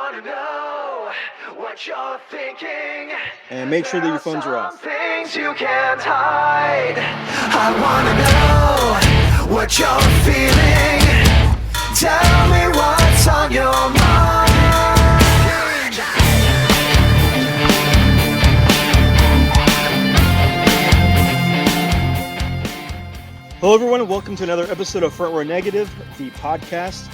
wanna know what you're thinking. And make sure that your phones are off. Things you can't hide. I wanna know what you're feeling. Tell me what's on your mind. Hello, everyone, and welcome to another episode of Front Row Negative, the podcast.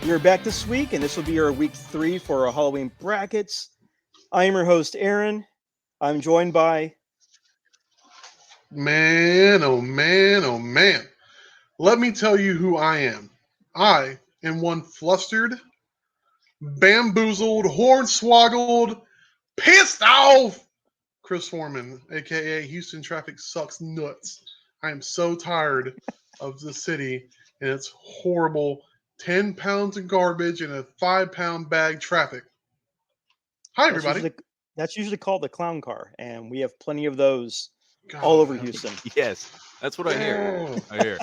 We are back this week, and this will be our week 3 for our Halloween brackets. I am your host, Aaron. I'm joined by... Man, oh man, oh man. Let me tell you who I am. I am one flustered, bamboozled, hornswoggled, pissed off Chris Foreman, a.k.a. Houston Traffic Sucks Nuts. I am so tired of the city and its horrible 10 pounds of garbage and a 5-pound bag traffic. Hi, everybody. That's usually called the clown car, and we have plenty of those God, all over Houston. Yes, that's what I hear.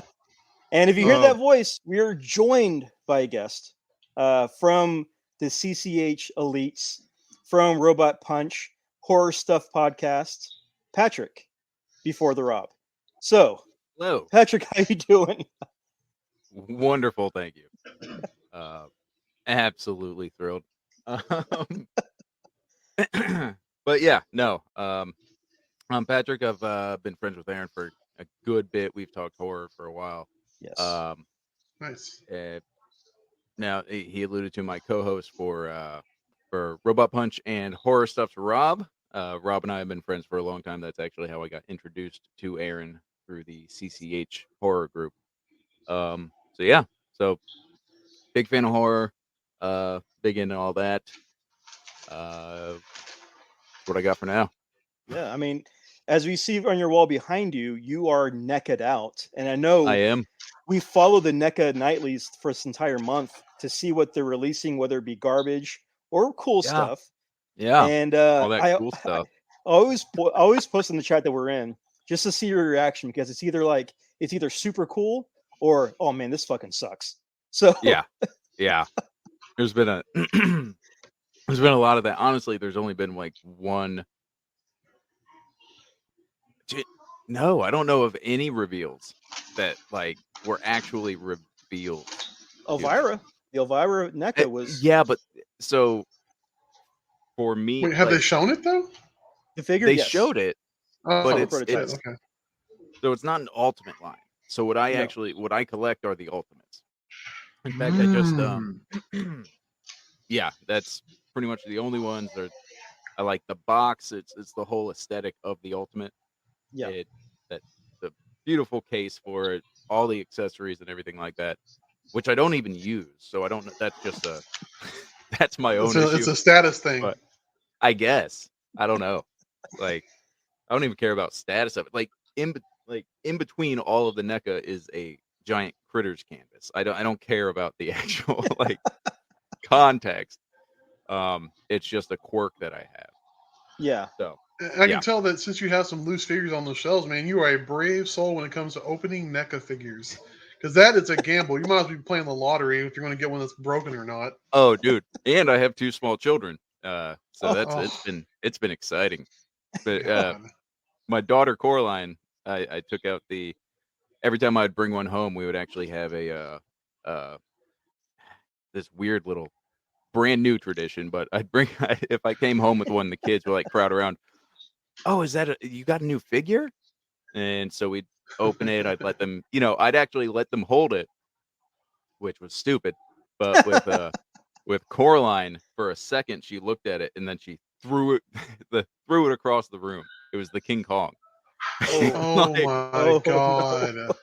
And if you hear that voice, we are joined by a guest from the CCH Elites, from Robot Punch, Horror Stuff Podcast, Patrick, before the Rob. So, hello, Patrick, how you doing? Wonderful, thank you. Absolutely thrilled. But yeah, no. I'm Patrick. I've been friends with Aaron for a good bit. We've talked horror for a while. Yes. Nice. Now he alluded to my co-host for Robot Punch and Horror Stuff's Rob. Rob and I have been friends for a long time. That's actually how I got introduced to Aaron through the CCH horror group. So big fan of horror, big into all that. What I got for now. Yeah, I mean, as we see on your wall behind you, you are Neca'd out. And I know I am. We follow the Neca nightlies for this entire month to see what they're releasing, whether it be garbage or cool stuff. Yeah. And all that cool stuff. I always post in the chat that we're in just to see your reaction, because it's either super cool or, oh man, this fucking sucks. So yeah. There's been a lot of that. Honestly, there's only been like one. No, I don't know of any reveals that like were actually revealed. Elvira, the Elvira Neca was. Yeah, but so for me, wait, have they shown it though? The figure they showed it, but it's okay. So it's not an ultimate line. So what I collect are the ultimates. In fact, I just yeah, that's pretty much the only ones that I like. The box, it's the whole aesthetic of the ultimate. Yeah, the beautiful case for it, all the accessories and everything like that, which I don't even use. So I don't. That's just that's my own issue. It's a status thing. But I guess I don't know. Like I don't even care about status of it. Like in between all of the NECA is a giant critters canvas. I don't care about the actual like context. It's just a quirk that I have. Yeah. So I can tell that since you have some loose figures on those shelves, man, you are a brave soul when it comes to opening NECA figures. Because that is a gamble. You might as well be playing the lottery if you're going to get one that's broken or not. Oh, dude. And I have 2 small children. So it's been exciting. But my daughter Coraline, I took out every time I'd bring one home, we would actually have this weird little brand new tradition, but if I came home with one, the kids would like crowd around. Oh, is that you got a new figure? And so we'd open it. I'd let them, I'd actually let them hold it, which was stupid. But with Coraline, for a second, she looked at it and then she threw it across the room. It was the King Kong. Oh my God!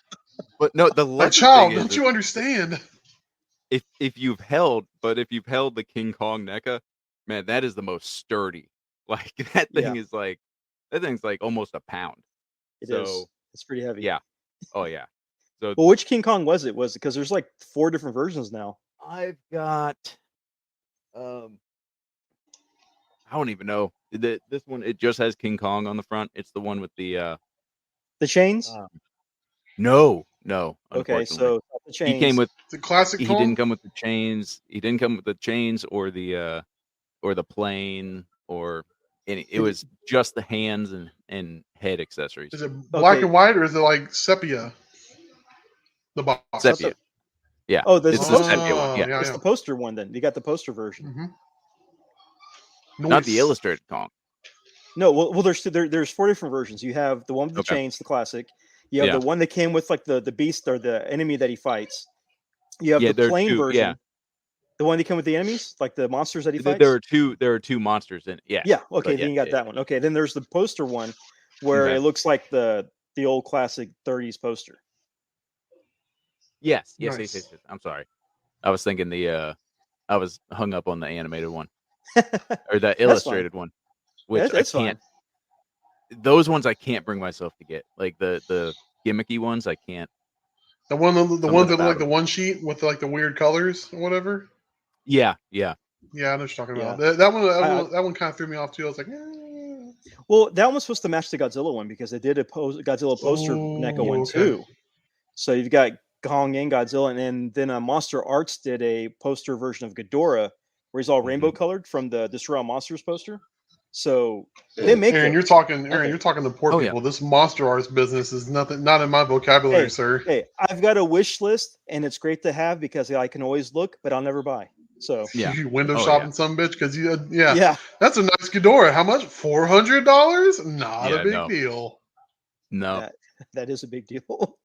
But no, the child, don't you understand? If you've held the King Kong NECA, man, that is the most sturdy. Like that thing's like almost a pound. It is. It's pretty heavy. Yeah. Oh yeah. So, well, which King Kong was it? Was it because there's like 4 different versions now? I've got. I don't even know. This one, it just has King Kong on the front. It's the one with the chains. No. Okay, so the chains. He came with the classic. He didn't come with the chains. He didn't come with the chains or the or the plane or any. It was just the hands and head accessories. Is it black Okay. and white or is it like sepia? The box. Sepia. Yeah. Oh, this it's is the the sepia one. Yeah. It's the poster one. Then you got the poster version. Mm-hmm. Not the illustrated Kong. No, well, there's 4 different versions. You have the one with the chains, the classic. You have the one that came with like the beast or the enemy that he fights. You have the plain version. Yeah. The one that came with the enemies, like the monsters that he fights. There are two monsters in it. Yeah. Yeah. Okay. Then you got that one. Okay. Then there's the poster one, where it looks like the old classic 30s poster. Yes. Nice. Yes. I'm sorry. I was thinking I was hung up on the animated one or the illustrated one, which I can't. Those ones I can't bring myself to get. Like the gimmicky ones, I can't. The ones that look like the one sheet with like the weird colors or whatever. Yeah. Yeah, I know what you're talking about. That one kind of threw me off too. I was like, Well, that one was supposed to match the Godzilla one because they did a Godzilla poster NECA one too. So you've got Kong and Godzilla, and then Monster Arts did a poster version of Ghidorah where he's all rainbow colored from the Destroy All Monsters poster. So they make Aaron, you're talking to poor people. Yeah. This Monster Arts business is not in my vocabulary, sir. Hey, I've got a wish list, and it's great to have because I can always look, but I'll never buy. So you window shopping some bitch because that's a nice Ghidorah. How much? $400? Not a big deal. No, that is a big deal.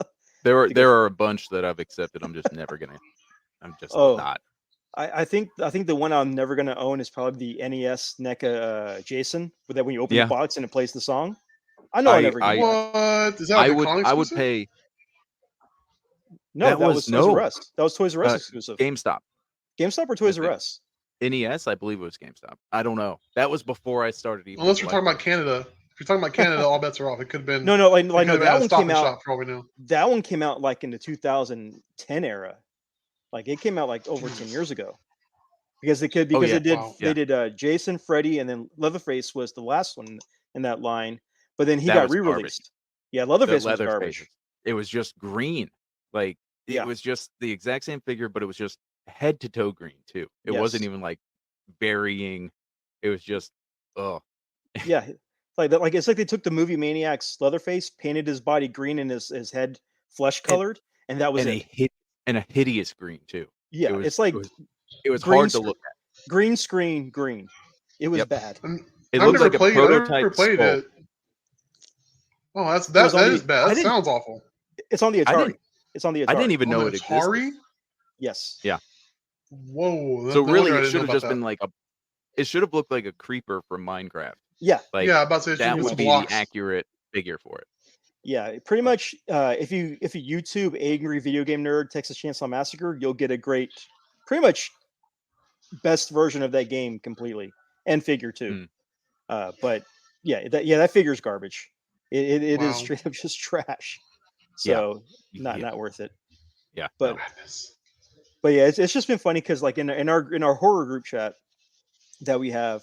There are a bunch that I've accepted. I'm just never gonna. I'm just not. I think the one I'm never gonna own is probably the NES NECA Jason, with that when you open the box and it plays the song. I know I never get what is that? I would pay. No, that was Toys R Us. That was Toys R Us exclusive. GameStop or Toys R Us? NES, I believe it was GameStop. I don't know. That was before I started even. Unless you're talking about Canada. If you're talking about Canada, all bets are off. It could have been no. That one came out. Probably no. That one came out like in the 2010 era. Like it came out like over 10 years ago. Because they did Jason, Freddy, and then Leatherface was the last one in that line. But then he got re-released. Garbage. Yeah, Leatherface was garbage. It was just green. Like it was just the exact same figure, but it was just head to toe green too. It wasn't even like varying. It was just Yeah. Like it's like they took the movie Maniac's Leatherface, painted his body green and his head flesh colored, and that was a hideous green too. Yeah, it was hard to look at. Green screen, green. It was bad. It looks like a prototype. I never played it. Oh, that is bad. That sounds awful. It's on the Atari. It's on the Atari. I didn't even know it existed. Atari? Yes. Yeah. Whoa. So really, it should have just been like it should have looked like a creeper from Minecraft. Yeah. Like, I'm about to say that would be the accurate figure for it. Yeah, pretty much. If you YouTube Angry Video Game Nerd Texas Chainsaw Massacre, you'll get a great, pretty much, best version of that game completely, and figure too. But that figure's garbage. It is straight up just trash. So not worth it. Yeah, but yeah, it's just been funny because like in our horror group chat that we have,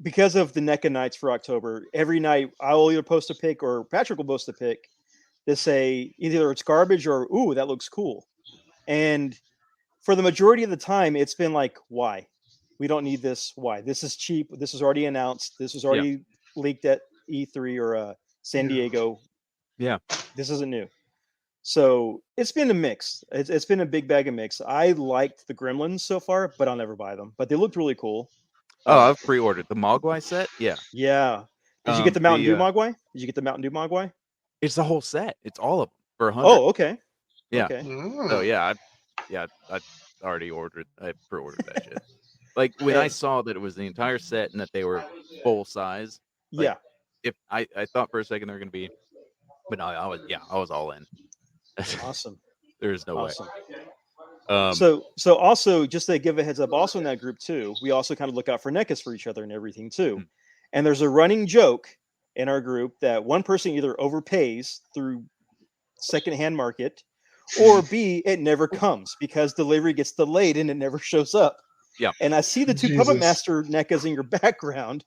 because of the NECA nights for October, every night I will either post a pic or Patrick will post a pic to say either it's garbage or ooh, that looks cool. And for the majority of the time, it's been like, why? We don't need this. Why? This is cheap. This is already announced. This was already leaked at E3 or San Diego. Yeah. This isn't new. So it's been a mix. It's been a big bag of mix. I liked the Gremlins so far, but I'll never buy them. But they looked really cool. Oh, I've pre-ordered the Mogwai set. Yeah. Yeah. Did you get the Mountain Dew Mogwai? Did you get the Mountain Dew Mogwai? It's the whole set. It's all of them for 100. Oh, okay. Yeah. Okay. So I already ordered. I pre-ordered that shit. Like when I saw that it was the entire set and that they were full size. Like, if I thought for a second they were going to be, but no, I was all in. Awesome. There's no way. So also just to give a heads up, also in that group too, we also kind of look out for NECAs for each other and everything too. And there's a running joke in our group that one person either overpays through secondhand market, or B, it never comes because delivery gets delayed and it never shows up. Yeah. And I see the two Puppet Master NECAs in your background.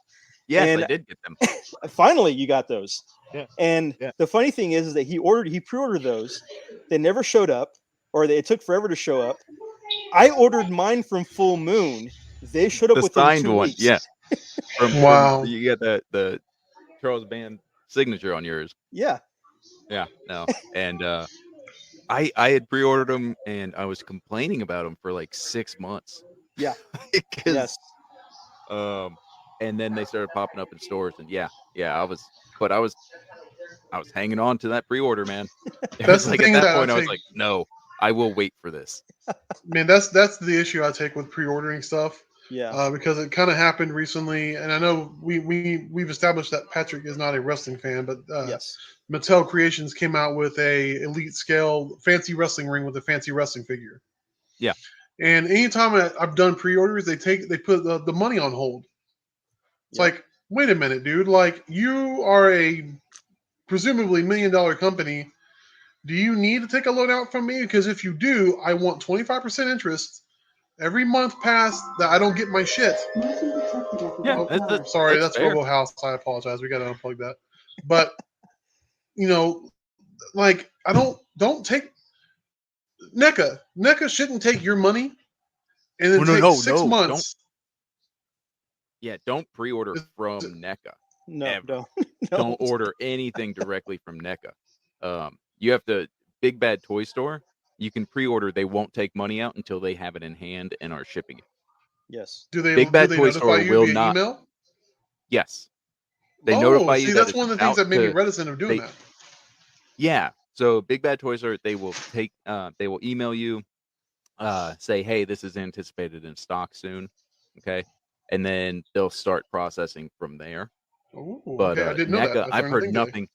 Yes, I did get them. Finally, you got those. Yeah. And the funny thing is that he pre-ordered those. They never showed up, or it took forever to show up. I ordered mine from Full Moon, They showed up The within signed 2 one, weeks. yeah. Wow. You get the Charles Band signature on yours. Yeah. Yeah, no. And I had pre-ordered them and I was complaining about them for like 6 months. Yeah. Because Yes. and then they started popping up in stores and I was hanging on to that pre-order, man. It That's was the like at thing that that I point I was take. like, no, I will wait for this. Man, that's the issue I take with pre-ordering stuff. Yeah. Because it kind of happened recently, and I know we've established that Patrick is not a wrestling fan, but Yes. Mattel Creations came out with a elite scale fancy wrestling ring with a fancy wrestling figure. Yeah. And anytime I've done pre-orders, they put the money on hold. It's Yep. like, wait a minute, dude. Like, you are a presumably $1 million company. Do you need to take a loan out from me? Because if you do, I want 25% interest every month past that I don't get my shit. Yeah, Oh, sorry, that's fair. Robo House. I apologize. We got to unplug that. But like, I don't take NECA. NECA shouldn't take your money and then take 6 don't. months. Yeah, don't pre-order from NECA. No, Ever. no. Don't order anything directly from NECA. You have to Big Bad Toy Store. You can pre-order. They won't take money out until they have it in hand and are shipping it. Yes. Do they Big Bad Toy notify Store you will via not. email? Yes, they notify you. See, that that's it's one of the things about that made me to- reticent of doing that. Yeah. So Big Bad Toy Store, they will email you, say, hey, this is anticipated in stock soon. Okay. And then they'll start processing from there. Ooh, But okay, I didn't know that. NECA, That's I've learned a heard thing today. nothing.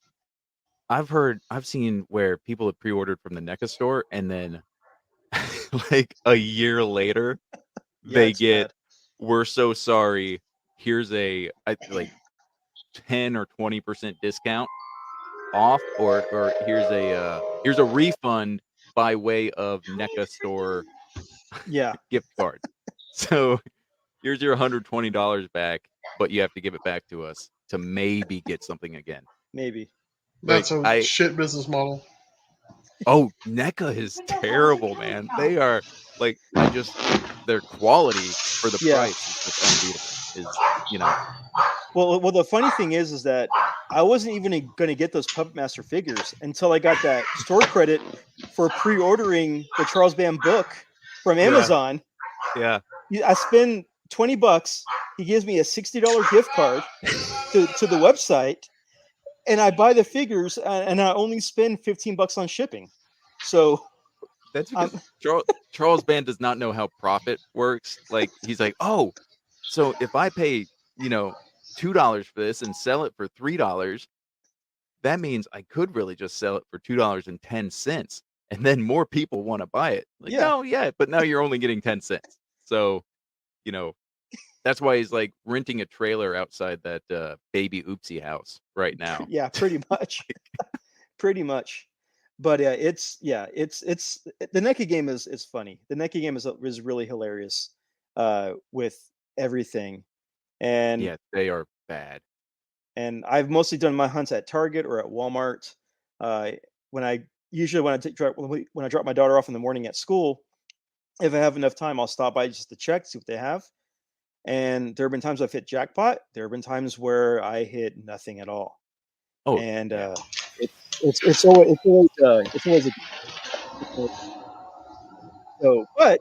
I've seen where people have pre-ordered from the NECA store and then like a year later, Yeah, they it's get, bad. we're so sorry. Here's like 10 or 20% discount off, or here's a refund by way of NECA store Yeah. gift card. So here's your $120 back, but you have to give it back to us to maybe get something again. Maybe. That's Like, a shit business model. Oh, NECA is terrible, man. They are like their quality for the Yeah. price is just unbeatable. Well, the funny thing is that I wasn't even going to get those Puppet Master figures until I got that store credit for pre-ordering the Charles Band book from Amazon. Yeah. I spend $20. He gives me a $60 gift card to the website, and I buy the figures, and I only spend $15 on shipping. So That's because Charles Band does not know how profit works. Like, he's like, oh, so if I pay, $2 for this and sell it for $3, that means I could really just sell it for $2.10, and then more people want to buy it. Like, no, but now you're only getting 10 cents. So, that's why he's like renting a trailer outside that baby oopsie house right now. Yeah, pretty much. Pretty much. But it's the NECA game is funny. The NECA game is really hilarious with everything. And yeah, they are bad. And I've mostly done my hunts at Target or at Walmart. When I drop my daughter off in the morning at school, if I have enough time, I'll stop by just to check, see what they have. And there have been times I've hit jackpot. There have been times where I hit nothing at all. Oh, and it's always so. But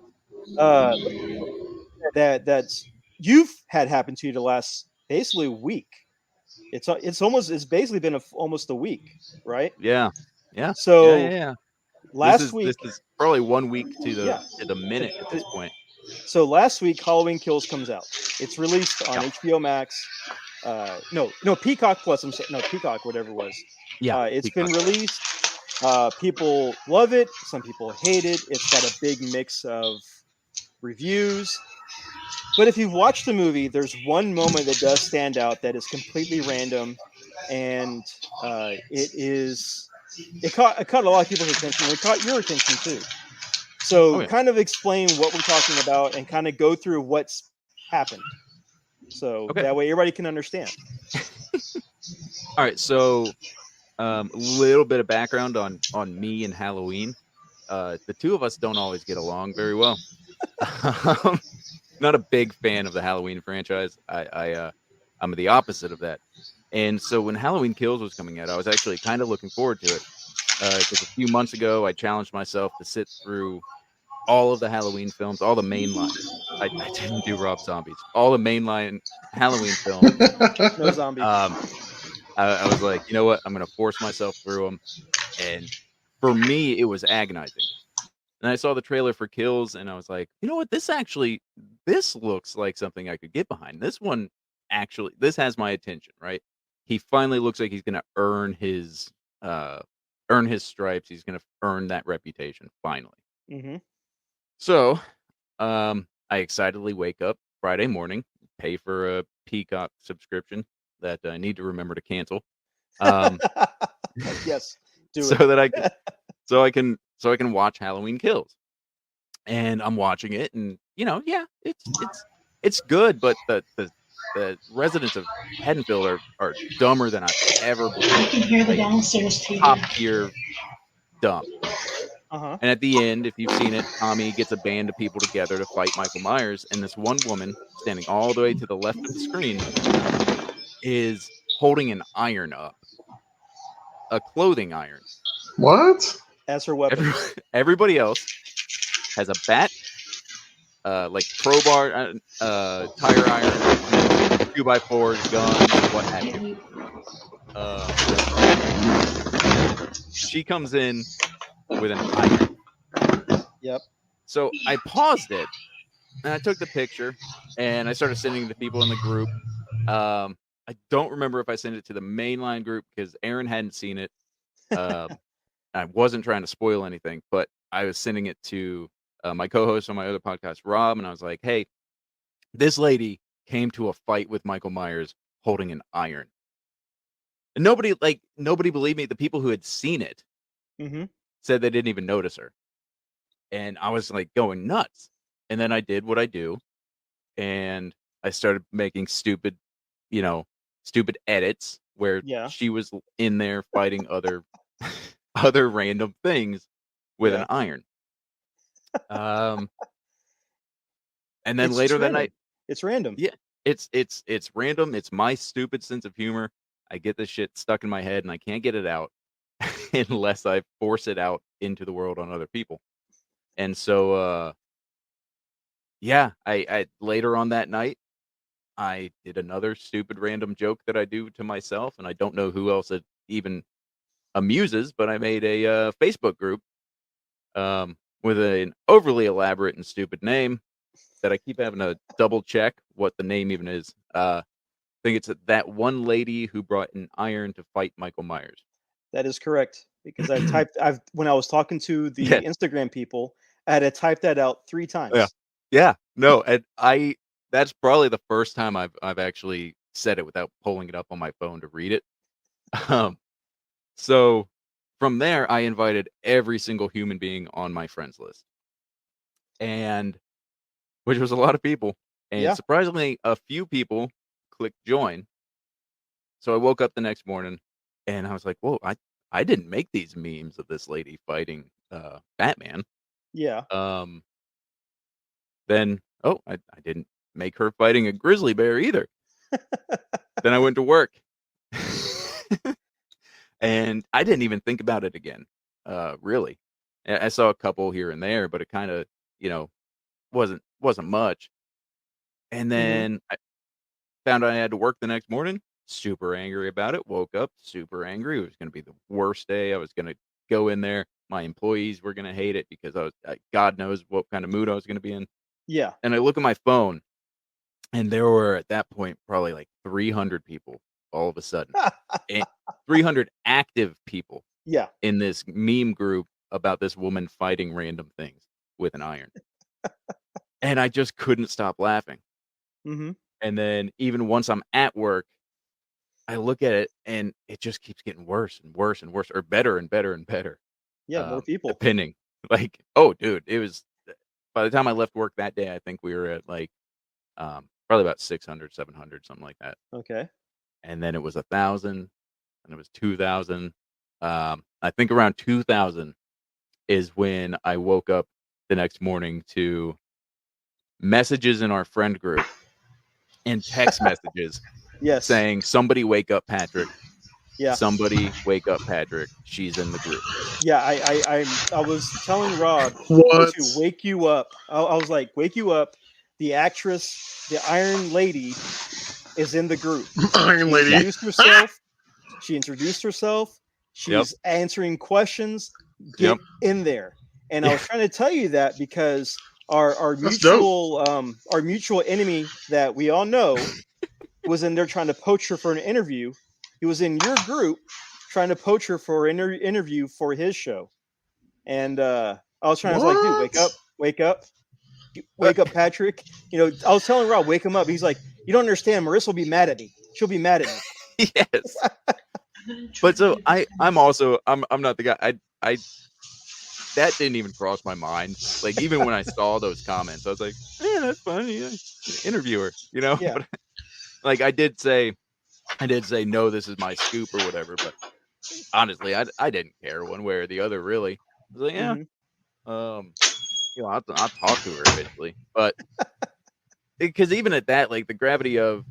that's you've had happen to you the last basically week. It's basically been almost a week, right? Yeah. So yeah. last week, this is probably 1 week to the minute at this point. So last week, Halloween Kills comes out. It's released on HBO Max. No, Peacock Plus. Peacock, whatever it was. Yeah, it's Peacock. been released. People love it. Some people hate it. It's got a big mix of reviews. But if you've watched the movie, there's one moment that does stand out that is completely random, and it caught a lot of people's attention. It caught your attention too. So kind of explain what we're talking about and kind of go through what's happened. So that way everybody can understand. All right. So a little bit of background on me and Halloween. The two of us don't always get along very well. not a big fan of the Halloween franchise. I'm the opposite of that. And so when Halloween Kills was coming out, I was actually kind of looking forward to it. Because a few months ago, I challenged myself to sit through all of the Halloween films, all the mainline. I didn't do Rob Zombies. All the mainline Halloween films. No zombie. I was like, you know what? I'm going to force myself through them. And for me, it was agonizing. And I saw the trailer for Kills, and I was like, you know what? This looks like something I could get behind. This one this has my attention, right? He finally looks like he's going to earn his stripes. He's going to earn that reputation finally. Mm-hmm. So, I excitedly wake up Friday morning, pay for a Peacock subscription that I need to remember to cancel. Yes, do so it. that I can watch Halloween Kills. And I'm watching it, and it's good, but the residents of Haddonfield are dumber than I've ever been. I can hear the Like, downstairs TV. top tier dumb. Uh-huh. And at the end, if you've seen it, Tommy gets a band of people together to fight Michael Myers, and this one woman standing all the way to the left of the screen is holding an iron up, a clothing iron. What? As her weapon. Everybody else has a bat, like crowbar, tire iron, 2x4, gun, what have you. She comes in with an iron. Yep. So I paused it, and I took the picture, and I started sending it to people in the group. I don't remember if I sent it to the mainline group because Aaron hadn't seen it. I wasn't trying to spoil anything, but I was sending it to my co-host on my other podcast, Rob, and I was like, hey, this lady came to a fight with Michael Myers holding an iron. And nobody believed me. The people who had seen it said they didn't even notice her. And I was like going nuts. And then I did what I do. And I started making stupid edits where she was in there fighting other random things with an iron. And then It's later just that random. night, It's random. yeah, it's random. It's my stupid sense of humor. I get this shit stuck in my head and I can't get it out unless I force it out into the world on other people. And so, I later on that night, I did another stupid random joke that I do to myself, and I don't know who else it even amuses, but I made a Facebook group with an overly elaborate and stupid name that I keep having to double check what the name even is. I think it's that one lady who brought an iron to fight Michael Myers. That is correct. Because when I was talking to the Yeah. Instagram people, I had to type that out 3 times. Yeah. No, and that's probably the first time I've actually said it without pulling it up on my phone to read it. So from there, I invited every single human being on my friends list, and which was a lot of people. And surprisingly, a few people clicked join. So I woke up the next morning, and I was like, "Whoa! I didn't make these memes of this lady fighting Batman." Yeah. Then I didn't make her fighting a grizzly bear either. Then I went to work. And I didn't even think about it again, really. I saw a couple here and there, but it kind of, wasn't much. And then I found out I had to work the next morning, super angry about it, woke up super angry. It was going to be the worst day. I was going to go in there. My employees were going to hate it because God knows what kind of mood I was going to be in. Yeah. And I look at my phone, and there were at that point probably like 300 people all of a sudden. 300 active people in this meme group about this woman fighting random things with an iron. And I just couldn't stop laughing. Mm-hmm. And then even once I'm at work, I look at it and it just keeps getting worse and worse and worse, or better and better and better. Yeah, more people. Depending. Like, oh, dude, it was, by the time I left work that day, I think we were at like probably about 600, 700, something like that. Okay. And then it was 1,000, and it was 2,000. I think around 2,000 is when I woke up the next morning to messages in our friend group and text messages Yes. saying, "Somebody wake up Patrick. Yeah. Somebody wake up Patrick. She's in the group." Yeah. I was telling Rob What? to wake you up. I was like, wake you up. The actress, the Iron Lady, is in the group. Iron She Lady. introduced herself. She introduced herself. She's Yep. answering questions. Get Yep. in there. And I was trying to tell you that because our That's mutual enemy that we all know was in there trying to poach her for an interview. He was in your group trying to poach her for an interview for his show. And I was trying to like, dude, wake up, Patrick. You know, I was telling Rob, wake him up. He's like, you don't understand. Marissa will be mad at me. She'll be mad at me. Yes. But so I'm not the guy. I that didn't even cross my mind. Like, even when I saw those comments, I was like, yeah, that's funny. Yeah. Interviewer, you know? Yeah. But, like, I did say, no, this is my scoop or whatever. But honestly, I didn't care one way or the other, really. I was like, yeah, you know, I'll talk to her eventually. But because even at that, like, the gravity of,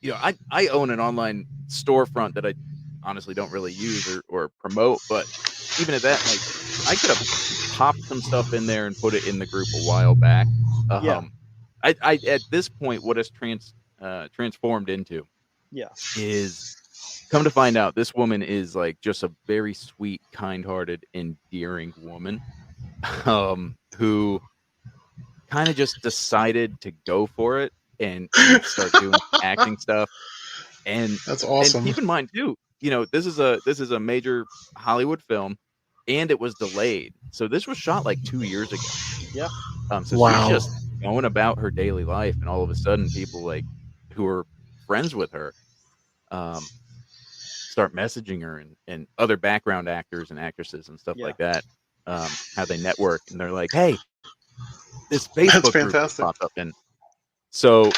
you know, I own an online storefront that I honestly don't really use or promote, but even at that, like, I could have popped some stuff in there and put it in the group a while back. Yeah. I at this point, what it's transformed into, is, come to find out, this woman is like just a very sweet, kind-hearted, endearing woman, who kind of just decided to go for it and start doing acting stuff. And that's awesome. And keep in mind too, you know, this is a major Hollywood film, and it was delayed. So this was shot like 2 years ago. Yeah. So Wow. she's just going about her daily life, and all of a sudden, people like who are friends with her, start messaging her, and other background actors and actresses and stuff like that. How they network, and they're like, "Hey, this Facebook group just popped up," and so,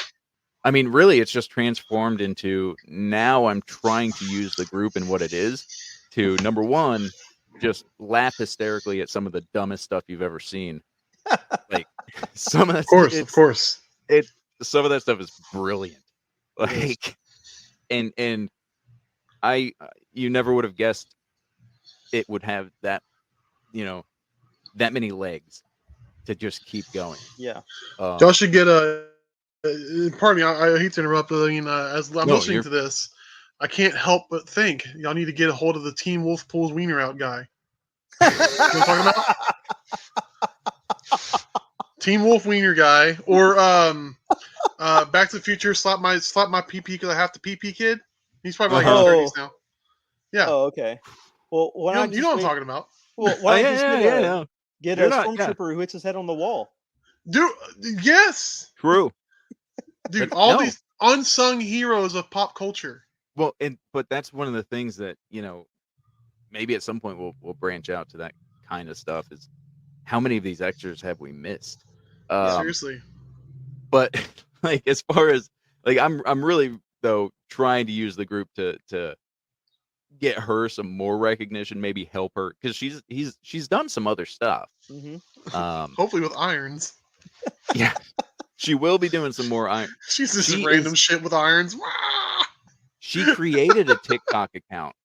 I mean, really, it's just transformed into, now I'm trying to use the group and what it is to, number one, just laugh hysterically at some of the dumbest stuff you've ever seen. Like, some of that, of course, some of that stuff is brilliant. Like, and you never would have guessed it would have that, you know, that many legs to just keep going. Yeah. Y'all should get a. Pardon me, I hate to interrupt, but I mean, as I'm listening to this, I can't help but think y'all need to get a hold of the Team Wolf pulls wiener out guy. You know what I'm talking about? Team Wolf wiener guy, or Back to the Future, slap my PP because I have to PP kid. He's probably like in his 30s now. Yeah. Oh, okay. Well, you know what I'm talking about. Well, why don't you get a stormtrooper who hits his head on the wall? Dude, yes. True. Dude, these unsung heroes of pop culture. Well, but that's one of the things that, you know, maybe at some point we'll branch out to that kind of stuff, is how many of these extras have we missed? Seriously. But like, as far as like, I'm really though trying to use the group to get her some more recognition, maybe help her, because she's done some other stuff. Hopefully with irons. Yeah. She will be doing some more iron. She's just random shit with irons. She created a TikTok account.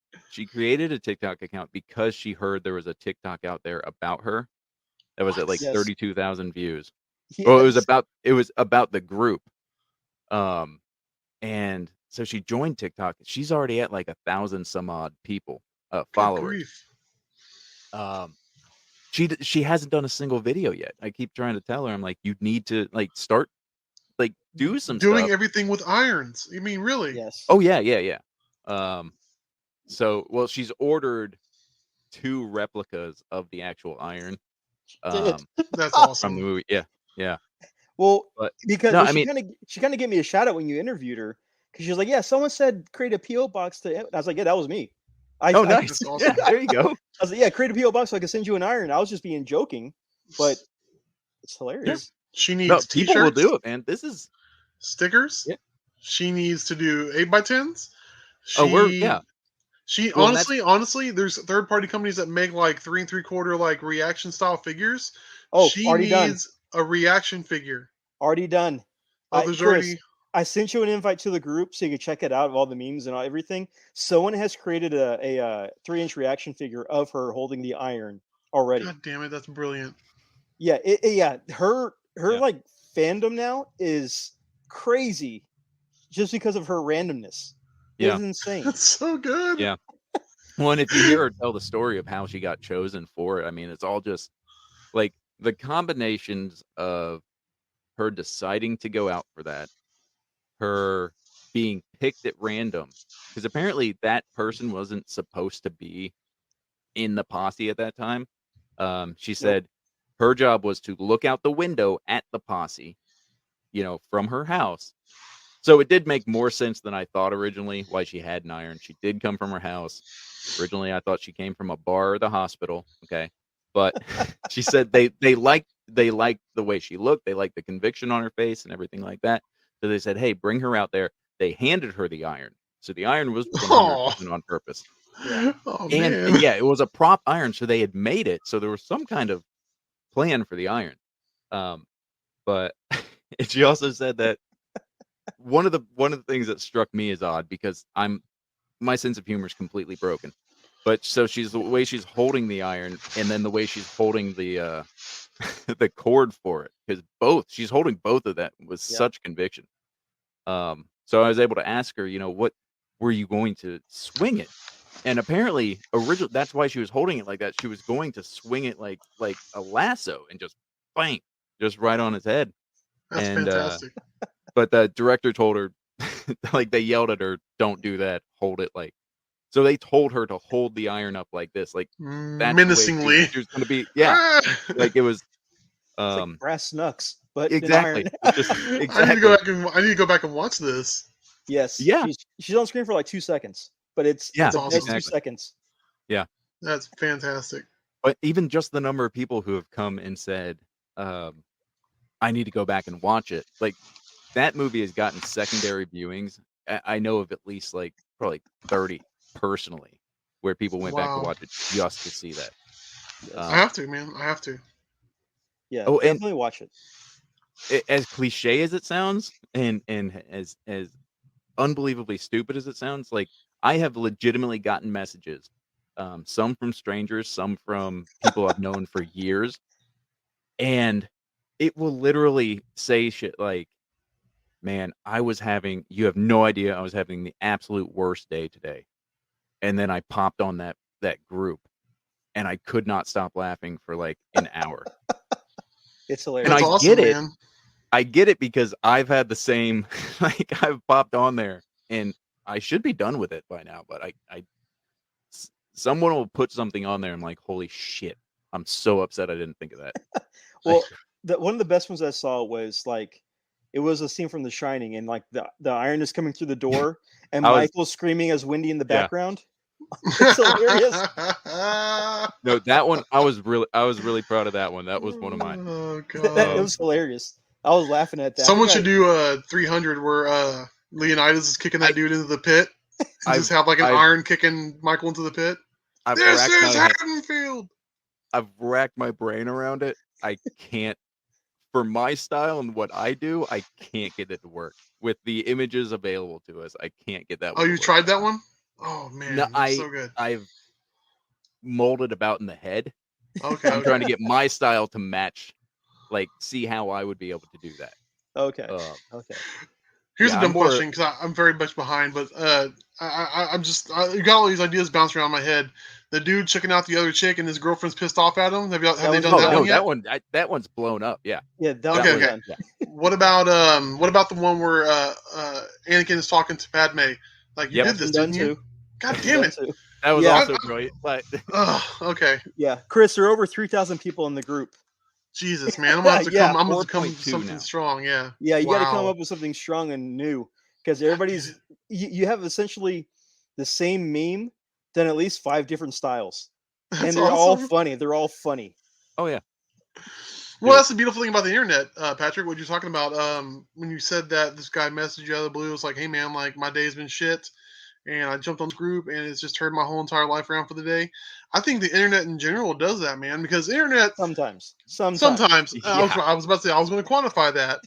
Because she heard there was a TikTok out there about her that was at like 32,000 views. Yes. Well, it was about the group. And so she joined TikTok. She's already at like 1,000 some odd people, followers. She hasn't done a single video yet. I keep trying to tell her, I'm like, you need to like start, like, do some doing stuff. Everything with irons. You mean, really? Yes. Oh yeah. So, well, she's ordered 2 replicas of the actual iron. That's awesome. From the movie. Yeah. Well, but, because she kind of gave me a shout out when you interviewed her, because she was like, yeah, someone said create a PO box to. I was like, yeah, that was me. Nice. Awesome. Yeah, there you go. I was like, yeah, create a PO box so I can send you an iron. I was just being joking, but it's hilarious. She needs people will do it, man. This is stickers. Yeah. She needs to do 8x10s. She honestly, there's third-party companies that make like 3 3/4 like reaction style figures. Oh, she already needs a reaction figure. Already done. Oh, there's Chris, already. I sent you an invite to the group so you can check it out of all the memes and everything. Someone has created a 3-inch reaction figure of her holding the iron already. God damn it, that's brilliant. Yeah, her like fandom now is crazy just because of her randomness. Yeah. It's insane. That's so good. Yeah. Well, and if you hear her tell the story of how she got chosen for it, I mean, it's all just like the combinations of her deciding to go out for that, her being picked at random, because apparently that person wasn't supposed to be in the posse at that time. She said her job was to look out the window at the posse, from her house. So it did make more sense than I thought originally why she had an iron. She did come from her house. Originally, I thought she came from a bar or the hospital. Okay. But she said they liked the way she looked. They liked the conviction on her face and everything like that. So they said, hey, bring her out there. They handed her the iron. So the iron was 100% on purpose. Oh, And man. yeah, it was a prop iron. So they had made it. So there was some kind of plan for the iron. But she also said that one of the things that struck me as odd, because my sense of humor is completely broken. But so the way she's holding the iron, and then the way she's holding the the cord for it, because she's holding both of that with such conviction. So I was able to ask her, what were you going to swing it? And apparently, originally that's why she was holding it like that. She was going to swing it like a lasso and just bang, just right on his head. That's And fantastic. but the director told her, like they yelled at her, "Don't do that. Hold it like." So they told her to hold the iron up like this, like that's menacingly. she was going to be. Yeah, like it was. It's like brass knucks, but Exactly. in iron. Just, exactly. I need to go back and watch this. Yes. Yeah. She's on screen for like 2 seconds, but it's awesome. next 2 seconds. Yeah. That's fantastic. But even just the number of people who have come and said, I need to go back and watch it. Like that movie has gotten secondary viewings. I know of at least like probably 30 personally where people went back to watch it just to see that. I have to, man. I have to. Yeah, definitely watch it. As cliche as it sounds, and as unbelievably stupid as it sounds, like I have legitimately gotten messages, some from strangers, some from people I've known for years, and it will literally say shit like, man, you have no idea, I was having the absolute worst day today. And then I popped on that group and I could not stop laughing for like an hour. It's hilarious. And That's awesome, man. I get it because I've had the same, like I've popped on there and I should be done with it by now, but someone will put something on there. I'm like, holy shit. I'm so upset I didn't think of that. Well, one of the best ones I saw was like, it was a scene from The Shining, and like the iron is coming through the door, and Michael's screaming as Wendy in the background. It's hilarious. No, that one I was really proud of that one. That was one of mine. Oh god, it was hilarious. I was laughing at that. Someone should do a 300 where Leonidas is kicking that dude into the pit. And just have like an iron kicking Michael into the pit. This is Haddonfield. I've racked my brain around it. I can't. For my style and what I do, I can't get it to work. With the images available to us, I can't get that one. Oh, you tried that one? Oh man, no, so good. I've molded about in the head. Okay. I'm trying to get my style to match, like see how I would be able to do that. Okay. Okay. Here's a dumb question because I'm very much behind, but I'm just you got all these ideas bouncing around my head. The dude checking out the other chick and his girlfriend's pissed off at him. Have they done that one yet? That one's blown up. Yeah. Yeah. Okay. Yeah. What about the one where Anakin is talking to Padme? Like you did this, didn't you? God damn it! That was also brilliant. But okay. Yeah, Chris, there are over 3,000 people in the group. Jesus, man, I'm gonna have to come. I'm gonna come with something strong. Yeah. Yeah, you got to come up with something strong and new because everybody's. You have essentially the same meme, then at least 5 different styles, and they're all funny. They're all funny. Oh yeah. Well, that's the beautiful thing about the internet, Patrick. What you're talking about when you said that this guy messaged you out of the blue, it's like, hey man, like my day's been shit, and I jumped on the group, and it's just turned my whole entire life around for the day. I think the internet in general does that, man, because the internet Sometimes. I was about to say I was going to quantify that.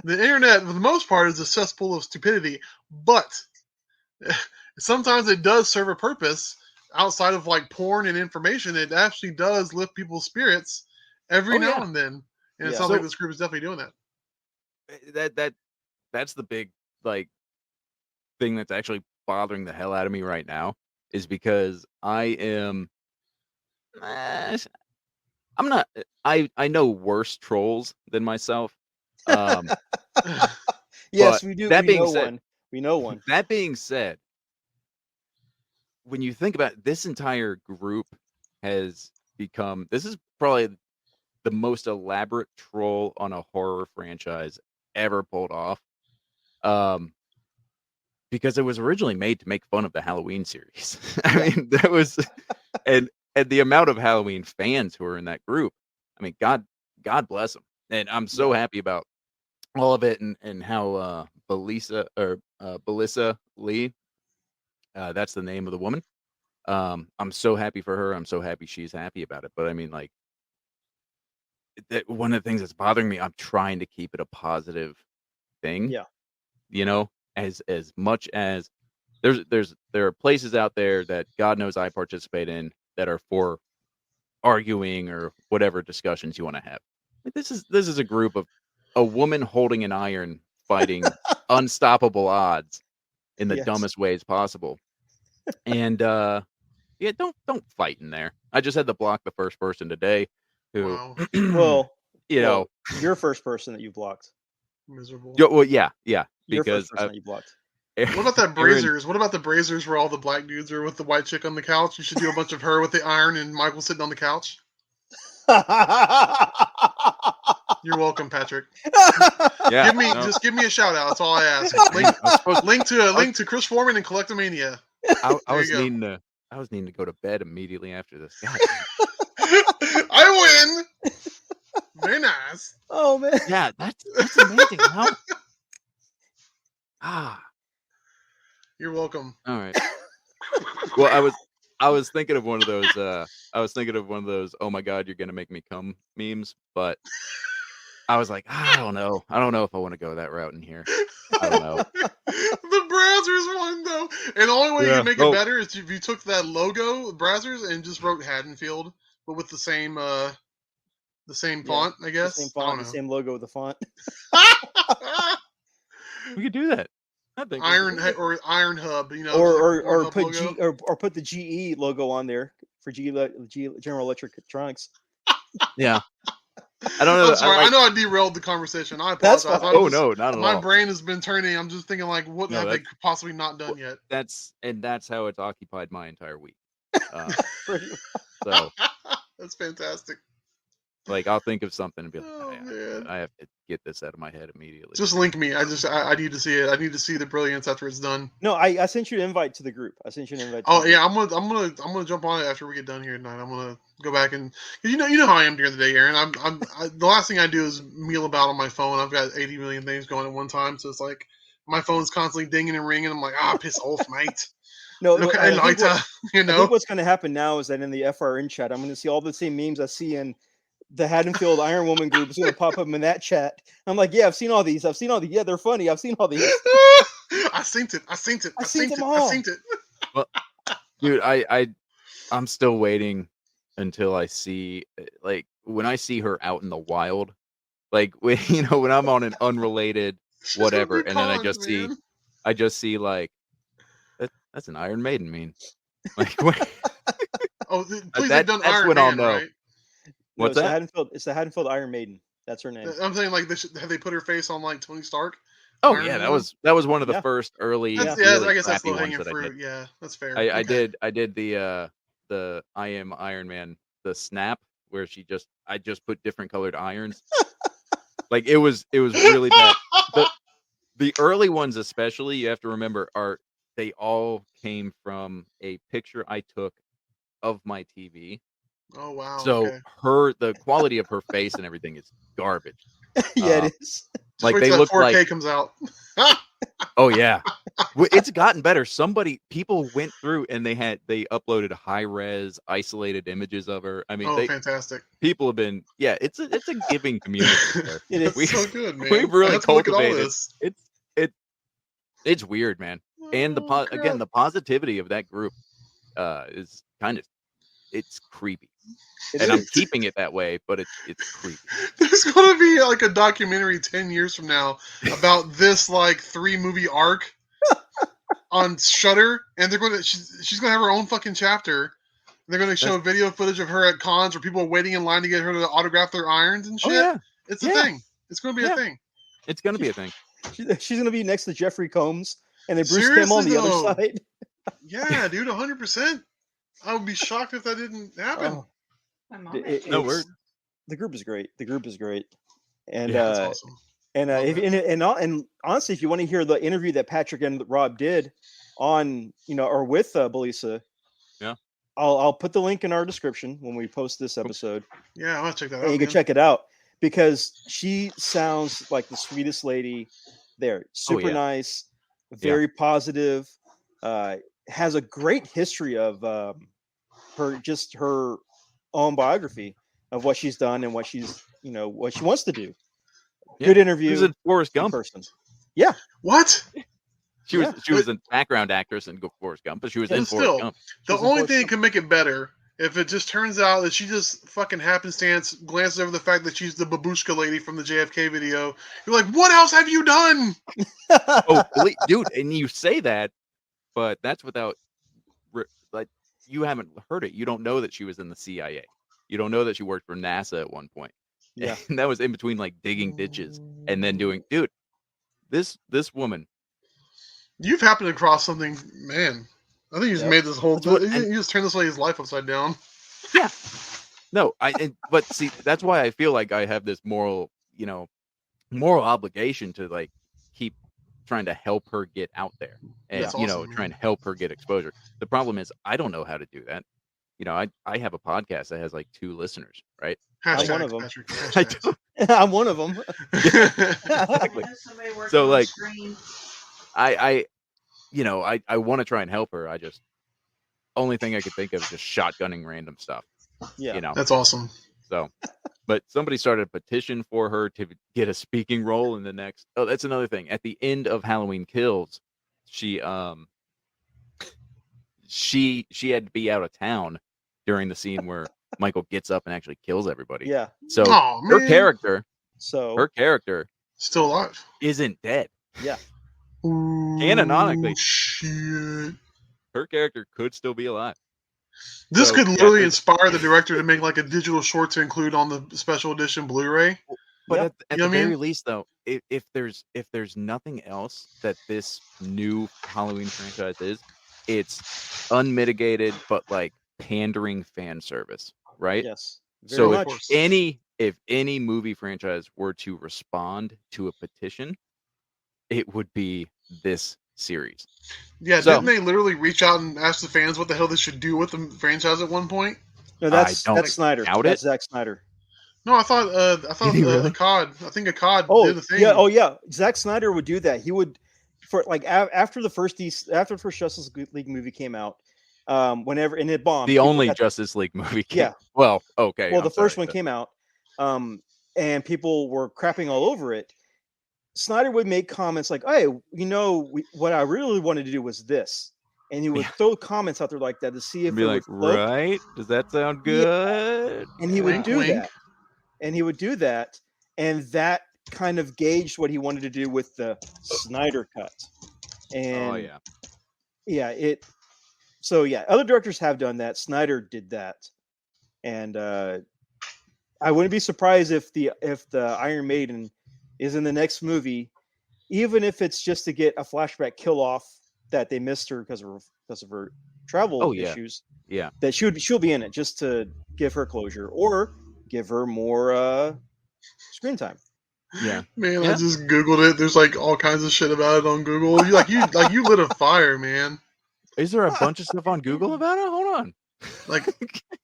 The internet, for the most part, is a cesspool of stupidity, but sometimes it does serve a purpose outside of like porn and information. It actually does lift people's spirits every now and then, and it sounds like this group is definitely doing that. That's the big like thing that's actually bothering the hell out of me right now, is because I'm not. I know worse trolls than myself. Yes, but we do. That we being know said, one. We know one. That being said, when you think about it, this entire group has become. This is probably the most elaborate troll on a horror franchise ever pulled off. Because it was originally made to make fun of the Halloween series. I mean, that was, and the amount of Halloween fans who are in that group. I mean, God bless them. And I'm so happy about all of it, and how Belissa Lee, that's the name of the woman. I'm so happy for her. I'm so happy she's happy about it. But I mean, like, one of the things that's bothering me, I'm trying to keep it a positive thing. Yeah. You know, as much as there are places out there that God knows I participate in that are for arguing or whatever discussions you want to have. This is a group of a woman holding an iron fighting unstoppable odds in the dumbest ways possible. And don't fight in there. I just had to block the first person today who Wow. well, your first person that you blocked. Miserable. Yeah. Your Because first person that you blocked. What about that Brazers? What about the Brazers where all the black dudes are with the white chick on the couch? You should do a bunch of her with the iron and Michael sitting on the couch. You're welcome, Patrick. Yeah, just give me a shout out. That's all I ask. Link to Chris Foreman and Collectomania. I was needing to go to bed immediately after this. God. I win. Very nice. Oh man. Yeah, that's amazing. You're welcome. All right. Well, I was thinking of one of those. Oh my God, you're gonna make me come memes. But I was like, I don't know if I want to go that route in here. I don't know. The Brazzers one though, and the only way you can make it better is if you took that logo, Brazzers, and just wrote Haddonfield, but with the same font, I guess. The same font, the same logo with the font. We could do that. Iron Hub, you know, or put the GE logo on there for General Electric Electronics. Yeah. I don't know. I'm sorry. I know I derailed the conversation. I apologize. No, not at all. My brain has been turning. I'm just thinking like, what have they possibly not done yet? That's how it's occupied my entire week. So that's fantastic. Like, I'll think of something and be like, I have to get this out of my head immediately. Just link me. I need to see it. I need to see the brilliance after it's done. No, I sent you an invite to the group. I'm gonna jump on it after we get done here tonight. I'm gonna go back and you know how I am during the day, Aaron. The last thing I do is meal about on my phone. I've got 80 million things going at one time, so it's like my phone's constantly dinging and ringing. I'm like, piss off, mate. No, I think what's going to happen now is that in the FRN chat, I'm going to see all the same memes I see in the Haddonfield Iron Woman group. Is going to pop up in that chat. I'm like, yeah, I've seen all these. Yeah, they're funny. I've seen all these. I synced it. All. Well, dude, I'm still waiting until I see, like, when I see her out in the wild, like, when I'm on an unrelated whatever, and then I just see like, that's an Iron Maiden meme. Like, please have done Iron Man, I'll know. Right? What's that? It's the Haddonfield Iron Maiden. That's her name. I'm saying, like, have they put her face on like Tony Stark? Oh yeah, that was one of the first early. I guess that's low hanging fruit. Yeah, that's fair. I did the I Am Iron Man, the snap, where I just put different colored irons. Like, it was really bad. The early ones especially, you have to remember, they all came from a picture I took of my TV. Oh wow! So the quality of her face and everything is garbage. Yeah, it is. Like, they look 4K comes out. Oh yeah, It's gotten better. People went through and they uploaded high res isolated images of her. I mean, Fantastic. people have been, it's a giving community there. It's so good, man. We've really cultivated. This. It's weird, man. And again, the positivity of that group is it's creepy. I'm keeping it that way, but it's creepy. There's gonna be like a documentary 10 years from now about this like 3-movie arc on Shudder, and she's gonna have her own fucking chapter. They're gonna show video footage of her at cons where people are waiting in line to get her to autograph their irons and shit. Oh, yeah. It's a thing. It's gonna be a thing. It's gonna be a thing. She's gonna be next to Jeffrey Combs and then Bruce Seriously, Campbell on the though. other side. Yeah, dude, 100%. I would be shocked if that didn't happen. Oh. My mom No word. The group is great. And That's awesome. And honestly, if you want to hear the interview that Patrick and Rob did on, or with Belisa, I'll put the link in our description when we post this episode. Yeah, I want to check that out. And you can check it out because she sounds like the sweetest lady there. Super nice, very positive. Has a great history of her own biography of what she's done and what she's what she wants to do. Good interview. She was in Forrest Gump. Person. Yeah. What? She was a background actress in Forrest Gump, but she was in Forrest Gump. The only thing that can make it better if it just turns out that she just fucking happenstance glances over the fact that she's the babushka lady from the JFK video. You're like, what else have you done? Dude, and you say that, but that's without you haven't heard it. You don't know that she was in the CIA. You don't know that she worked for NASA at one point. Yeah. And that was in between like digging ditches and then doing, dude, this woman. You've happened across something, man. I think you just made this whole, you just turned this lady's life upside down. Yeah. No, but see, that's why I feel like I have this moral obligation to like keep trying to help her get out there and trying to help her get exposure. The problem is I don't know how to do that. I have a podcast that has like 2 listeners, right? I'm one of them. Hashtag. I'm one of them. Exactly. So like I want to try and help her. I just only thing I could think of is just shotgunning random stuff. Yeah. That's awesome. So but somebody started a petition for her to get a speaking role in the next. Oh, that's another thing. At the end of Halloween Kills, she had to be out of town during the scene where Michael gets up and actually kills everybody. Yeah. So her character still alive. Isn't dead. Yeah. Canonically, shit. Her character could still be alive. This could literally inspire the director to make like a digital short to include on the special edition Blu-ray. But at the very least, though, if there's nothing else that this new Halloween franchise is, it's unmitigated but like pandering fan service, right? Yes. So if any movie franchise were to respond to a petition, it would be this series. Yeah, didn't they literally reach out and ask the fans what the hell they should do with the franchise at one point? No, that's Snyder. That's Zack Snyder. No, I thought Akkad. I think Akkad did the thing. Yeah. Zack Snyder would do that. He would, for like after the first Justice League movie came out, whenever and it bombed. The only Justice League movie. Well, okay. Well, the first one came out, and people were crapping all over it. Snyder would make comments like, "Hey, what I really wanted to do was this," and he would throw comments out there like that to see if be like, right? Does that sound good? Yeah. And he would do that, and that kind of gauged what he wanted to do with the Snyder cut. And other directors have done that. Snyder did that, and I wouldn't be surprised if the Iron Maiden is in the next movie, even if it's just to get a flashback kill off that they missed her because of her travel issues. Yeah, that she'll be in it just to give her closure or give her more screen time. Yeah, man, I just googled it. There's like all kinds of shit about it on Google. You lit a fire, man. Is there a bunch of stuff on Google about it? Hold on. Like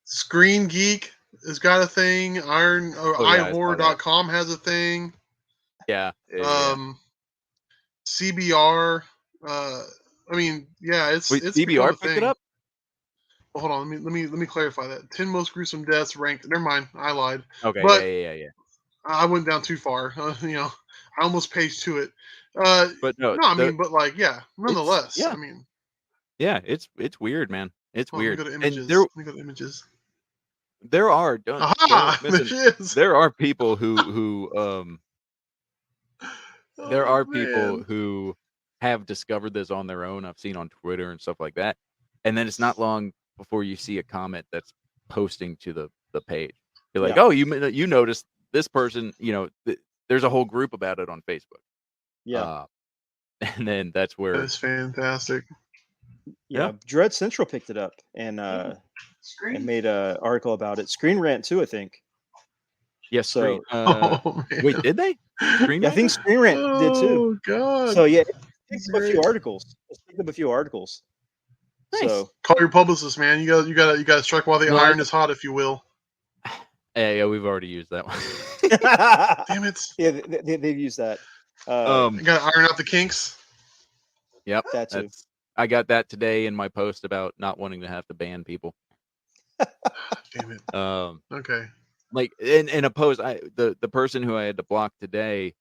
Screen Geek has got a thing. iHorror.com has a thing. Yeah. CBR I mean, yeah, it's Wait, it's become DBR a picked thing. it up. Well, hold on, let me clarify that. 10 most gruesome deaths ranked. Never mind, I lied. Okay, But yeah. I went down too far. I almost paged to it. But no, No, I mean, but like, yeah. it's Nonetheless, I mean, it's weird, man. It's hold on, let weird. me go to And images. Let me go to images. there are don't Aha! There listen. she is. There are people who there Oh are people man. who have discovered this on their own. I've seen on Twitter and stuff like that. And then it's not long before you see a comment that's posting to the page. You're like, Yeah. oh, you noticed this person. There's a whole group about it on Facebook. Yeah. And then that's where That's fantastic. Yeah. Dread Central picked it up and made an article about it. Screen Rant too, I think. yes. So Oh man. Wait, did they? Screen yeah, I think Rant? Screen Rant did too. Oh god. So yeah, it That's picked up a few great. articles. It picked up a few articles. Nice. So Call your publicist, man. You got to strike while the No, iron is hot, if you will. Yeah, we've already used that one. Damn it. yeah, they've used that. You got to iron out the kinks. Yep. That too. I got that today in my post about not wanting to have to ban people. Damn it. Okay. Okay. Like in a post, the person who I had to block today,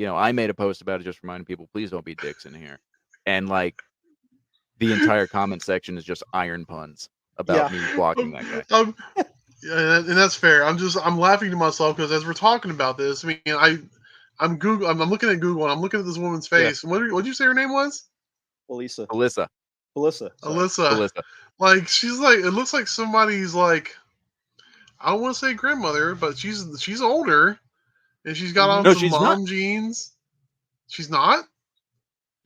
I made a post about it, just reminding people, please don't be dicks in here. And like the entire comment section is just iron puns about me blocking that guy. Yeah, and that's fair. I'm laughing to myself because as we're talking about this, I mean, I'm looking at Google and I'm looking at this woman's face. Yeah. And what did you say her name was? Alyssa. Alyssa. Like she's like, it looks like somebody's like, I don't want to say grandmother, but she's older, and she's got on some mom jeans. She's not.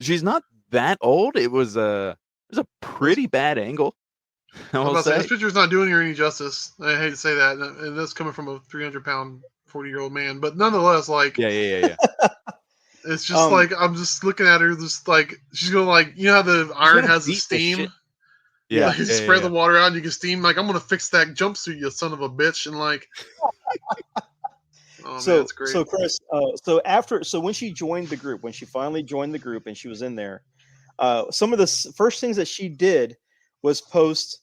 She's not that old. It was a pretty bad angle. I was about to say, this picture's not doing her any justice. I hate to say that, and that's coming from a 300-pound 40-year-old man. But nonetheless, like, yeah. It's just like I'm just looking at her, just like she's gonna like how the iron has the steam. Yeah, like, spread the water out and you can steam. Like I'm gonna fix that jumpsuit, you son of a bitch, and like. Oh, so man, that's great. So Chris, so when she joined the group, when she finally joined the group and she was in there, some of the first things that she did was post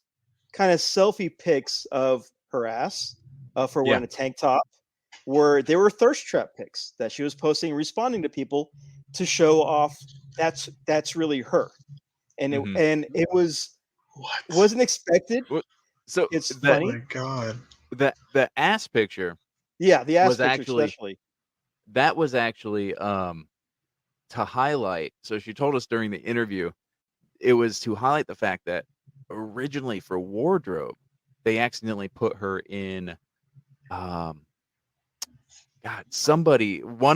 kind of selfie pics of her ass for wearing a tank top, where they were thirst trap pics that she was posting, responding to people to show off that's really her, and it wasn't expected. So it's funny. Oh my god, the ass picture. Yeah, the ass was picture actually, especially. That was actually to highlight. So she told us during the interview, it was to highlight the fact that originally for wardrobe, they accidentally put her in one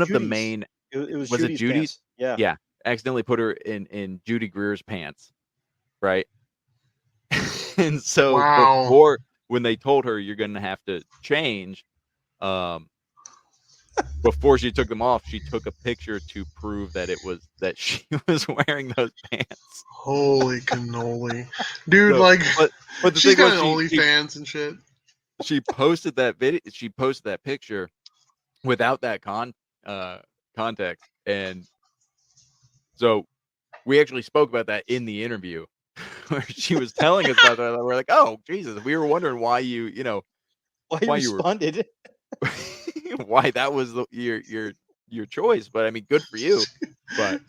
of the main it was it Judy's? Pants. Yeah. Accidentally put her in Judy Greer's pants. Right. And so before, when they told her you're gonna have to change, before she took them off, she took a picture to prove that she was wearing those pants. Holy cannoli, dude! So, like, but the she's got an OnlyFans and shit. She posted that video. She posted that picture without that context, and so we actually spoke about that in the interview, where she was telling us about that. We're like, oh Jesus, we were wondering why you responded. Why that was your choice, but I mean, good for you. But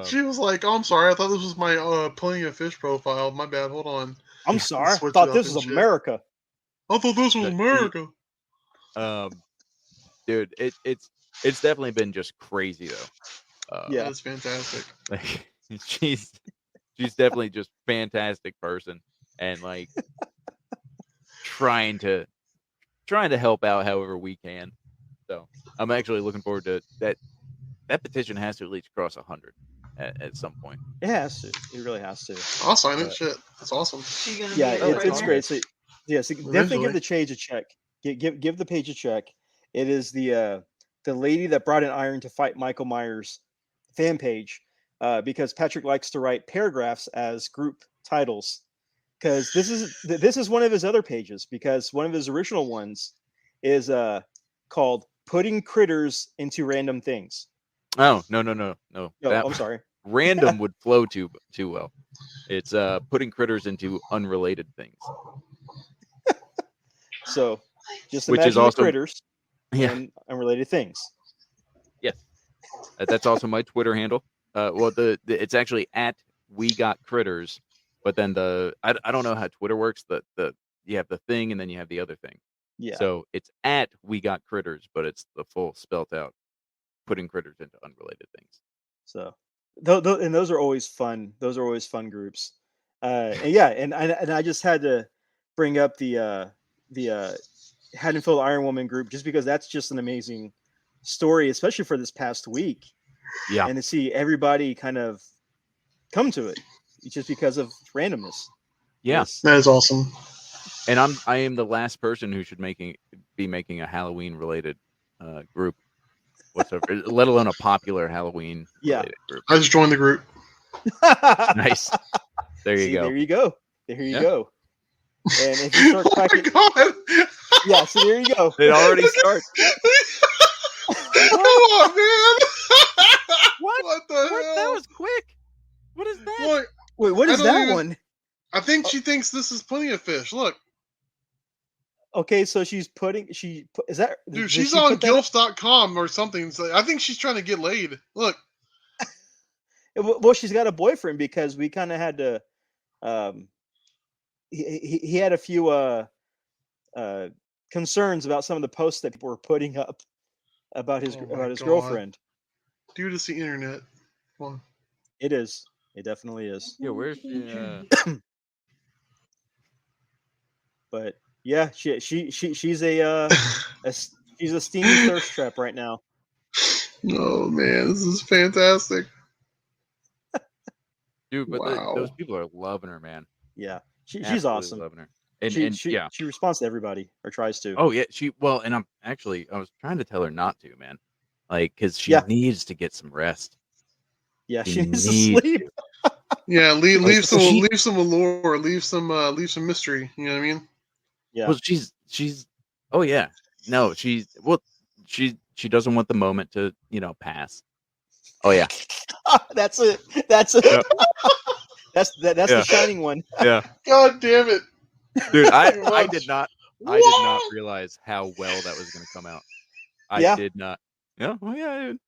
she was like, "Oh, I'm sorry. I thought this was my Plenty of Fish profile. My bad. Hold on. I'm sorry. I thought this was America. I thought this was America." Dude, it's definitely been just crazy though. Yeah, that's fantastic. Like she's definitely just fantastic person, and like trying to help out however we can. So I'm actually looking forward to that. That petition has to at least cross 100 at some point. It has to. It really has to. I'll sign it. Shit, that's awesome. Yeah, it's great. So, so definitely give the page a check. Give the page a check. It is the lady that brought an iron to fight Michael Myers fan page, because Patrick likes to write paragraphs as group titles. Because this is one of his other pages, because one of his original ones is called "Putting Critters into Random Things." Oh no! I'm sorry. random would flow too well. It's putting critters into unrelated things. So just Which imagine is also the critters yeah. and unrelated things. Yes. That's also my Twitter handle. Well, it's actually at We Got Critters, but then I don't know how Twitter works. The you have the thing and then you have the other thing. Yeah. So it's at We Got Critters, but it's the full spelt out, putting critters into unrelated things. So, and those are always fun. Those are always fun groups. And yeah, and I just had to bring up the Haddonfield Iron Woman group just because that's just an amazing story, especially for this past week. Yeah. And to see everybody kind of come to it just because of randomness. Yeah. That is awesome. And I am the last person who should be making a Halloween related group whatsoever, let alone a popular Halloween related group. I just joined the group. Nice. There you go. There you go. There you go. And if you start cracking, God. yeah, so there you go. It already starts. Come on, man. What the What? hell? That was quick. What is that? Look, Wait, what is I don't that even- one? I think she thinks this is plenty of fish. Look, Okay, so she's is that dude, did she's she on put that up? gilfs.com or something. So I think she's trying to get laid. Look. Well, she's got a boyfriend because we kind of had to. He had a few concerns about some of the posts that people were putting up about his Oh my God. girlfriend. Dude, it's the internet. Come on. It is. It definitely is. Yeah, where's she? But yeah, she's a she's a steamy thirst trap right now. Oh man, this is fantastic. Dude, but Wow. those people are loving her, man. Yeah, she's Absolutely awesome. loving her. And She responds to everybody or tries to. Oh yeah, and I was trying to tell her not to, man. Like, because she needs to get some rest. Yeah, she she needs to needs- sleep. Yeah, leave so some allure, leave some mystery. You know what I mean? Yeah. Well, she's. Oh yeah, no, she doesn't want the moment to pass. Oh yeah, That's it. That's it. Yeah. That's Yeah. the shining one. yeah, God damn it, dude. I much. did not realize how well that was going to come out. I Yeah. did not. Yeah. Oh yeah. Dude.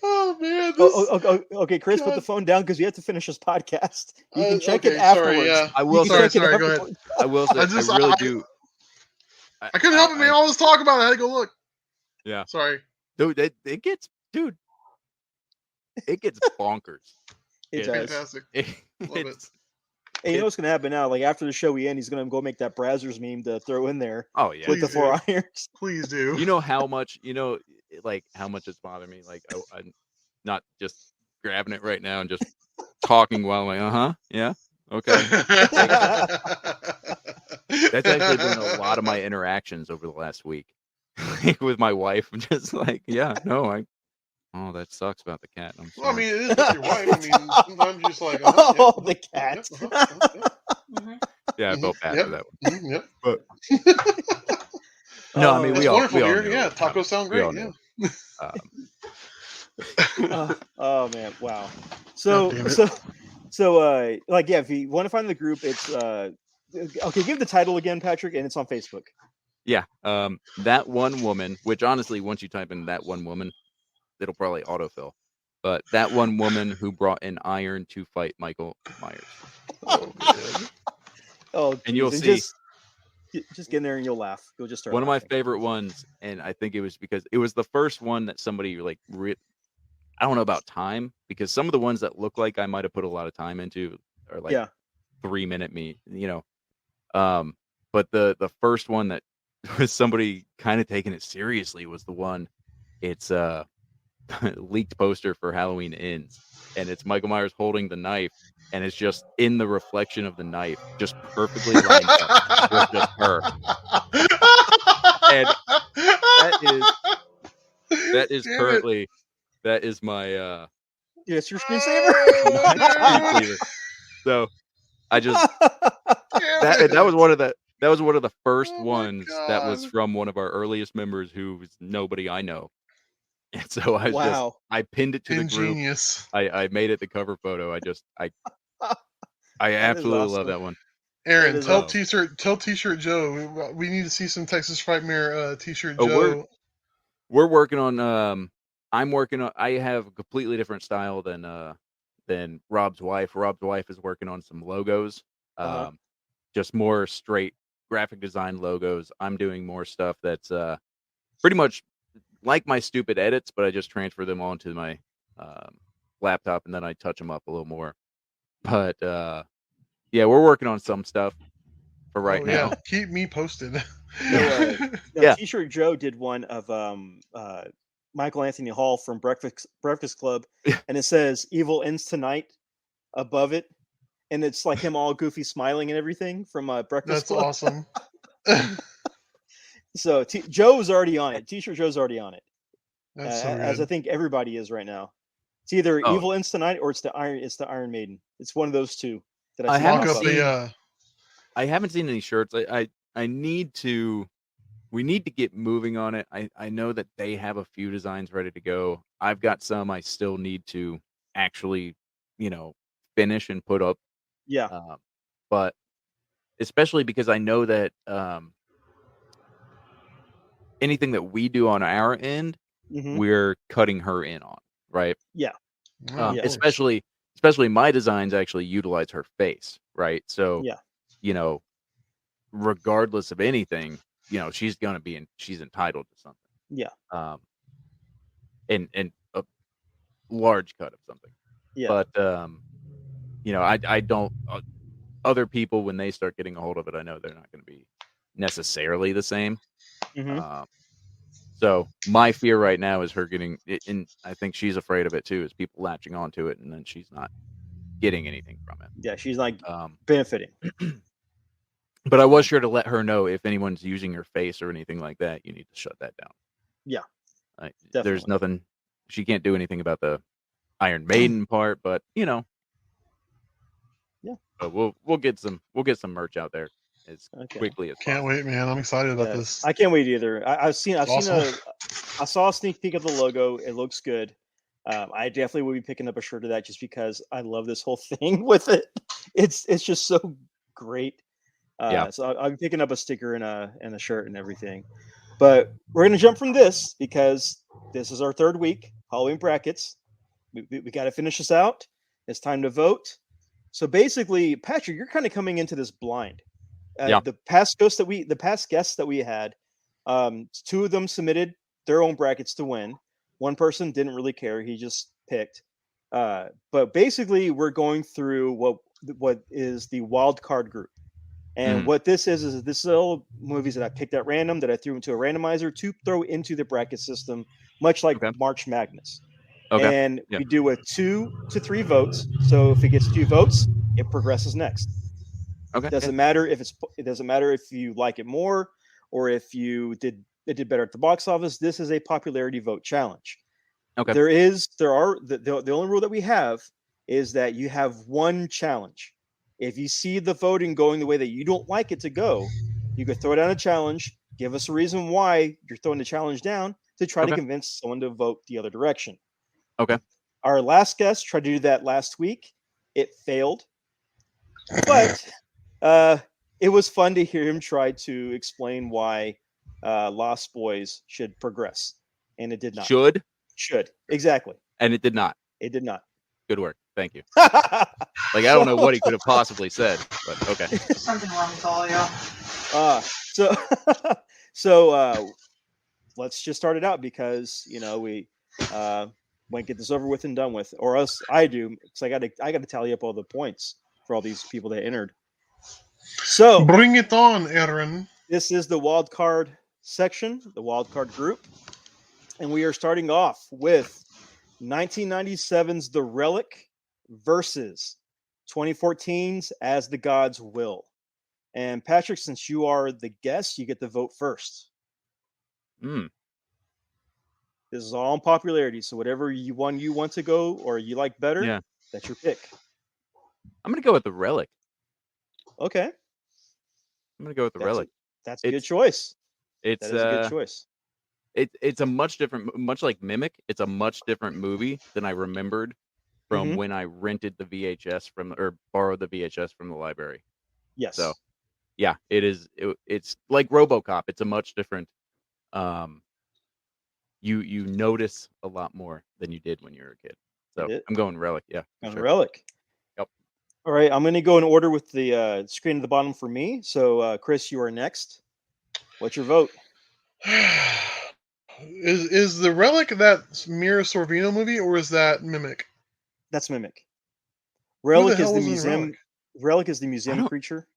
Oh man. This... Okay, Chris, put the God. phone down because we have to finish this podcast. You can check okay, it afterwards. Sorry, yeah. I will You can say. check it Go ahead. afterwards. I will say. I really do. I couldn't help it, man. All this talk about it, I had to go look. Yeah. Sorry. Dude, it gets bonkers. It does. Fantastic. Love it. And you know what's gonna happen now? Like after the show we end, he's gonna go make that Brazzers meme to throw in there Oh yeah. with the Please 4 irons. Please do. You know how much how much it's bothering me. Like I'm not just grabbing it right now and just talking while I'm like, yeah, okay. That's actually been a lot of my interactions over the last week with my wife. I'm just like, oh, that sucks about the cat. I'm sorry. Well, I mean, it is with your wife. I mean, sometimes you're just like, Oh, the cat. Yeah, I felt bad Yep. for that one. Yep. But no, I mean, It's we all wonderful here. know Yeah, how- tacos sound we great. all Yeah. know. Oh man, wow. So God damn it. if you want to find the group, it's okay. Give the title again, Patrick, and it's on Facebook. Yeah, that one woman. Which honestly, once you type in that one woman, it'll probably autofill. But that one woman who brought an iron to fight Michael Myers. Oh, man. Oh, And you'll geez, see. just get in there and you'll laugh. You'll just start. One of my laughing. favorite ones, and I think it was because it was the first one that somebody I don't know about time, because some of the ones that look like I might have put a lot of time into are like 3-minute but the first one that was somebody kind of taking it seriously was the one. It's leaked poster for Halloween Ends, and it's Michael Myers holding the knife, and it's just in the reflection of the knife, just perfectly lined up with just her. And that is Damn it. currently that is my Yes, your screensaver. Oh, my damn it. screensaver. So I just Damn it. that was one of the first Oh my ones that was God. from one of our earliest members who's nobody I know. And so Wow. I pinned it to the group. Ingenious. I made it the cover photo. I That is absolutely love awesome. that one. Aaron, is tell awesome. T-shirt Joe. We need to see some Texas Frightmare T-shirt Oh, Joe. we're working on. I'm working on. I have a completely different style than Rob's wife. Rob's wife is working on some logos. Uh-huh. Just more straight graphic design logos. I'm doing more stuff that's pretty much like my stupid edits, but I just transfer them onto my laptop and then I touch them up a little more. But yeah, we're working on some stuff for right now. Keep me posted. Yeah. T-shirt Joe did one of Michael Anthony Hall from Breakfast Club, and it says "Evil ends tonight" above it, and it's like him all goofy, smiling and everything from Breakfast That's Club. awesome. So Joe's already on it. T-shirt Joe's already on it. That's so As good. I think everybody is right now. It's either Oh. Evil ends tonight or it's the Iron Maiden. It's one of those two that I see haven't pop up. seen. I haven't seen any shirts. I need to. We need to get moving on it. I know that they have a few designs ready to go. I've got some I still need to actually, finish and put up. Yeah. But especially because I know that anything that we do on our end, we're cutting her in on, right? Yeah. Especially my designs actually utilize her face, right? So, regardless of anything, she's gonna be she's entitled to something. Yeah. And a large cut of something. Yeah. But I don't. Other people, when they start getting a hold of it, I know they're not going to be necessarily the same. So my fear right now is her getting, and I think she's afraid of it too, is people latching onto it and then she's not getting anything from it. Yeah, she's like benefiting. But I was sure to let her know if anyone's using her face or anything like that, you need to shut that down. Yeah, there's nothing. She can't do anything about the Iron Maiden part, but Yeah. But we'll get some merch out there as quickly as possible. Can't wait, man. I'm excited about this. I can't wait either. I saw a sneak peek of the logo. It looks good. I definitely will be picking up a shirt of that just because I love this whole thing with it. It's just so great. So I'll be picking up a sticker and a shirt and everything. But we're gonna jump from this because this is our third week, Halloween brackets. We got to finish this out. It's time to vote. So basically, Patrick, you're kind of coming into this blind. The past guests that we had, two of them submitted their own brackets to win. One person didn't really care; he just picked. But basically, we're going through what is the wild card group, and what this is this is all movies that I picked at random that I threw into a randomizer to throw into the bracket system, much like March Madness. Okay. And we do a 2 to 3 votes. So if it gets 2 votes, it progresses next. Okay. It doesn't matter if you like it more or if it did better at the box office. This is a popularity vote challenge. Okay. The only rule that we have is that you have one challenge. If you see the voting going the way that you don't like it to go, you could throw down a challenge, give us a reason why you're throwing the challenge down to try to convince someone to vote the other direction. Okay. Our last guest tried to do that last week. It failed. But it was fun to hear him try to explain why Lost Boys should progress. And it did not. Should. Exactly. And it did not. It did not. Good work. Thank you. I don't know what he could have possibly said, but okay. Something wrong with all y'all. So let's just start it out because we want to get this over with and done with, or else I do, because I got to tally up all the points for all these people that entered. So bring it on, Aaron. This is the wild card section, the wild card group, and we are starting off with 1997's The Relic versus 2014's As the Gods Will. And Patrick, since you are the guest, you get to vote first. This is all in popularity, so whatever you want to go or you like better, that's your pick. I'm gonna go with The Relic. Okay. I'm gonna go with The Relic. That's a good choice. It's a good choice. It's a much different, much like Mimic. It's a much different movie than I remembered from when I rented the VHS or borrowed the VHS from the library. Yes. So, yeah, it is. It's like RoboCop. It's a much different. You notice a lot more than you did when you were a kid. So I'm going Relic. Yeah, sure. Relic. Yep. All right, I'm going to go in order with the screen at the bottom for me. So, Chris, you are next. What's your vote? Is the Relic that Mira Sorvino movie, or is that Mimic? That's Mimic. Relic is the museum. Relic is the museum creature.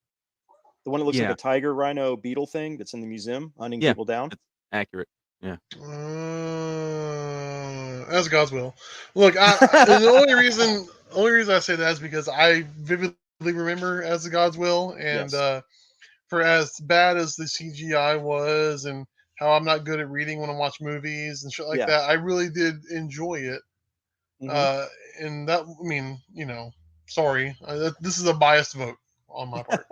The one that looks like a tiger, rhino, beetle thing that's in the museum, hunting people down. It's accurate. Yeah. As God's will. Look, the only reason I say that is because I vividly remember As the God's Will, and for as bad as the CGI was, and how I'm not good at reading when I watch movies and shit like that, I really did enjoy it. And that, I mean, sorry, this is a biased vote on my part.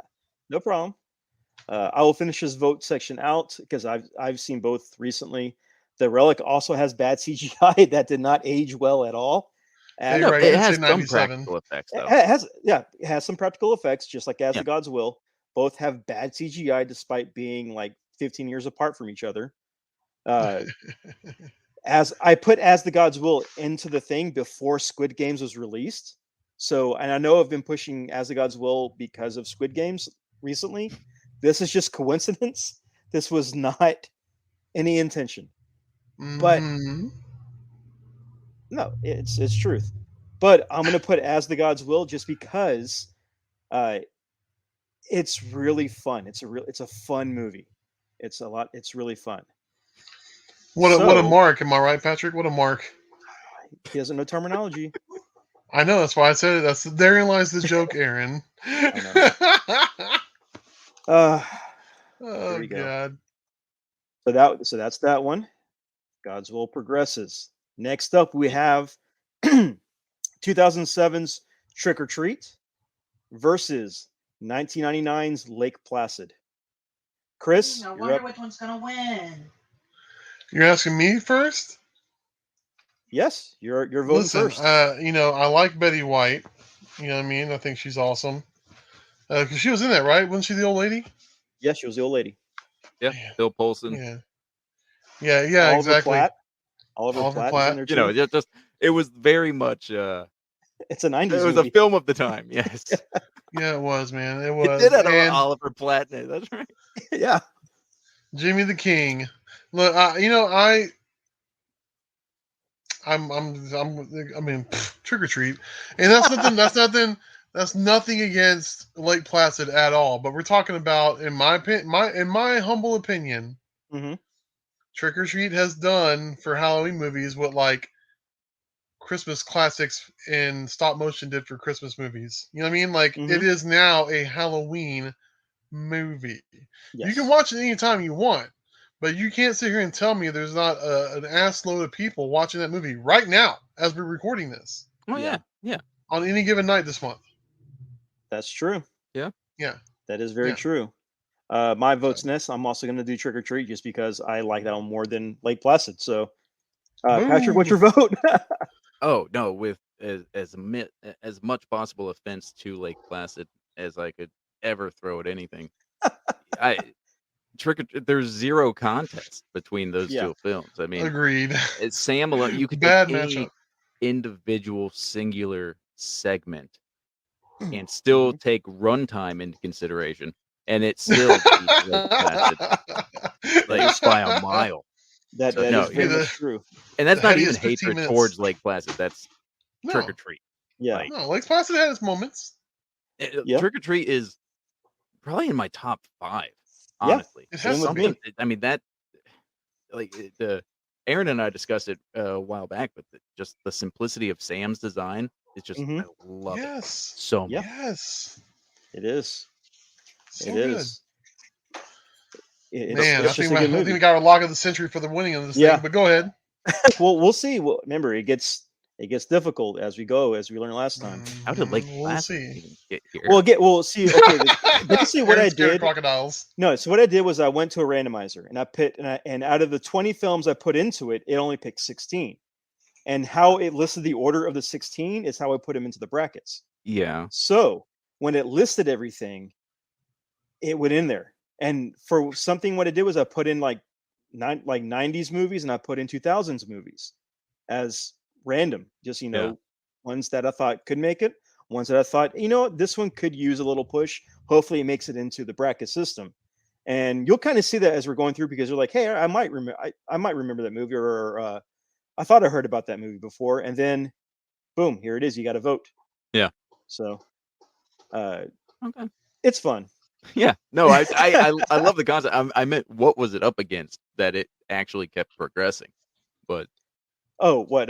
No problem. I will finish this vote section out because I've seen both recently. The Relic also has bad CGI that did not age well at all. It has some practical effects, though. It has some practical effects, just like As the God's Will. Both have bad CGI despite being like 15 years apart from each other. As I put As the God's Will into the thing before Squid Games was released. So, and I know I've been pushing As the God's Will because of Squid Games recently. This is just coincidence. This was not any intention. But no, it's truth. But I'm going to put As the God's Will just because it's really fun. It's a fun movie. It's really fun. What a mark. Am I right, Patrick? What a mark. He doesn't know terminology. I know, that's why I said it. Therein lies the joke, Aaron. Oh God. So that's that one. God's Will progresses. Next up, we have 2007's Trick or Treat versus 1999's Lake Placid. Chris, I wonder which one's gonna win. You're asking me first? Yes, you're voting first. I like Betty White. You know what I mean? I think she's awesome. Because she was in that, right? Wasn't she the old lady? Yes, she was the old lady. Yeah, Bill Polson. Yeah, Oliver exactly. Platt. Oliver Platt. In there too. It was very much. It's a 90s. It was movie. a film of the time. Yes. Yeah, it was, man. It was. It did have Oliver Platt in it. That's right. Yeah. Jimmy the King. Look, Trick or Treat, and that's nothing against Lake Placid at all. But we're talking about, in my humble opinion, Trick or Treat has done for Halloween movies what like Christmas classics in stop motion did for Christmas movies. You know what I mean? Like it is now a Halloween movie. Yes. You can watch it anytime you want. But you can't sit here and tell me there's not an ass load of people watching that movie right now as we're recording this. Oh, yeah. On any given night this month. That's true. Yeah. That is very true. My vote's next. I'm also going to do Trick or Treat just because I like that one more than Lake Placid. So, Patrick, what's your vote? Oh, no, with as much possible offense to Lake Placid as I could ever throw at anything. There's zero contest between those two films. I mean, agreed. Sam alone, you could bad take matchup. Individual singular segment and still take runtime into consideration, and it still beats Lake Placid like by a mile. That is very much true. And that's not even hatred towards Lake Placid. That's Trick or Treat. Yeah. Lake Placid had its moments. Trick or Treat is probably in my top 5. Honestly, it has something. I mean that, like Aaron and I discussed it a while back, but just the simplicity of Sam's design is just I love it so much. Yes, it is. So it good. is. Man, I think we got our lock of the century for the winning of this thing. But go ahead. Well, we'll see. Well, remember, it gets It gets difficult as we go, as we learned last time. How did Lake We'll Placid see. even get here? We'll see. Okay, basically what I Aaron's scared of did. crocodiles. No, so what I did was I went to a randomizer and I picked, and out of the 20 films I put into it, it only picked 16. And how it listed the order of the 16 is how I put them into the brackets. Yeah. So when it listed everything, it went in there. And for something, what I did was I put in like 90s movies and I put in 2000s movies as random, just ones that I thought could make it, ones that I thought, this one could use a little push. Hopefully it makes it into the bracket system. And you'll kind of see that as we're going through, because you're like, hey, I might remember that movie, or I thought I heard about that movie before, and then boom, here it is. You got to vote. Yeah. So Okay. it's fun. Yeah. No, I love the concept. I meant, what was it up against that it actually kept progressing? But oh, what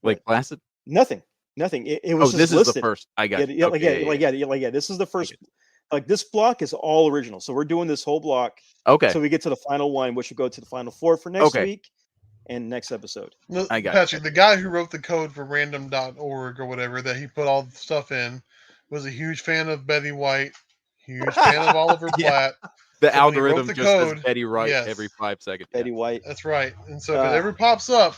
Lake Placid? Nothing. It was just this listed. is the first. I got Yeah, you. This is the first. Like, this block is all original. So we're doing this whole block. Okay. So we get to the final one, which will go to the final 4 for next week and next episode. Look, I got Patrick, the guy who wrote the code for random.org or whatever that he put all the stuff in was a huge fan of Betty White, huge fan of Oliver Platt. The So when he wrote algorithm the just code, says Betty Wright yes. every 5 seconds. Betty White. That's right. And so if it ever pops up,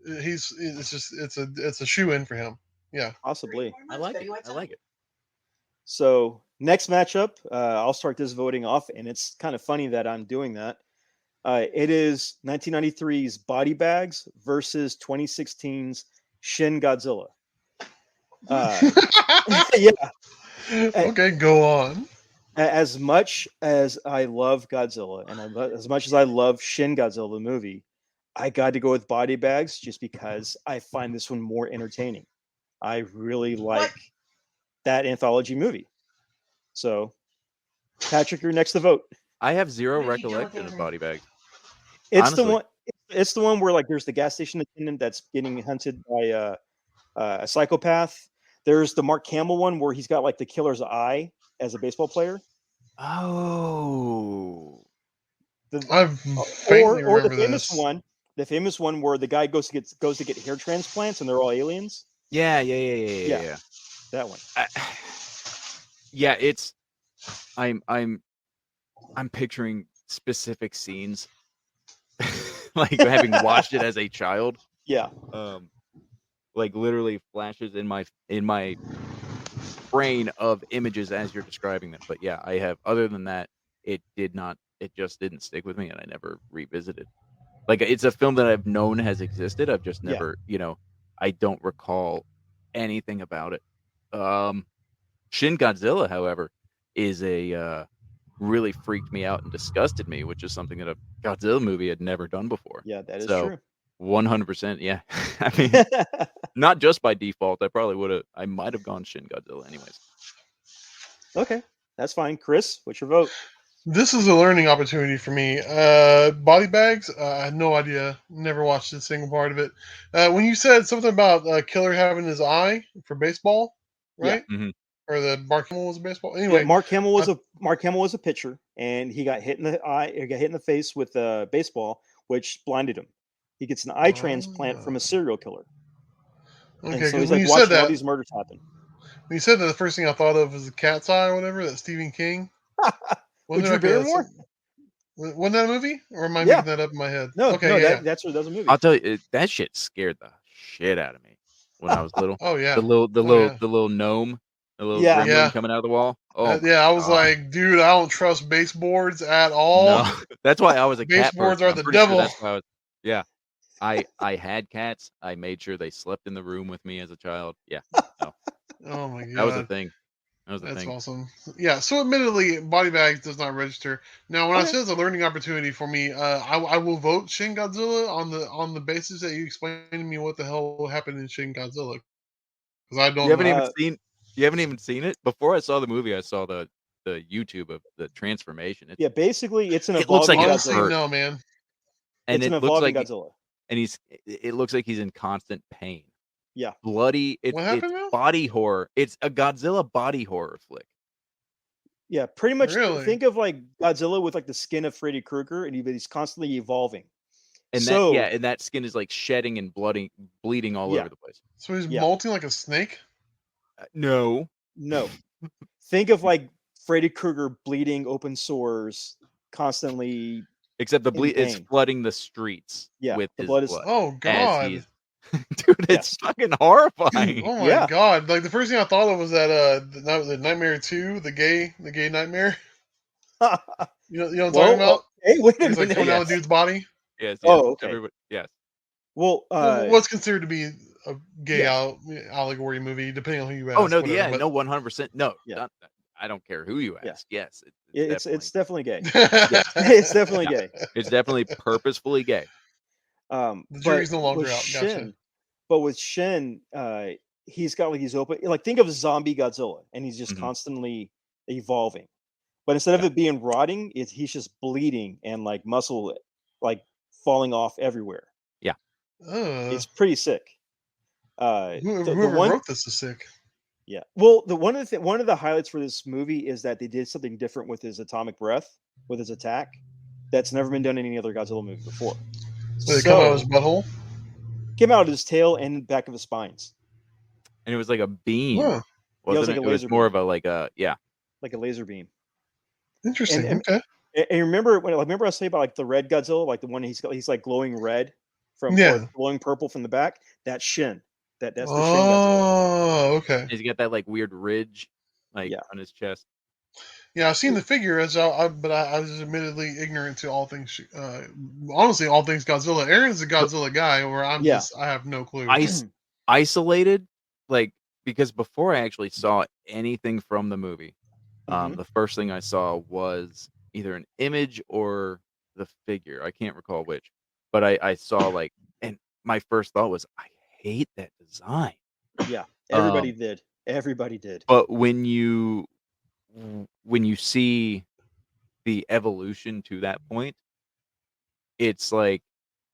it's a shoe in for him. Yeah. Possibly. I like it. So next matchup, I'll start this voting off, and it's kind of funny that I'm doing that. It is 1993's Body Bags versus 2016's Shin Godzilla. Yeah. Okay, go on. As much as I love Godzilla, and as much as I love Shin Godzilla, the movie, I got to go with Body Bags just because I find this one more entertaining. I really like that anthology movie. So, Patrick, you're next to vote. I have zero recollection of Body Bags. It's Honestly. the one. It's the one where, like, there's the gas station attendant that's getting hunted by a psychopath. There's the Mark Hamill one where he's got like the killer's eye as a baseball player. Oh, I've or the famous one. The famous one where the guy goes to get hair transplants and they're all aliens. Yeah. That one. Yeah, it's. I'm picturing specific scenes, like having watched it as a child. Yeah. Like literally flashes in my brain of images as you're describing them. But yeah, I have. Other than that, it just didn't stick with me, and I never revisited. Like, it's a film that I've known has existed. I've just never, I don't recall anything about it. Shin Godzilla, however, is really freaked me out and disgusted me, which is something that a Godzilla movie had never done before. Yeah, that is true. 100%. Yeah. I mean, not just by default. I might have gone Shin Godzilla anyways. Okay, that's fine. Chris, what's your vote? This is a learning opportunity for me. Body Bags, I had no idea. Never watched a single part of it. When you said something about Killer having his eye for baseball, right? Yeah. Mm-hmm. Or the Mark Hamill was a baseball. Anyway, Yeah, Mark Hamill was a pitcher, and he got hit in the eye. He got hit in the face with a baseball, which blinded him. He gets an eye transplant from a serial killer. Okay, and so he's when like you said watching that, all these murders happen. when you said that, the first thing I thought of was the Cat's Eye or whatever, that Stephen King. With Drew Barrymore? Wasn't that a movie? Or am I making that up in my head? No, okay, that's a movie. I'll tell you, that shit scared the shit out of me when I was little. Oh yeah. The little gnome, the little gremlin coming out of the wall. Oh yeah, I was like, dude, I don't trust baseboards at all. No, that's why I was a cat Baseboards person. are I'm the pretty sure devil. that's why I was. Yeah, I had cats. I made sure they slept in the room with me as a child. Yeah. No. Oh my god. That was a thing. That's awesome. Yeah. So admittedly, Body Bags does not register. Now, when I say it's a learning opportunity for me, I will vote Shin Godzilla on the basis that you explain to me what the hell happened in Shin Godzilla, because I don't. You haven't even seen it. Before I saw the movie, I saw the YouTube of the transformation. Basically, it's an it looks like honestly, Godzilla. no, man. And it's it an looks like Godzilla. And it looks like he's in constant pain. Yeah. Bloody. It's body horror. It's a Godzilla body horror flick. Yeah, pretty much. Really? Think of like Godzilla with like the skin of Freddy Krueger, and he's constantly evolving. And So and that skin is like shedding and bleeding all Yeah. over the place. So he's Yeah. molting like a snake. No, no, think of like Freddy Krueger bleeding, open sores, constantly. except the In bleed it's pain. flooding the streets Yeah, with the his blood is- blood. Oh as God! he's dude, it's Yes. fucking horrifying. Oh my Yeah. God! Like the first thing I thought of was that the Nightmare 2, the gay nightmare. You know what I'm talking about? hey, wait a He's like minute. coming out Yes. of the dude's body. Yes, Oh, okay. everybody, yes. Well, What's considered to be a gay Yeah. allegory movie, depending on who you ask. Oh no, whatever, yeah, but- no, 100%. No, Yeah. I don't care who you Yeah. ask. Yes, it's definitely gay. Yes. It's definitely Yeah. gay. it's definitely purposefully gay. The But jury's no longer with out. Gotcha. Shin, but with Shin, he's got like these open. Like think of zombie Godzilla, and he's just Mhm. constantly evolving. But instead of it being rotting, he's just bleeding and like muscle, like falling off everywhere. It's pretty sick. Whoever The one, wrote this is sick. yeah. Well, one of the highlights for this movie is that they did something different with his atomic breath, with his attack, that's never been done in any other Godzilla movie before. So they come out of his butthole. Came out of his tail and back of his spines, And it was like a beam. Huh. Wasn't like it? a It was laser more beam. of a like a like a laser beam. Interesting. And- Okay. And remember I was saying about like the red Godzilla, like the one he's like glowing red from Yeah. or glowing purple from the back. That's Shin. That's the Shin Godzilla. Oh, okay. He's got that like weird ridge like Yeah. on his chest. Yeah, I've seen the figure, but I was admittedly ignorant to all things. Honestly, all things Godzilla. Aaron's a Godzilla guy, where I have no clue. Isolated, like because before I actually saw anything from the movie, Mhm. the first thing I saw was either an image or the figure. I can't recall which, but I saw like, and my first thought was, I hate that design. Yeah, everybody did. Everybody did. But when you see the evolution to that point, it's like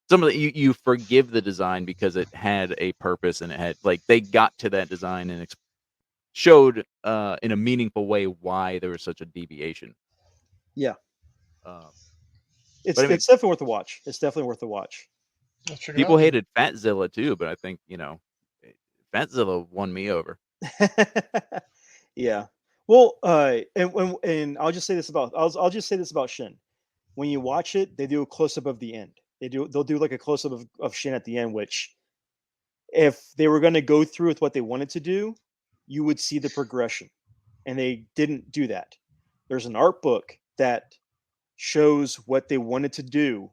some of the you forgive the design because it had a purpose and it had like they got to that design and showed in a meaningful way why there was such a deviation. Yeah. But I mean- It's definitely worth a watch. It's definitely worth a watch. Let's check it People out. hated Fatzilla too, but I think Fatzilla won me over. Yeah. Well, and I'll just say this about Shin. When you watch it, they do a close up of the end. They'll do like a close up of Shin at the end, which if they were going to go through with what they wanted to do, you would see the progression, and they didn't do that. There's an art book that shows what they wanted to do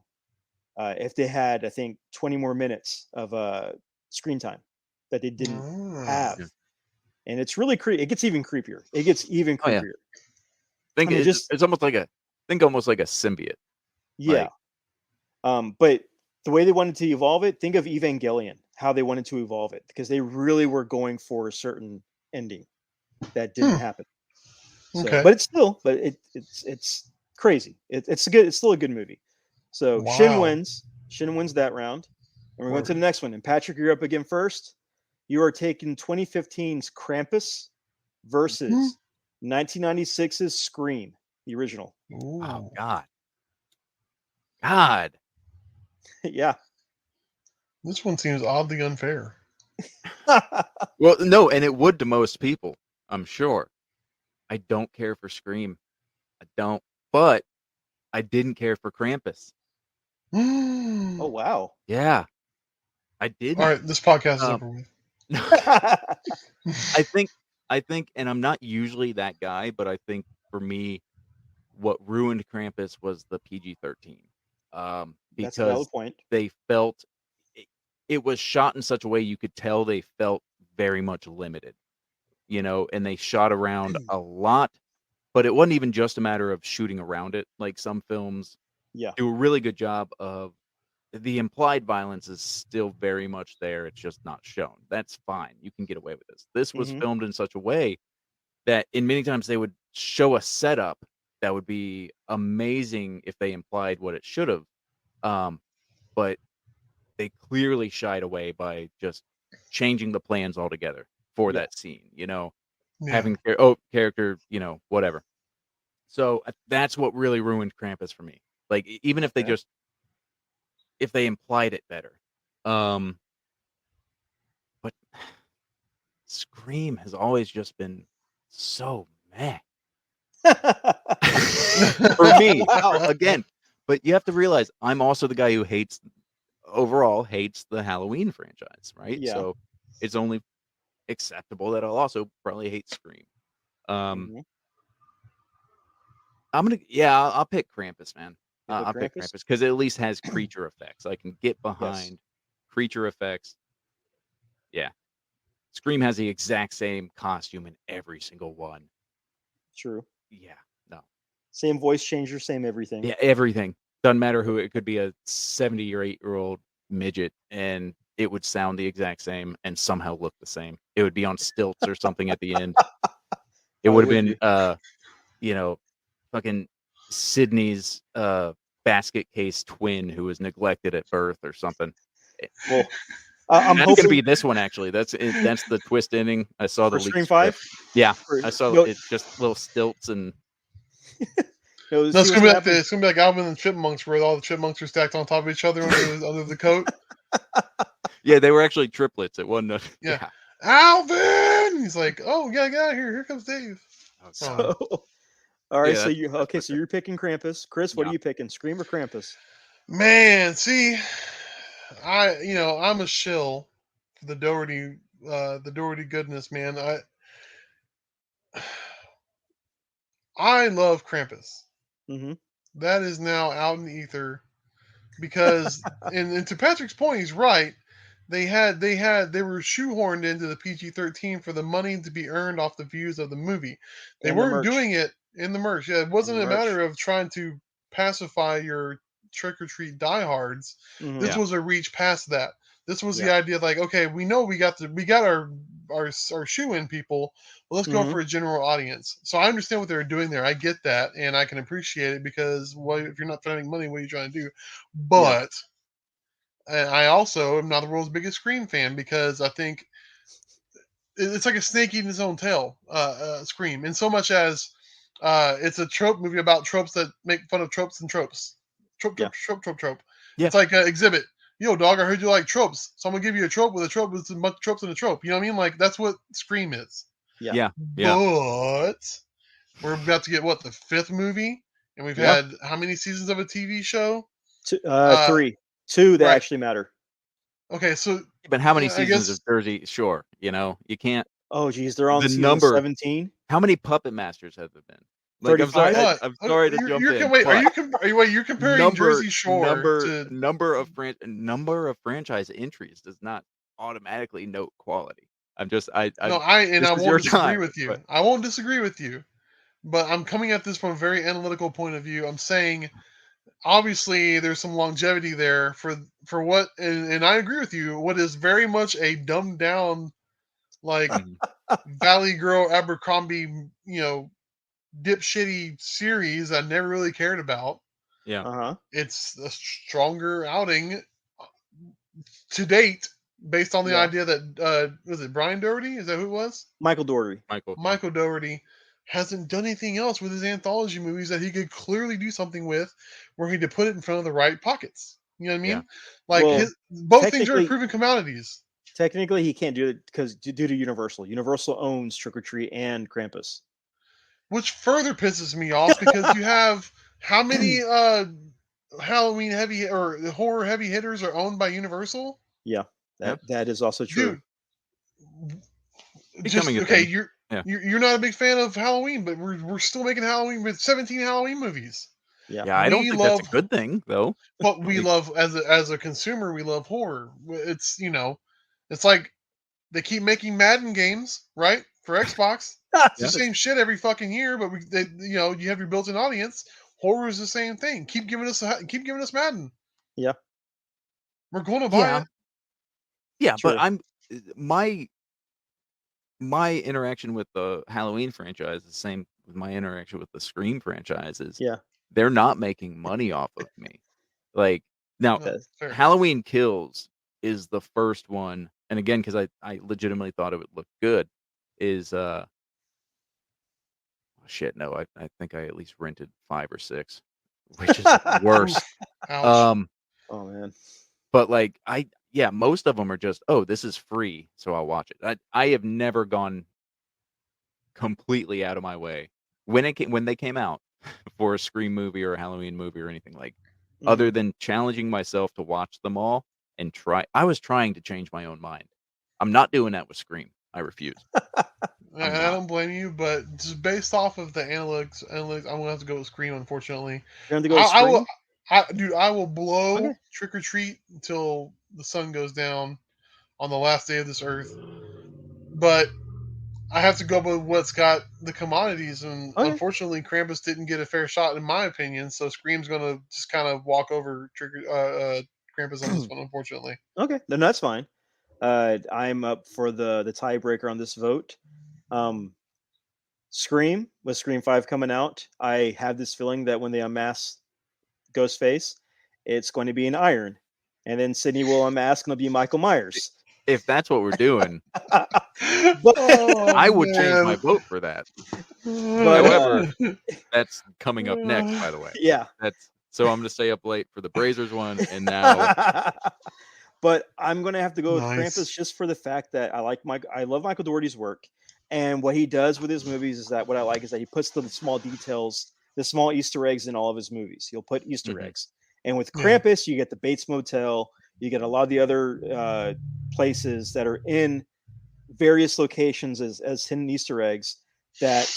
if they had, I think, 20 more minutes of screen time that they didn't have. Yeah. And it's really creepy. It gets even creepier. It gets even Oh, yeah. creepier. Think I mean, it's almost like a symbiote. Yeah. But the way they wanted to evolve it, think of Evangelion, how they wanted to evolve it, because they really were going for a certain ending that didn't happen. So, Okay. but it's crazy. It's still a good movie. So Shin Wow. wins. Shin wins that round. And we're going to the next one. And Patrick, you're up again first. You are taking 2015's Krampus versus 1996's Scream, the original. Ooh. Oh God. Yeah. This one seems oddly unfair. Well, no, and it would to most people, I'm sure. I don't care for Scream. I don't. But I didn't care for Krampus. Oh wow. Yeah. I did. All right, this podcast is Um, over with. I think, and I'm not usually that guy, but I think for me, what ruined Krampus was the PG-13. That's a valid Because point. they felt it was shot in such a way you could tell they felt very much limited, and they shot around a lot, but it wasn't even just a matter of shooting around it. Like some films Yeah. do a really good job of the implied violence is still very much there. It's just not shown. That's fine. You can get away with this. This was Mhm. filmed in such a way that in many times they would show a setup that would be amazing if they implied what it should have. But they clearly shied away by just changing the plans altogether for Yeah. that scene, Yeah. having character, whatever. So that's what really ruined Krampus for me. Like even if they Okay. just if they implied it better. But Scream has always just been so meh. For me. Now, again, but you have to realize I'm also the guy who overall hates the Halloween franchise, right? Yeah. So it's only acceptable that I'll also probably hate Scream. Mhm. I'll pick Krampus, man. You pick I'll pick Krampus? Krampus because it at least has creature effects. I can get behind creature effects. Yeah. Scream has the exact same costume in every single one. True. Yeah. No. Same voice changer, same everything. Yeah, everything. Doesn't matter who. It could be a 70 or 8-year-old midget and it would sound the exact same and somehow look the same. It would be on stilts or something at the end. It would have been fucking Sydney's basket case twin who was neglected at birth or something. Well, I'm That's hoping gonna be this one actually. That's the twist ending. I saw the for leaked Scream script. 5. Yeah, Or- I saw no, it's just little stilts and no, No, see it's what's gonna be like happening? it's gonna be like Alvin and the Chipmunks, where all the chipmunks are stacked on top of each other under the coat. yeah, they were actually triplets. It wasn't. Yeah. Alvin! He's like, oh yeah, get out of here. Here comes Dave. Oh, God. So, all right. Yeah, So that's so you're picking Krampus. Chris, what Yeah. are you picking? Scream or Krampus? Man, see, I'm a shill for the Doherty goodness, man. I love Krampus. Mm-hmm. That is now out in the ether because, and to Patrick's point, he's right. They were shoehorned into the PG-13 for the money to be earned off the views of the movie. They And the weren't merch. doing it in the merch. Yeah, it wasn't the a merch. matter of trying to pacify your trick or treat diehards. Mhm. This Yeah. was a reach past that. This was the Yeah. idea of like, okay, we know we got our shoe in people. Well, let's go Mhm. for a general audience. So I understand what they were doing there. I get that, and I can appreciate it because, well, if you're not trying to make money, what are you trying to do? But and I also am not the world's biggest Scream fan because I think it's like a snake eating its own tail. Scream, in so much as it's a trope movie about tropes that make fun of tropes and tropes. Trope. Yeah. It's like Exhibit. Yo, dog, I heard you like tropes, so I'm gonna give you a trope with a bunch of tropes and a trope. You know what I mean? Like that's what Scream is. Yeah. But we're about to get what, the 5th movie, and we've Yeah. had how many seasons of a TV show? 3. 2 that right. actually matter. Okay, so But how many I seasons guess of Jersey Shore? You can't. Oh, geez, they're on The season number- 17. How many Puppet Masters have there been? Like, I'm 35? sorry. what? I'm sorry to jump in. Wait, but you're comparing Jersey Shore to number of franchise entries does not automatically note quality. I'm just I no, I this is won't your disagree time, with you. but- I won't disagree with you, but I'm coming at this from a very analytical point of view. I'm saying, obviously, there's some longevity there for what, and I agree with you. What is very much a dumbed down, like Mhm. Valley Girl Abercrombie, dipshitty series I never really cared about. Yeah. Uh-huh. It's a stronger outing to date, based on the Yeah. idea that was it Brian Doherty? Is that who it was? Michael Doherty. Michael Doherty hasn't done anything else with his anthology movies that he could clearly do something with, where he could put it in front of the right pockets. You know what I mean? Yeah. Like Well, both things are technically- proven commodities. Technically, he can't do it because due to Universal. Universal owns Trick or Treat and Krampus. Which further pisses me off because you have how many Halloween heavy or horror heavy hitters are owned by Universal? That is also true. Dude, Becoming a okay, thing. you're not a big fan of Halloween, but we're still making Halloween with 17 Halloween movies. Yeah, I don't We think that's love- a good thing though. But we love as a consumer, we love horror. It's it's like they keep making Madden games, right? For Xbox. It's the same shit every fucking year, but you have your built-in audience. Horror is the same thing. Keep giving us Madden. Yeah. We're going to buy it. Yeah, True. but I'm my interaction with the Halloween franchise is the same with my interaction with the Scream franchises. Yeah. They're not making money off of me. Like now, No, fair. Halloween Kills is the first one, and again, because I legitimately thought it would look good, is shit, no, I think I at least rented 5 or 6, which is worse. Ouch. Oh man. But like most of them are just, oh, this is free, so I'll watch it. I have never gone completely out of my way when they came out for a Scream movie or a Halloween movie or anything, like other than challenging myself to watch them all and I was trying to change my own mind. I'm not doing that with Scream. I refuse. I don't blame you, but just based off of the analytics, I'm gonna have to go with Scream. Unfortunately, You're going to go with I will, Scream? dude. I will blow Okay. Trick or Treat until the sun goes down on the last day of this earth. But I have to go with what's got the commodities, and Okay. unfortunately, Krampus didn't get a fair shot, in my opinion. So Scream's gonna just kind of walk over Krampus on this one, unfortunately. Okay, then that's fine. I'm up for the tiebreaker on this vote. Scream, with Scream 5 coming out, I have this feeling that when they unmask Ghostface, it's going to be an iron, and then Sydney will unmask and it'll be Michael Myers. If that's what we're doing, But I would change my vote for that. But, However, that's coming up next, by the way. yeah. So I'm going to stay up late for the Brazers one, and now But I'm going to have to go with Nice. Krampus just for the fact that I love Michael Dougherty's work, and what he does with his movies is that what I like is that he puts the small details, the small Easter eggs in all of his movies. He'll put Easter eggs, and with Yeah. Krampus, you get the Bates Motel, you get a lot of the other places that are in various locations as hidden Easter eggs that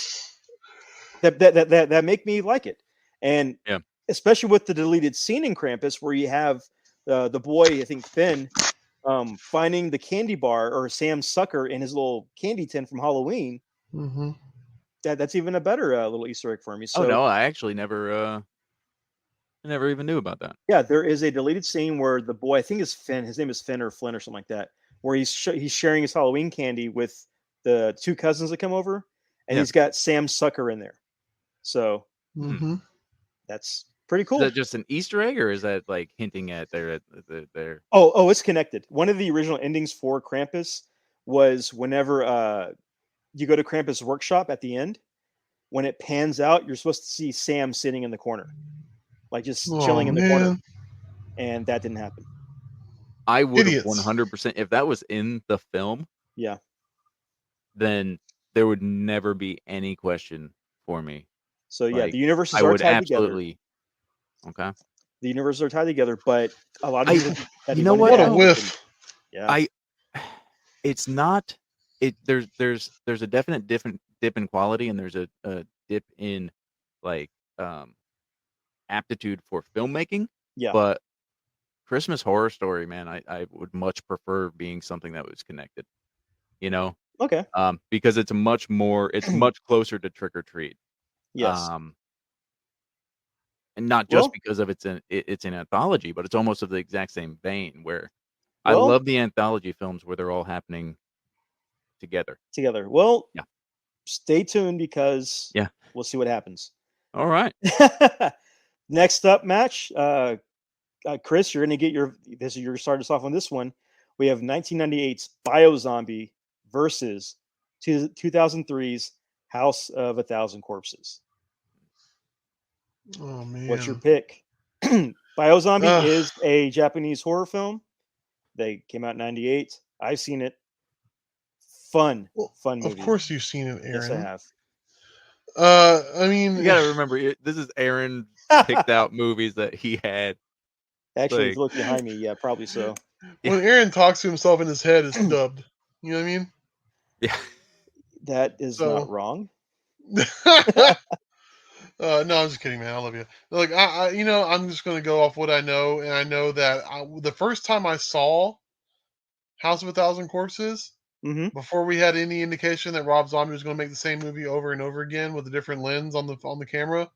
make me like it, and Yeah. especially with the deleted scene in Krampus where you have the boy, I think Finn, finding the candy bar or Sam's sucker in his little candy tin from Halloween. Mm-hmm. That's even a better little Easter egg for me. So, oh no, I actually never even knew about that. yeah, there is a deleted scene where the boy, I think is Finn, his name is Finn or Flynn or something like that, where he's sharing his Halloween candy with the two cousins that come over, and Yeah. he's got Sam's sucker in there. So Mm-hmm. that's pretty cool. Is that just an Easter egg, or is that like hinting at their? Oh, it's connected. One of the original endings for Krampus was whenever you go to Krampus' workshop at the end, when it pans out, you're supposed to see Sam sitting in the corner, like just chilling in the corner, and that didn't happen. I would have Idiots. 100%, if that was in the film, Yeah. then there would never be any question for me. So yeah, Like, the universes I are would tied absolutely. together. Okay. The universes are tied together, but a lot of people think that you he know went what? What in a and- whiff. Yeah. It's not. There's a definite different dip in quality, and there's a dip in like aptitude for filmmaking. Yeah. But Christmas Horror Story, man, I would much prefer being something that was connected. You know, Okay. because it's much closer to Trick or Treat. Yes. And not just Well- because of it's an anthology, but it's almost of the exact same vein where I Well- love the anthology films where they're all happening together. Well, Yeah. Stay tuned because Yeah. we'll see what happens. All right. Next up match, Chris, you're going to get you're starting us off on this one. We have 1998's Biozombie versus 2003's House of a Thousand Corpses. Oh man. What's your pick? Biozombie Ugh. is a Japanese horror film. They came out in 98. I've seen it. Fun movie. Of course you've seen it, Aaron. Yes, I have. I mean, You got to remember, this is Aaron picked out movies that he had. Actually, if like- you look behind me, yeah, probably so. when Aaron talks to himself in his head, it's dubbed. You know what I mean? Yeah. That is So- not wrong. No, I'm just kidding, man. I love you. Like, I'm just gonna go off what I know, and I know that the first time I saw House of a Thousand Corpses, Mm-hmm. before we had any indication that Rob Zombie was going to make the same movie over and over again with a different lens on the camera,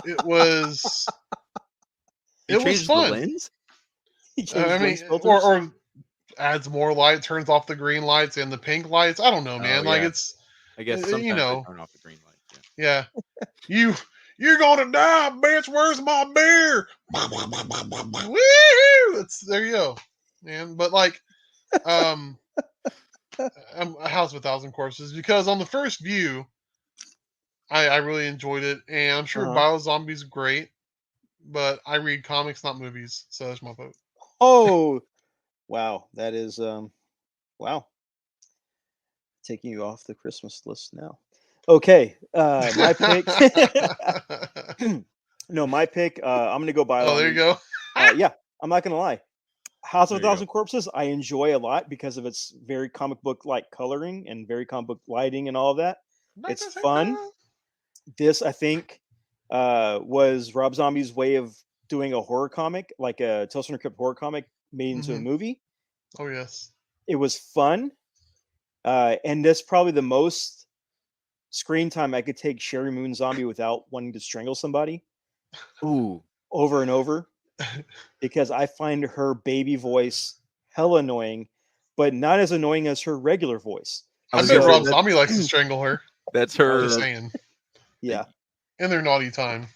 it was He it was changed fun. the lens? He changed I mean, lens filters. or adds more light, turns off the green lights and the pink lights. I don't know, man. Oh, Like yeah. it's I guess you sometimes know. they turn off the green light. Yeah. yeah. You're gonna die, bitch. Where's my beer? Woo! There you go, man. But like, A House of a Thousand Corpses, because on the first view, I really enjoyed it, and I'm sure Uh-huh. Biozombie's great. but I read comics, not movies, so that's my vote. Oh, wow. That is wow. Taking you off the Christmas list now. Okay, my pick. No, my pick. I'm gonna go Oh, there you go. Yeah, I'm not gonna lie. House of a There you Thousand Corpses, I enjoy a lot because of its very comic book like coloring and very comic book lighting and all of that. It's fun. This, I think, was Rob Zombie's way of doing a horror comic, like a Tales from the Crypt horror comic made into a Mhm. movie. Oh yes. It was fun, and that's probably the most screen time I could take Sherry Moon Zombie without wanting to strangle somebody Ooh, over and over, because I find her baby voice hell annoying, but not as annoying as her regular voice. I was bet gonna say Rob Zombie likes to strangle her. that's Oh, Just her. saying. yeah, In their naughty time.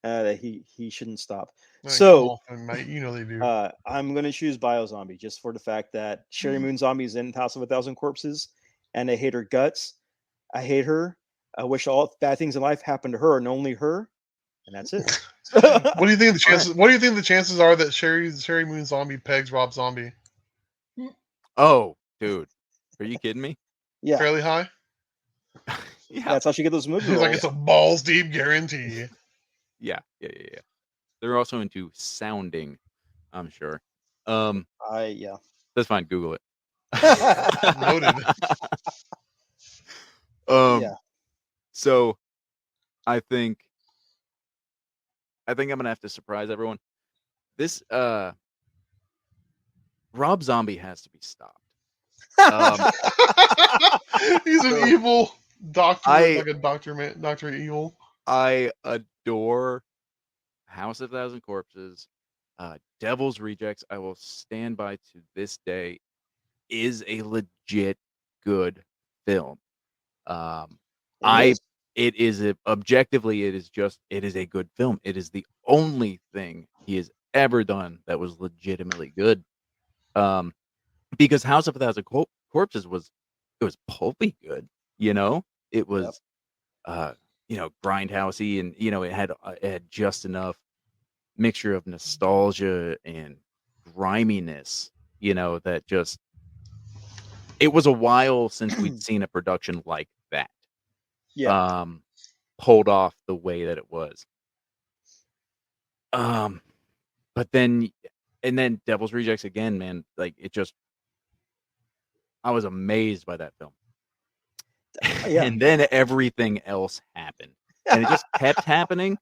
that he shouldn't stop. Like, So come on, mate. You know they do. I'm gonna choose Biozombie just for the fact that Sherry Moon Zombie is in House of a Thousand Corpses, and I hate her guts. I hate her. I wish all bad things in life happened to her and only her, and that's it. What do you think the All right. chances? What do you think the chances are that Sherry Moon Zombie pegs Rob Zombie? Oh, dude, are you kidding me? Yeah, Fairly high. Yeah, that's how she get those movie He's like, roles. it's a balls deep guarantee. yeah. They're also into sounding, I'm sure. Yeah. That's fine. Google it. Noted. Yeah. So I think I'm gonna have to surprise everyone. This Rob Zombie has to be stopped. He's an So, evil doctor, I- like a Doctor Evil. I adore House of Thousand Corpses, Devil's Rejects. I will stand by to this day is a legit good film. It is objectively it is a good film. It is the only thing he has ever done that was legitimately good. Because House of a Thousand Corpses was pulpy good, you know. It was grindhousey, and it had just enough mixture of nostalgia and griminess, that just it was a while since we'd seen a production like that. Yeah. Pulled off the way that it was. But then Devil's Rejects again, man, like I was amazed by that film. Yeah. And then everything else happened. And it just kept happening.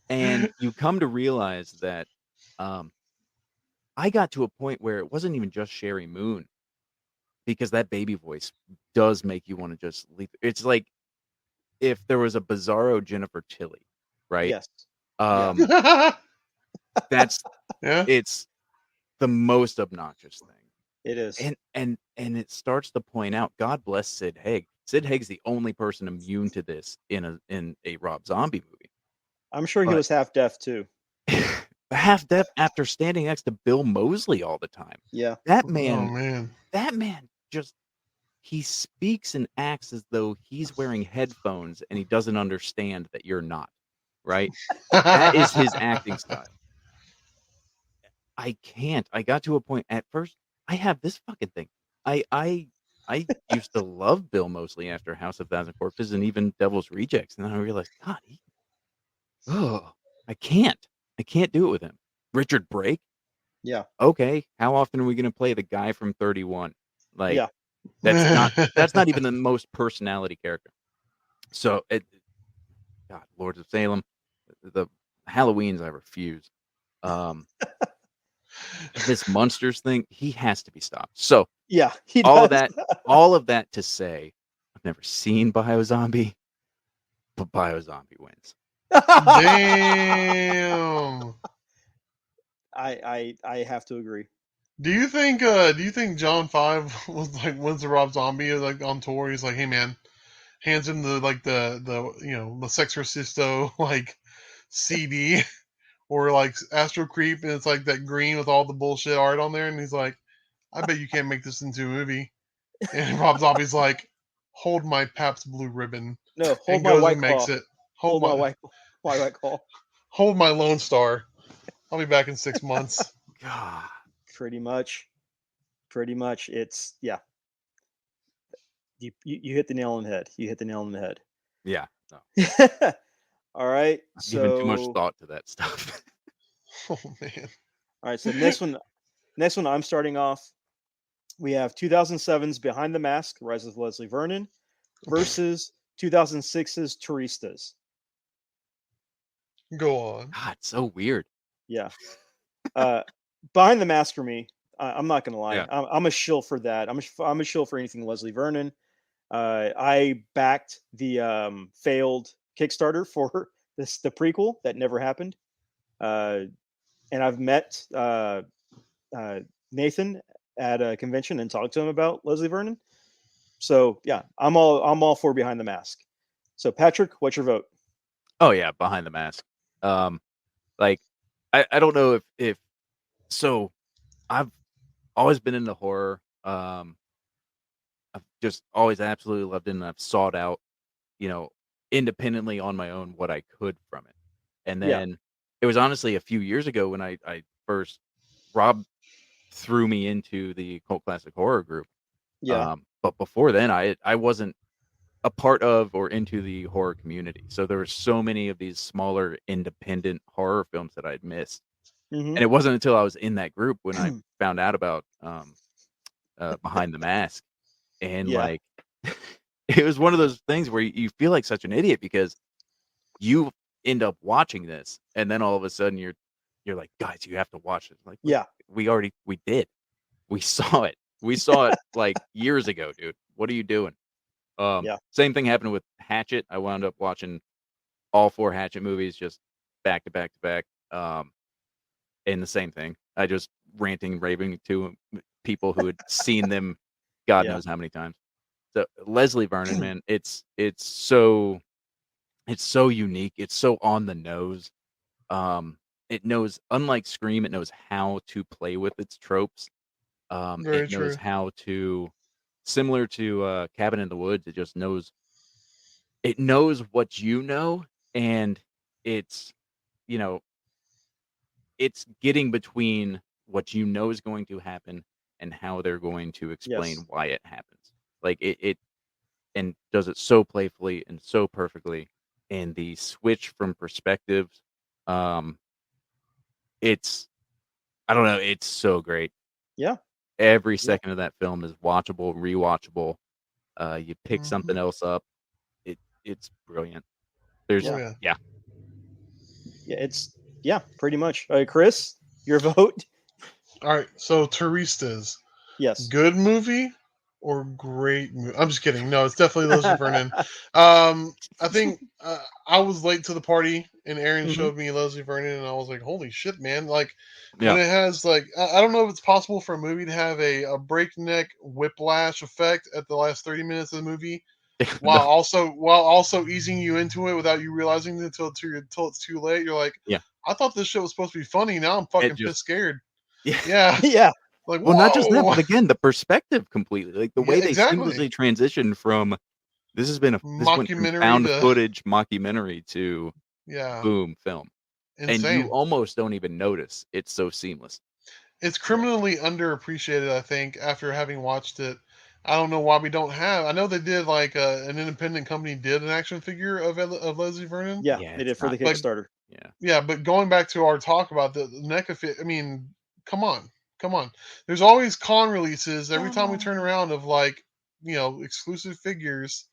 And you come to realize that I got to a point where it wasn't even just Sherry Moon, because that baby voice does make you want to just leave. It's like if there was a Bizarro Jennifer Tilly, right? Yes. That's Yeah. it's the most obnoxious thing. It is. And it starts to point out, God bless Sid Haig. Sid Haig's the only person immune to this in a Rob Zombie movie. I'm sure he but- was half deaf too. Half deaf after standing next to Bill Moseley all the time. Yeah. Oh man. That man just he speaks and acts as though he's wearing headphones and he doesn't understand that you're not, right? That is his acting style. I can't. I got to a point at first. I have this fucking thing. I used to love Bill Moseley after House of Thousand Corpses and even Devil's Rejects, and then I realized, God, I can't do it with him. Richard Brake. Yeah. Okay, how often are we going to play the guy from 31? Like, Yeah. that's not even the most personality character. So God, Lords of Salem, the Halloweens I refuse. This Munsters thing, he has to be stopped. So Yeah. He all of does. that to say, I've never seen Biozombie, but Biozombie wins. Damn. I have to agree. Do you think John 5 was like, when's the Rob Zombie like on tour? He's like, hey man, hands him the the Sexorcisto like CD or like Astro Creep, and it's like that green with all the bullshit art on there, and he's like, I bet you can't make this into a movie. And Rob Zombie's like, hold my Pabst Blue Ribbon. No, hold And my goes white and makes claw. it. Hold my white claw. Hold my Lone Star. I'll be back in 6 months. God. Pretty much. It's you hit the nail on the head. You hit the nail on the head. Yeah. No. All right. I've given too much So thought to that stuff. Oh man. all right. So next one I'm starting off. We have 2007's Behind the Mask: Rise of Leslie Vernon versus 2006's Turistas. Go on. God, so weird. Yeah. Behind the Mask for me. I'm not gonna lie. Yeah. I'm a shill for that. I'm a shill for anything Leslie Vernon. I backed the failed Kickstarter for the prequel that never happened. And I've met Nathan at a convention and talked to him about Leslie Vernon. So yeah, I'm all for Behind the Mask. So Patrick, what's your vote? Oh yeah, Behind the Mask. Like I don't know if so I've always been into horror. I've just always absolutely loved it, and I've sought out, independently on my own what I could from it. And Yeah. then it was honestly a few years ago when I first Rob threw me into the cult classic horror group. Yeah. But before then I wasn't a part of or into the horror community. So there were so many of these smaller independent horror films that I'd missed. Mhm. And it wasn't until I was in that group when I found out about Behind the Mask. And Yeah. like it was one of those things where you feel like such an idiot because you end up watching this and then all of a sudden you're like, guys, you have to watch it. Like, Yeah. we did. We saw it. We saw it like years ago, dude. What are you doing? Yeah. Same thing happened with Hatchet. I wound up watching all 4 Hatchet movies just back to back to back. And the same thing. I just ranting, raving to people who had seen them God Yeah. knows how many times. So Leslie Vernon, man, it's so unique. It's so on the nose. It knows, unlike Scream, it knows how to play with its tropes. Very It knows true. how to, similar to Cabin in the Woods, it just knows. It knows what you know, and it's, it's getting between what you know is going to happen and how they're going to explain Yes. why it happens. Like it and does it so playfully and so perfectly. And the switch from perspectives, it's I don't know, it's so great. Yeah. Every second of that film is watchable, rewatchable. You pick Mhm. something else up. It's brilliant. There's Oh yeah. Yeah. It's pretty much. Chris, your vote? All right. So Turistas, Yes. good movie or great movie? I'm just kidding. No, it's definitely Leslie Vernon. I think I was late to the party, and Aaron Mhm. showed me Leslie Vernon, and I was like, "Holy shit, man!" Like Yeah. when it has like I don't know if it's possible for a movie to have a breakneck whiplash effect at the last 30 minutes of the movie, while also easing you into it without you realizing it until it's too late. You're like, Yeah. I thought this shit was supposed to be funny. Now I'm fucking just pissed scared. yeah. Yeah. Yeah. Like, Well, not just that, whoa. but again, the perspective completely. Like the Yeah, way they exactly. seamlessly transition from this went from Mockumentary found to footage mockumentary to yeah, boom film. And you insane. almost don't even notice. It's so seamless. It's criminally underappreciated, I think, after having watched it. I don't know why we don't have. I know they did like an independent company did an action figure of Leslie Vernon. Yeah. Yeah, They did it's for the not Like Kickstarter. yeah. yeah, but going back to our talk about the Neca fit, I mean, come on. There's always con releases every time we turn around of like exclusive figures.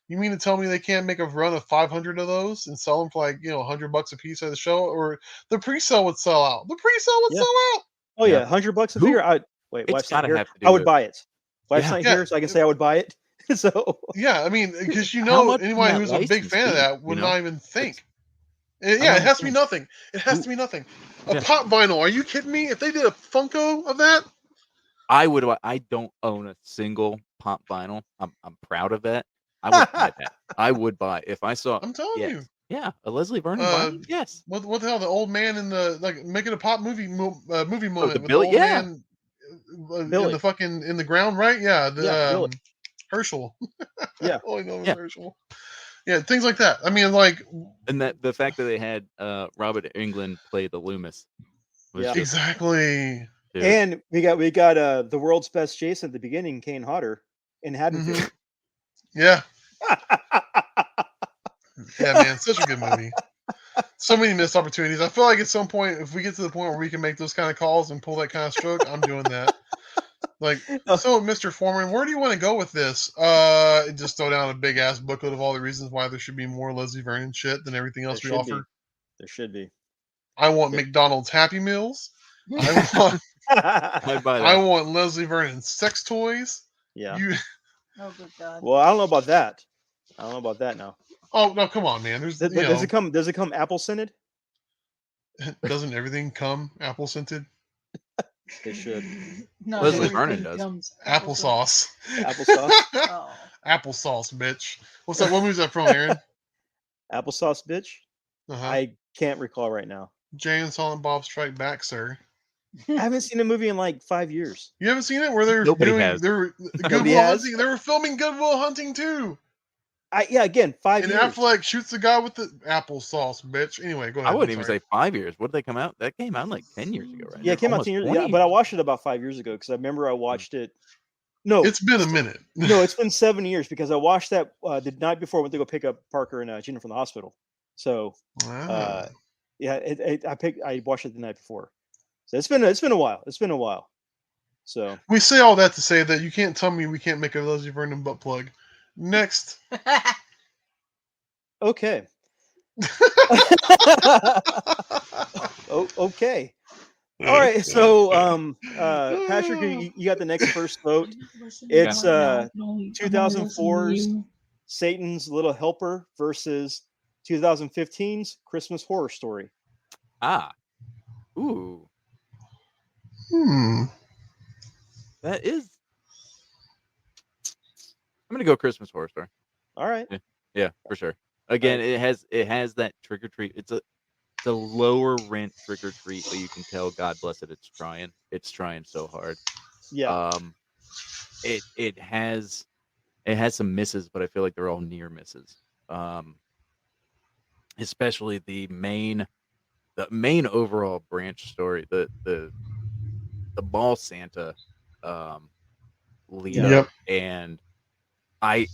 You mean to tell me they can't make a run of 500 of those and sell them for like $100 a piece at the show, or the pre-sale would sell out? The pre-sale would Yeah. sell out. Oh Yeah. yeah, $100 a Who- figure. Wait, It's wife's not gotta here. have to do I would with- buy it. Wife's Yeah. not Yeah. here, so I can say I would buy it. So Yeah, I mean, because How much can anybody that who's a big license fan of be, that would you know? not even think. I Yeah, don't it has to be understand. nothing. It has Who- to be nothing. A Yeah. pop vinyl? Are you kidding me? If they did a Funko of that, I don't own a single pop vinyl. I'm proud of that. I would buy that. I would buy if I saw. I'm telling you. Yeah, a Leslie Vernon Uh, vinyl. Yes. What the hell? The old man in the like making a pop movie movie moment the with Billy- the old yeah. man in Billy. the fucking in the ground, right? Yeah, the Yeah, Billy. Herschel. Yeah. All I know is Yeah. Herschel. Yeah, things like that. I mean, like And that the fact that they had Robert Englund play the Loomis was Yeah. just exactly. dude. And we got the world's best Jason at the beginning, Kane Hodder, in Haddonfield. Yeah, yeah, man, such a good movie. So many missed opportunities. I feel like at some point, if we get to the point where we can make those kind of calls and pull that kind of stroke, I'm doing that. Like, so Mr. Foreman, where do you want to go with this? Just throw down a big ass booklet of all the reasons why there should be more Leslie Vernon shit than everything else we offer. There should be. I want McDonald's Happy Meals. I want Leslie Vernon sex toys. Yeah. Oh, good God. Well, I don't know about that. I don't know about that now. Oh no, come on, man. There's Does it come apple scented? Doesn't everything come apple scented? It should. No, Leslie everything Vernon does. comes Applesauce. Applesauce. Oh. Applesauce, bitch. What's that? What movie's that from, Aaron? Applesauce, bitch. Uh-huh. I can't recall right now. Jay and Silent Bob Strike Back, sir. I haven't seen a movie in like 5 years. You haven't seen it? Where they're Nobody doing has. Goodwill Hunting. They were filming Goodwill Hunting too. Again, 5 And years. Affleck shoots the guy with the applesauce, bitch. Anyway, go ahead. I wouldn't even say 5 years. What did they come out? That came out like 10 years ago, right? Yeah, it came out Almost 10 years. 20. Yeah, but I watched it about 5 years ago because I remember I watched it. No, It's been a minute. no, it's been 7 years because I watched that the night before I went to go pick up Parker and Gina from the hospital. So, Wow. yeah, I watched it the night before. So it's been a while. It's been a while. So We say all that to say that you can't tell me we can't make a Leslie Vernon butt plug. Next. okay. Okay. All right. So, Patrick, you got the next first vote. It's 2004's Satan's Little Helper versus 2015's Christmas Horror Story. Ooh. Hmm. That is. I'm gonna go Christmas Horror Story. All right. Yeah, for sure. Again, it has that trick or treat. It's a lower rent trick or treat, but you can tell, God bless it, it's trying. It's trying so hard. Yeah. It has some misses, but I feel like they're all near misses. Especially the main overall branch story, the ball Santa lead up, and the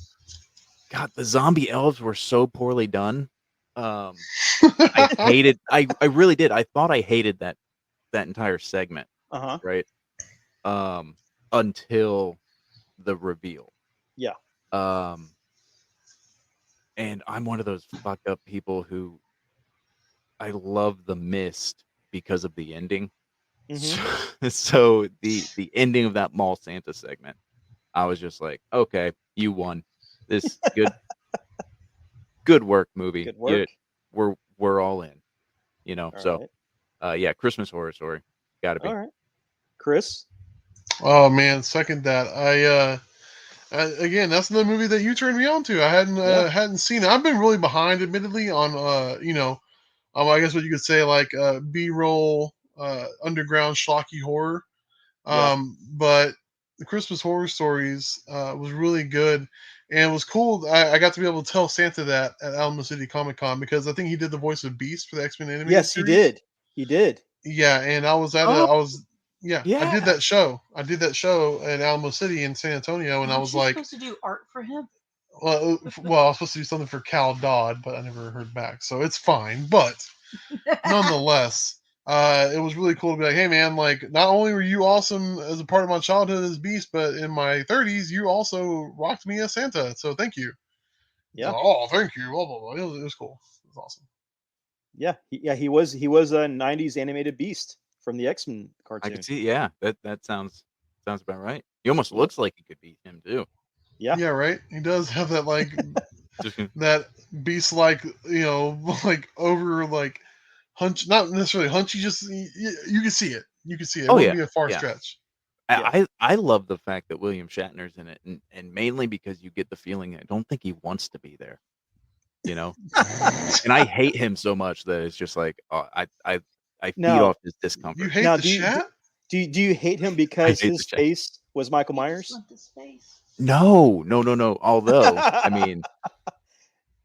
zombie elves were so poorly done. I really did. I thought I hated that entire segment. Right. Until the reveal. Yeah. And I'm one of those fucked up people who I love The Mist because of the ending. Mm-hmm. So the ending of that Mall Santa segment, I was just like, okay, you won. This good work, movie. Good work. We're all in. All so right. Yeah, Christmas Horror Story. Gotta be. All right. Chris? Oh man, second that. Again, that's another movie that you turned me on to. I hadn't seen it. I've been really behind, admittedly, on I guess what you could say, like B-roll underground schlocky horror. But the Christmas Horror Stories was really good, and it was cool. I got to be able to tell Santa that at Alamo City Comic Con because I think he did the voice of Beast for the X-Men animated Yes, series. he did. Yeah, and I was at Yeah. I did that show. I did that show at Alamo City in San Antonio, and I was like, supposed to do art for him? well, I was supposed to do something for Cal Dodd, but I never heard back, so it's fine. But nonetheless, it was really cool to be like, hey man, like not only were you awesome as a part of my childhood as Beast, but in my 30s, you also rocked me as Santa. So thank you. Yeah. Oh, thank you. Blah, blah, blah. It was cool. It was awesome. Yeah. He was a 90s animated Beast from the X-Men cartoon. I could see. Yeah, that sounds about right. He almost looks like he could be him too. Yeah. Yeah, right. He does have that like that Beast like like over like hunch, not necessarily hunchy. Just you can see it. You can see it. It wouldn't be a far stretch. I love the fact that William Shatner's in it, and mainly because you get the feeling I don't think he wants to be there. And I hate him so much that it's just like I feed off his discomfort. You hate the Shat? Do you hate him because his face was Michael Myers? No. Although, I mean,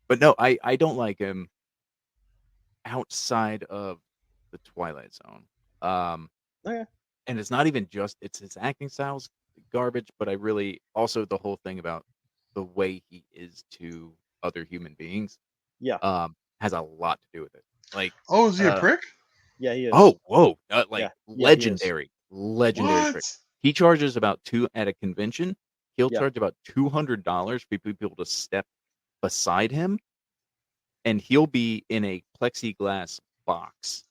But no, I don't like him outside of the Twilight Zone. Okay. And it's not even just it's his acting style's garbage, but I really also the whole thing about the way he is to other human beings Yeah. has a lot to do with it. Like, Oh, is he a prick? Yeah, he is. oh, whoa, like Yeah, he is. legendary What? prick. He charges about at a convention. He'll Yeah. charge about $200 for people to step beside him, and he'll be in a plexiglass box.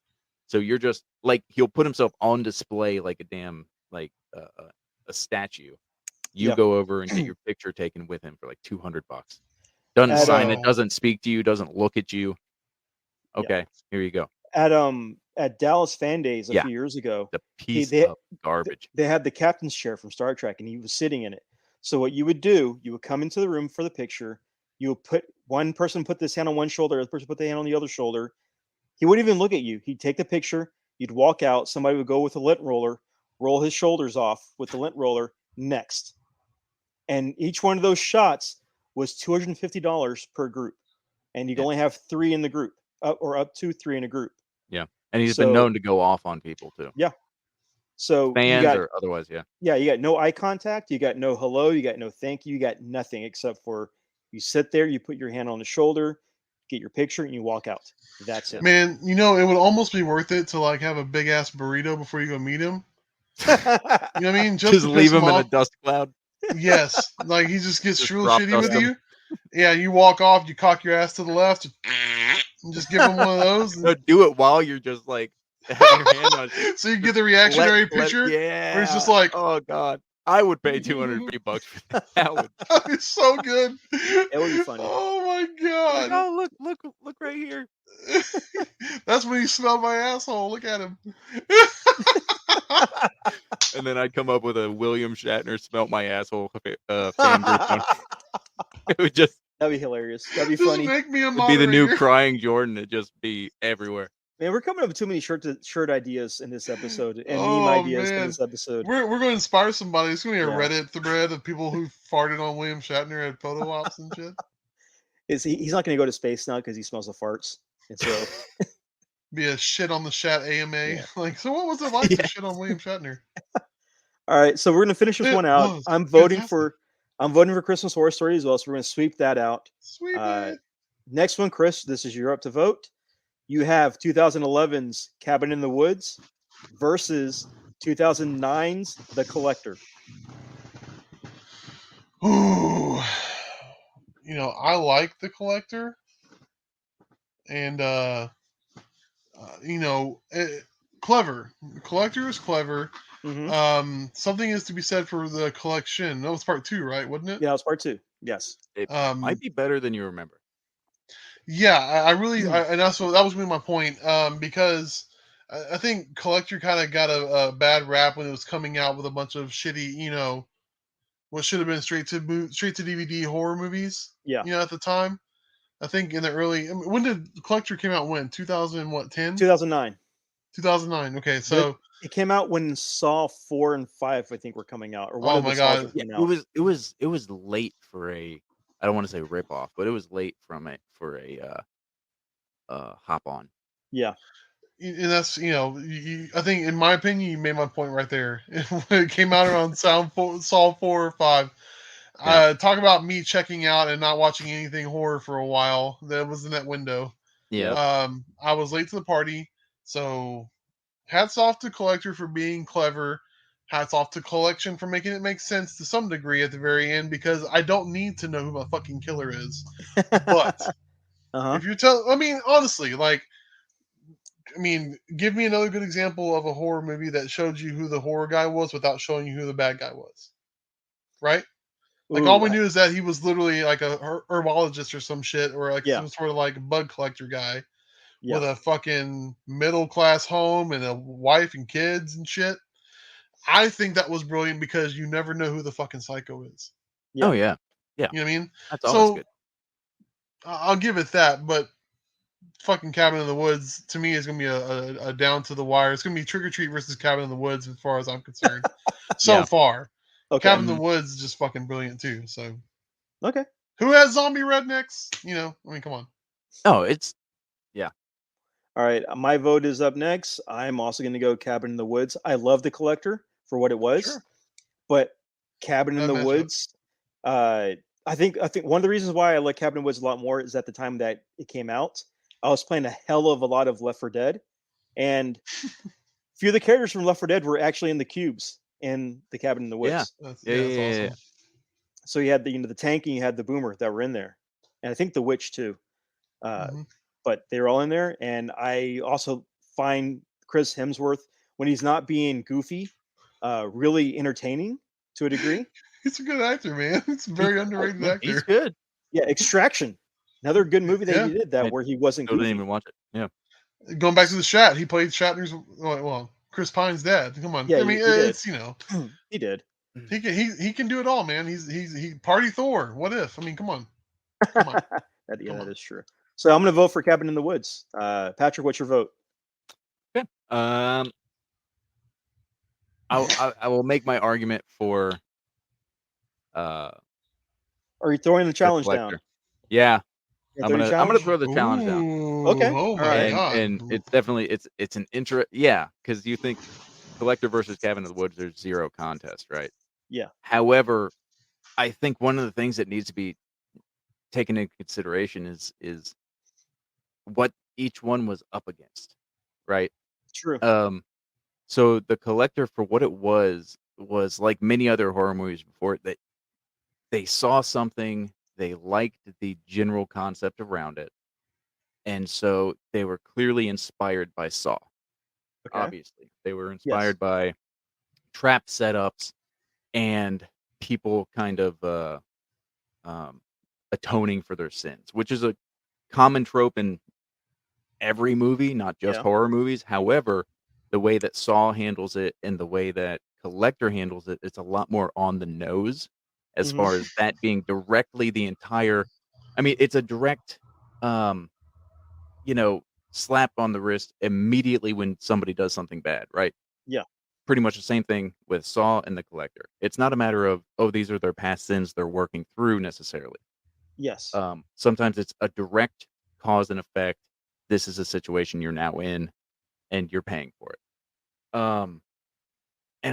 So you're just like he'll put himself on display like a damn like a statue. You Yeah. go over and get your picture taken with him for like $200. Doesn't sign it, Wow. doesn't speak to you, doesn't look at you. Yeah. Okay, here you go. At Dallas Fan Days a Yeah. few years ago, The piece they- of garbage. they had the captain's chair from Star Trek, and he was sitting in it. So what you would do, you would come into the room for the picture. You would put one person put this hand on one shoulder, the other person put the hand on the other shoulder. He wouldn't even look at you. He'd take the picture. You'd walk out. Somebody would go with a lint roller, roll his shoulders off with the lint roller. Next, and each one of those shots was $250 per group, and you could Yeah. only have 3 in the group, or up to 3 in a group. Yeah. And he's been So- known to go off on people too. So you Fans got or otherwise, yeah. you got no eye contact, you got no hello, you got no thank you, you got nothing except for you sit there, you put your hand on the shoulder, get your picture, and you walk out. That's it. Man, you know, it would almost be worth it to like have a big ass burrito before you go meet him. You know what I mean? Just to leave piss him in a off. dust cloud. Yes, like he just gets Just real drop shitty dust with him. you. Yeah, you walk off, you cock your ass to the left, and just give him one of those. No, do it while you're just like having your hand on. So you get the reactionary picture. Yeah. where it's just like- oh god, I would pay $250 for that. That would. It's so good. It would be funny. Oh my Like, god. oh look right here. That's when he smelled my asshole. Look at him. And then I'd come up with a William Shatner smelt my asshole fan group one. It would just That'd be hilarious. That'd be Just funny. make me a it'd be the new moderator. crying Jordan. It'd just be everywhere. Man, we're coming up with too many shirt ideas in this episode and Oh, meme ideas in man. this episode. We're going to inspire somebody. It's going to be a Yeah. Reddit thread of people who farted on William Shatner at photo ops and shit. He's not going to go to space now because he smells the farts. And so Be a shit on the Shat AMA. Yeah. Like, so what was it like Yeah. to shit on William Shatner? all right, so we're going to finish this It one out. was I'm voting fantastic. for Christmas Horror Story as well, so we're going to sweep that out. Sweet. Next one, Chris, this is your up to vote. You have 2011's Cabin in the Woods versus 2009's The Collector. Ooh. You know, I like The Collector. And, you know, clever. The Collector is clever. Mhm. Something is to be said for The Collection. That was part 2, right? Wasn't it? Yeah, that was part 2. Yes. It might be better than you remember. Yeah, I really, and that's what, that was really my point. Because I think Collector kind of got a bad rap when it was coming out with a bunch of shitty, you know, what should have been straight to DVD horror movies. Yeah. You know, at the time, I think in the early, I mean, when did Collector came out? When 2010? 2009. 2009. Okay, so It came out when Saw 4 and 5, I think, were coming out, or one Oh of the my Saws God. were Yeah, coming out. it was late for a. I don't want to say rip off, but it was late for a hop on. Yeah. and that's, you know, I think in my opinion you made my point right there. When it came out around Saw 4 or 5. Yeah. Talk about me checking out and not watching anything horror for a while. That was in that window. Yeah. I was late to the party, so hats off to Collector for being clever. Hats off to Collection for making it make sense to some degree at the very end, because I don't need to know who my fucking killer is. But Uh-huh. if you're I mean, honestly, like, I mean, give me another good example of a horror movie that showed you who the horror guy was without showing you who the bad guy was. Right? Like, all we knew is that he was literally like a herbologist or some shit, or like Yeah. some sort of like bug collector guy Yeah. with a fucking middle class home and a wife and kids and shit. I think that was brilliant because you never know who the fucking psycho is. Yeah. Oh yeah. You know what I mean? That's always So good. I'll give it that, but fucking Cabin in the Woods to me is gonna be a down to the wire. It's gonna be Trick or Treat versus Cabin in the Woods as far as I'm concerned. So Yeah. far, Okay. Cabin in the Woods is just fucking brilliant too. So Okay. Who has zombie rednecks? You know, I mean, come on. Oh, it's All right, my vote is up next. I'm also going to go Cabin in the Woods. I love The Collector for what it was, Sure. but Cabin in That the matchup. Woods. I think one of the reasons why I like Cabin in the Woods a lot more is at the time that it came out, I was playing a hell of a lot of Left 4 Dead, and a few of the characters from Left 4 Dead were actually in the cubes in the Cabin in the yeah. Woods. That's, Yeah, that's yeah, awesome. yeah. So you had the tank and you had the boomer that were in there, and I think the witch too. Mhm. But they're all in there. And I also find Chris Hemsworth, when he's not being goofy, really entertaining to a degree. He's a good actor, man. He's a very underrated Yeah, actor. he's good. Yeah, Extraction, another good movie that Yeah. he did that I where he wasn't Still didn't goofy. even watch it. Yeah. Going back to the Shat, he played Shatner's. Well, Chris Pine's dad. Come on. Yeah, I mean, he did. it's, you know, He did. he can do it all, man. He party Thor. What if? I mean, come on. Come on. Yeah, Come that on. is true. So I'm going to vote for Cabin in the Woods. Patrick, what's your vote? Okay. I will make my argument for Are you throwing the the challenge down? Collector. Yeah, You're I'm throwing the gonna challenge? throw the challenge down. Ooh, Okay, Oh all my right. god. And it's definitely it's an yeah, because you think Collector versus Cabin in the Woods, there's zero contest, right? Yeah. However, I think one of the things that needs to be taken into consideration is what each one was up against, right? True. So the Collector, for what it was like many other horror movies before it, that they saw something, they liked the general concept around it, and so they were clearly inspired by Saw. Okay. Obviously, they were Yes. inspired by trap setups and people kind of atoning for their sins, which is a common trope in every movie, not just Yeah. horror movies. However, the way that Saw handles it and the way that Collector handles it, it's a lot more on the nose as Mhm. far as that being directly the entire. I mean, it's a direct, um, slap on the wrist immediately when somebody does something bad, right? Yeah. Pretty much the same thing with Saw and the Collector. It's not a matter of, oh, these are their past sins they're working through necessarily. Yes. Sometimes it's a direct cause and effect. This is a situation you're now in, and you're paying for it. And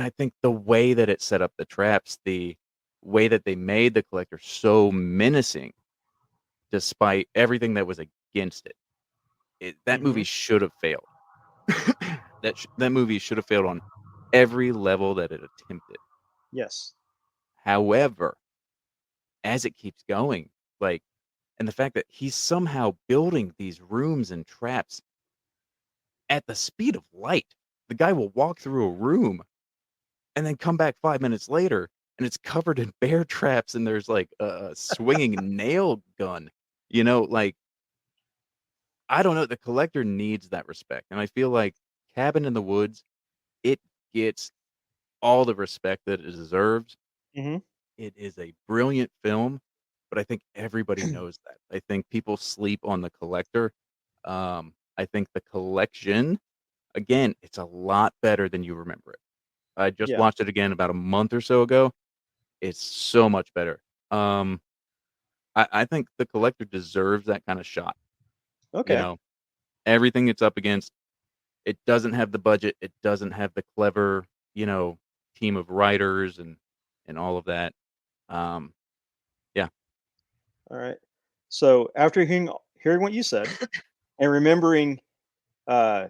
I think the way that it set up the traps, the way that they made the Collector so menacing, despite everything that was against it, that movie Mhm. should have failed. That movie should have failed on every level that it attempted. Yes. However, as it keeps going, like, and the fact that he's somehow building these rooms and traps at the speed of light. The guy will walk through a room and then come back 5 minutes later, and it's covered in bear traps, and there's, like, a swinging nail gun, like, I don't know, the Collector needs that respect, and I feel like Cabin in the Woods, it gets all the respect that it deserves. Mhm. It is a brilliant film, but I think everybody knows that. I think people sleep on the Collector. I think the Collection, again, it's a lot better than you remember it. I just Yeah. watched it again about a month or so ago. It's so much better. I think the Collector deserves that kind of shot. You Okay. know, everything it's up against, it doesn't have the budget. It doesn't have the clever, team of writers and all of that. Um, yeah, All right. So after hearing what you said and remembering uh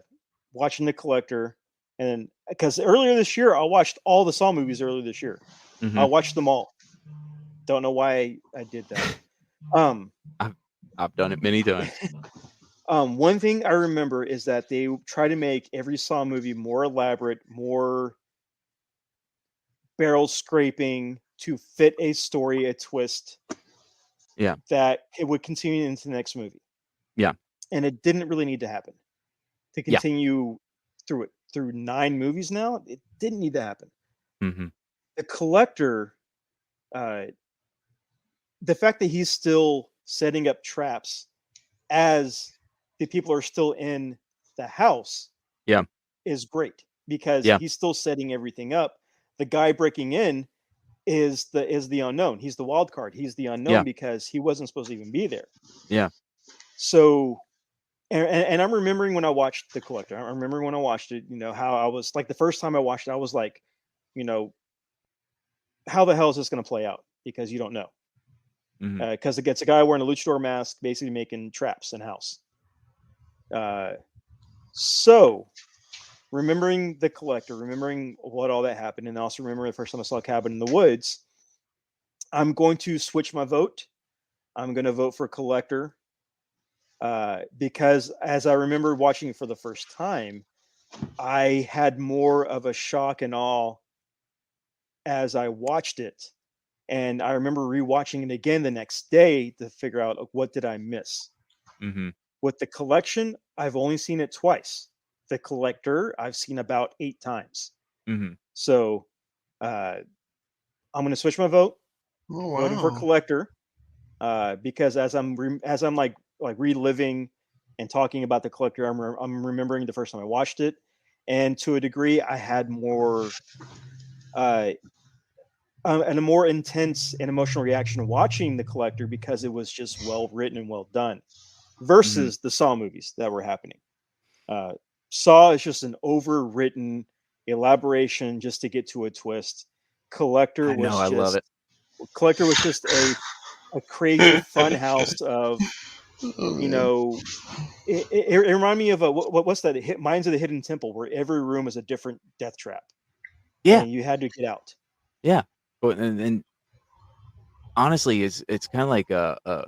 watching The Collector, and because earlier this year I watched all the Saw movies earlier this year. I hmm watched them all. Don't know why I did that. Um I've done it many times. one thing I remember is that they try to make every Saw movie more elaborate, more barrel scraping to fit a story, a twist Yeah, that it would continue into the next movie. yeah, And it didn't really need to happen to yeah. continue through 9 movies now. It didn't need to happen. hmm The Collector, uh, the fact that he's still setting up traps as the people are still in the house Yeah, is great because yeah, he's still setting everything up. The guy breaking in is the unknown. He's the wild card. He's the unknown because he wasn't supposed to even be there. Yeah. So, and I'm remembering when I watched The Collector. I remember when I watched it. How I was like the first time I watched it, I was like, how the hell is this going to play out? Because you don't know. Because it gets a guy wearing a luchador mask, basically making traps in house. So, remembering The Collector, remembering what all that happened, and also remember the first time I saw Cabin in the Woods, I'm going to switch my vote. I'm going to vote for Collector because as I remember watching it for the first time, I had more of a shock and awe as I watched it. And I remember rewatching it again the next day to figure out what did I miss. With The Collection, I've only seen it twice. The Collector, I've seen about 8 times. So I'm going to switch my vote. Voting for Collector because as I'm like reliving and talking about The Collector, I'm remembering the first time I watched it, and to a degree, I had more and a more intense and emotional reaction watching The Collector because it was just well written and well done versus the Saw movies that were happening. Saw is just an overwritten elaboration just to get to a twist. Collector love it. Collector was just a crazy fun house of, it reminded me of what's that? Minds of the Hidden Temple, where every room is a different death trap. Yeah, and you had to get out. Yeah, but and honestly, it's kind of like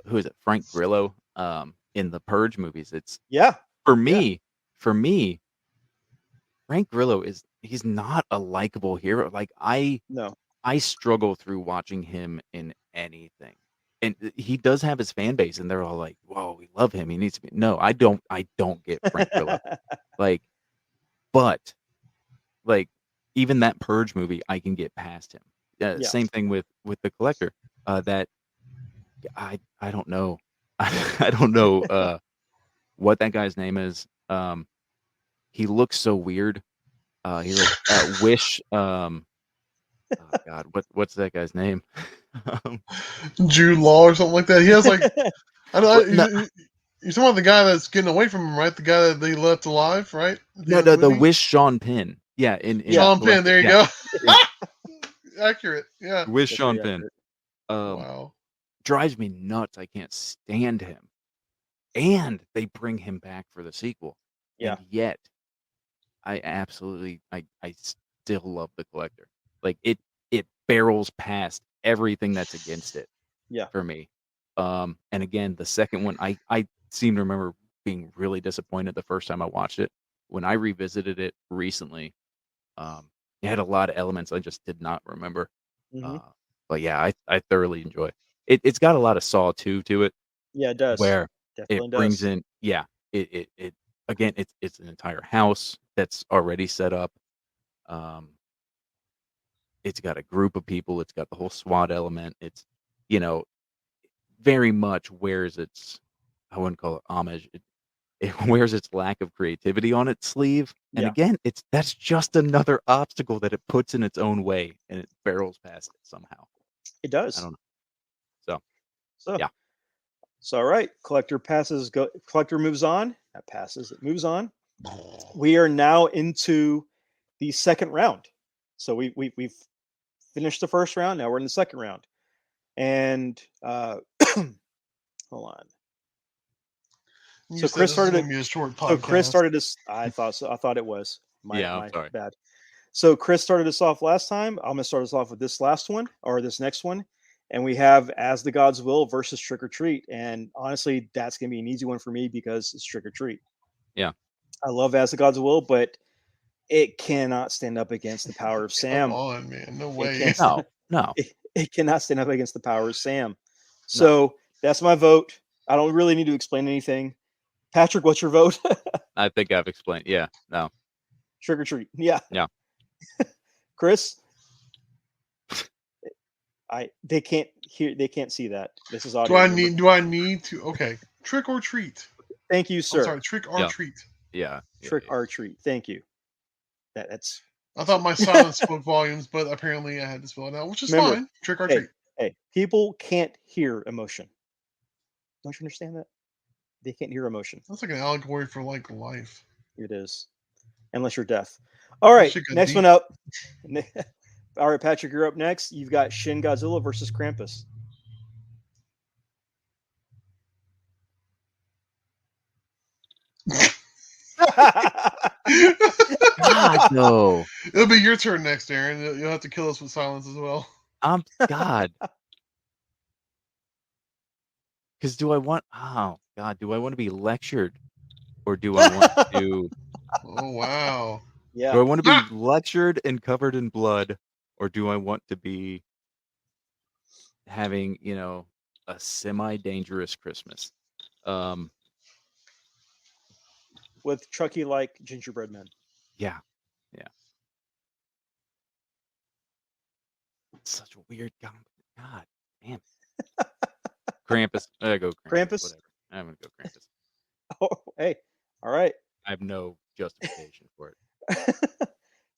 who is it? Frank Grillo in the Purge movies. It's for me. Frank Grillo he's not a likable hero. Like I struggle through watching him in anything. And he does have his fan base, and they're all like, "Whoa, we love him. He needs to be." No, I don't get Frank Grillo. But even that Purge movie, I can get past him. Same thing with The Collector. That I don't know. I don't know what that guy's name is. He looks so weird. He like Wish. Oh God, what's that guy's name? Jude Law or something like that. He has like I don't know. You're talking about the guy that's getting away from him, right? The guy that they left alive, right? The Wish Sean Penn. Yeah, Sean Penn. There you go. Accurate. Yeah. Wish Sean Penn. Wow. Drives me nuts. I can't stand him. And they bring him back for the sequel. Yeah. And yet, I still love The Collector. Like it barrels past everything that's against it. Yeah. For me. And again, the second one, I seem to remember being really disappointed the first time I watched it. When I revisited it recently, it had a lot of elements I just did not remember. But yeah, I thoroughly enjoy it. It's got a lot of Saw 2 to it. Yeah, it does. Where Definitely it brings in, it again, it's an entire house that's already set up. It's got a group of people. It's got the whole SWAT element. It's, very much wears its, I wouldn't call it homage. It wears its lack of creativity on its sleeve. And again, that's just another obstacle that it puts in its own way, and it barrels past it somehow. It does. I don't know. So yeah. So all right, Collector passes. Collector moves on. That passes. It moves on. We are now into the second round. So we've finished the first round. Now we're in the second round. And hold on. So Chris started to be a short podcast. So Chris started this. I thought so. I thought it was. I'm sorry. Bad. So Chris started us off last time. I'm gonna start us off with this last one or this next one, and we have As the Gods Will versus Trick or Treat. And honestly, that's gonna be an easy one for me because it's Trick or Treat. Yeah, I love As the Gods Will, but it cannot stand up against the power of Sam. Come on, man, no way. No. It cannot stand up against the power of Sam. So that's my vote. I don't really need to explain anything. Patrick, what's your vote? I think I've explained. Yeah, no. Trick or Treat. Yeah. Chris? They can't see that. This is audio. Do I need to? Okay. Trick or treat. Thank you, sir. I'm sorry, trick or treat. Yeah. Trick or treat. Thank you. That's I thought my silence spoke volumes, but apparently I had to spell it out, which is Remember, fine. Trick or hey, treat. hey, people can't hear emotion. Don't you understand that? They can't hear emotion. That's like an allegory for like life. It is, unless you're deaf. All right, shit got next deep. one up. All right, Patrick, you're up next. You've got Shin Godzilla versus Krampus. God, no. It'll be your turn next, Aaron. You'll have to kill us with silence as well. God. Because do I want to be lectured, or do I want to? Oh wow! Do I Yeah, want to be lectured and covered in blood, or do I want to be having a semi-dangerous Christmas? with Chucky-like gingerbread men. Yeah. It's such a weird God damn. Krampus. I go Krampus. Krampus? Whatever. I'm gonna go Krampus. Oh, hey, all right, I have no justification for it.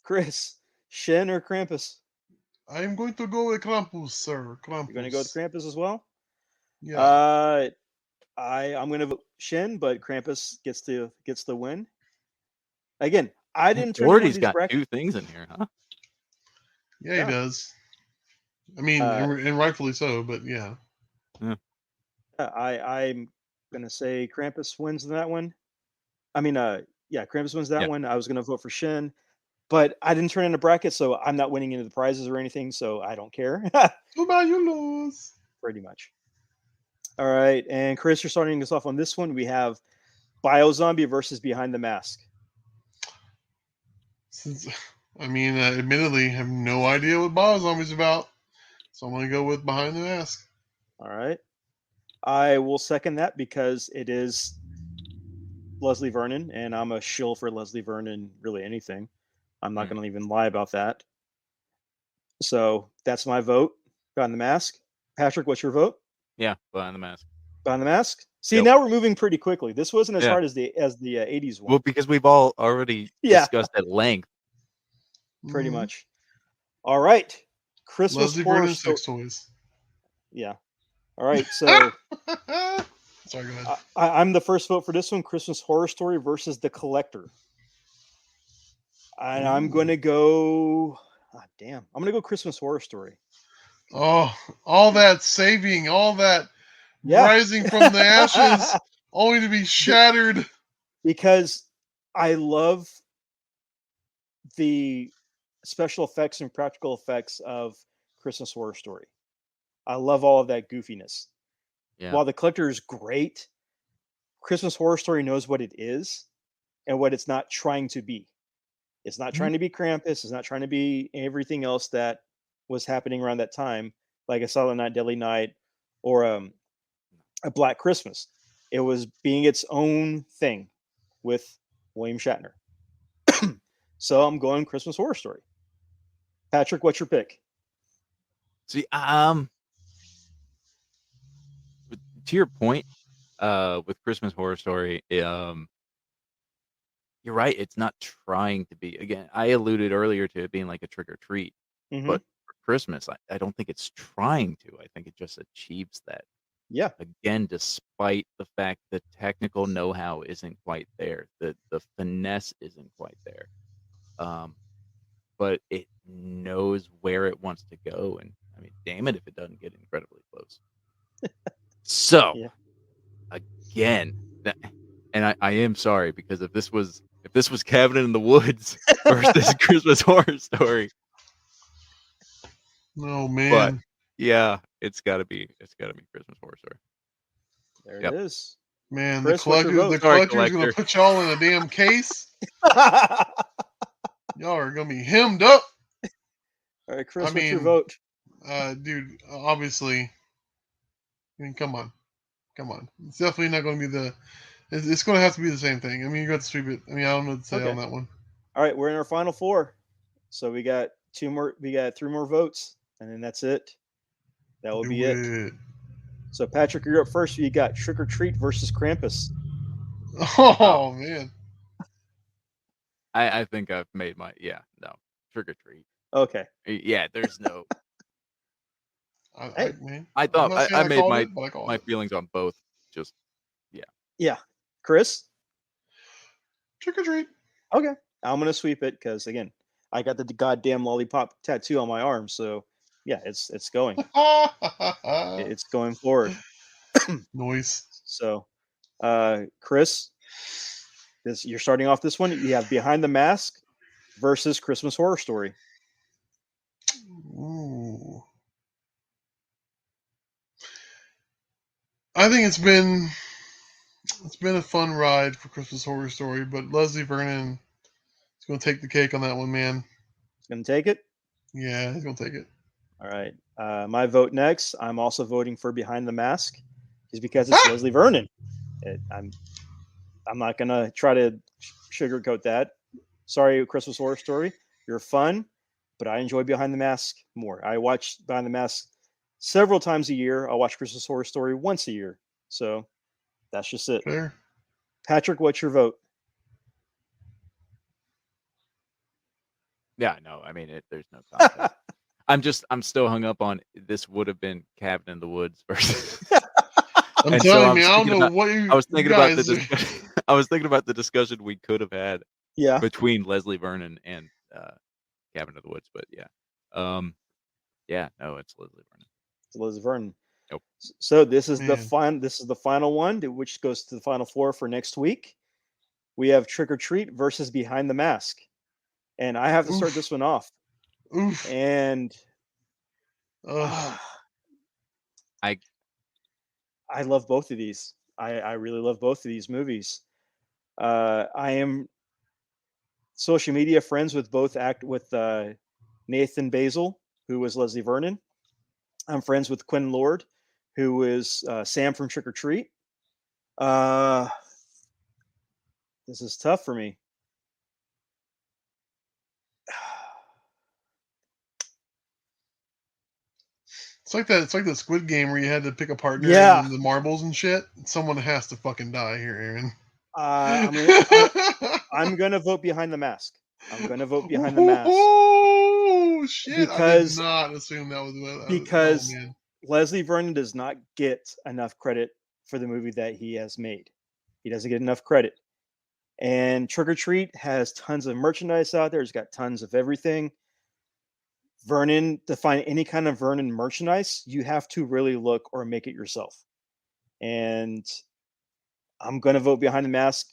Chris, Shin or Krampus? I'm going to go with Krampus, sir. Krampus. You're going to go with Krampus as well. Yeah. I'm going to vote Shin, but Krampus gets the win. Again, I didn't turn Doherty's these got brackets. 2 things in here, huh? Yeah, he does. I mean, and rightfully so, but yeah. I'm gonna say Krampus wins that one. I mean, Krampus wins that one. I was gonna vote for Shin, but I didn't turn in a bracket, so I'm not winning into the prizes or anything, so I don't care. Too bad you lose. Pretty much. All right, and Chris, you're starting us off on this one. We have Biozombie versus Behind the Mask. Admittedly, I have no idea what Biozombie's about, so I'm going to go with Behind the Mask. All right. I will second that because it is Leslie Vernon, and I'm a shill for Leslie Vernon, really anything. I'm not going to even lie about that. So that's my vote. Behind the Mask. Patrick, what's your vote? Yeah, Behind the Mask. Behind the Mask? See, now we're moving pretty quickly. This wasn't as hard as the 80s one. Well, because we've all already discussed at length. Pretty much. All right. Christmas Leslie horror Vernon sex toys. Yeah. All right. So sorry, go ahead. I'm the first vote for this one. Christmas Horror Story versus The Collector. And I'm going to go. I'm going to go Christmas Horror Story. Oh, all that saving, all that rising from the ashes, only to be shattered. Because I love the special effects and practical effects of Christmas Horror Story. I love all of that goofiness. Yeah. While The Collector is great, Christmas Horror Story knows what it is and what it's not trying to be. It's not trying to be Krampus. It's not trying to be everything else that was happening around that time, like a Silent Night, Deadly Night, or a Black Christmas. It was being its own thing with William Shatner. So I'm going Christmas Horror Story. Patrick, what's your pick? See, to your point, with Christmas Horror Story, you're right. It's not trying to be. Again, I alluded earlier to it being like a trick or treat, but for Christmas, I don't think it's trying to. I think it just achieves that. Yeah. Again, despite the fact the technical know-how isn't quite there, the finesse isn't quite there, but it knows where it wants to go, and I mean, damn it if it doesn't get incredibly close. So, again, and I am sorry, because if this was Cabin in the Woods versus Christmas Horror Story, oh man, but yeah, it's got to be Christmas Horror Story. There it is. Man, Chris, the collector's gonna put y'all in a damn case. Y'all are gonna be hemmed up. All right, Chris, what's your vote? Dude, obviously, I mean, come on. It's definitely not going to be it's going to have to be the same thing. I mean, you got to sweep it. I mean, I don't know what to say on that one. All right, we're in our final four. So we got 3 more votes, and then that's it. That will be it. So Patrick, you're up first. You got Trick or Treat versus Krampus. Oh man. I think I've made my Trick or treat. Okay. Yeah, there's no. Man, I I'm thought not saying I I made called my it, but I called my it. feelings on both. Just Yeah. Chris? Trick or treat. Okay. I'm going to sweep it because, again, I got the goddamn lollipop tattoo on my arm. So, yeah, it's going. It's going forward. Noise. So, Chris, you're starting off this one. You have Behind the Mask versus Christmas Horror Story. Ooh. I think it's been a fun ride for Christmas Horror Story, but Leslie Vernon is going to take the cake on that one, man. Going to take it? Yeah, he's going to take it. All right. My vote next. I'm also voting for Behind the Mask, is because it's Leslie Vernon. I'm not gonna try to sugarcoat that. Sorry, Christmas Horror Story. You're fun, but I enjoy Behind the Mask more. I watch Behind the Mask several times a year. I'll watch Christmas Horror Story once a year. So that's just it. Fair. Patrick, what's your vote? yeah. No, I mean there's no contest. I'm still hung up on this. Would have been Cabin in the Woods versus. I'm And telling you, I don't thinking know about- what you I was thinking about the guys. discussion. I was thinking about the discussion we could have had Yeah, between Leslie Vernon and Cabin in the Woods, but yeah, no, it's Leslie Vernon. it's Leslie Vernon. Nope. So this is the Man. This is the final one, which goes to the final four for next week. We have Trick or Treat versus Behind the Mask, and I have to start Oof. this one off. Oof. And Ugh. I love both of these. I really love both of these movies. I am social media friends with Nathan Basil, who was Leslie Vernon. I'm friends with Quinn Lord, who is Sam from Trick or Treat. This is tough for me. It's like that. It's like the Squid Game where you had to pick a partner Yeah. and the marbles and shit. Someone has to fucking die here, Aaron. I'm gonna vote Behind the Mask. I'm gonna vote Behind the Mask Oh shit! Because- I did not assume that was because- Oh, man. Leslie Vernon does not get enough credit for the movie that he has made. He doesn't get enough credit. And Trick or Treat has tons of merchandise out there. It's got tons of everything. Vernon, to find any kind of Vernon merchandise, you have to really look or make it yourself. And I'm going to vote Behind the Mask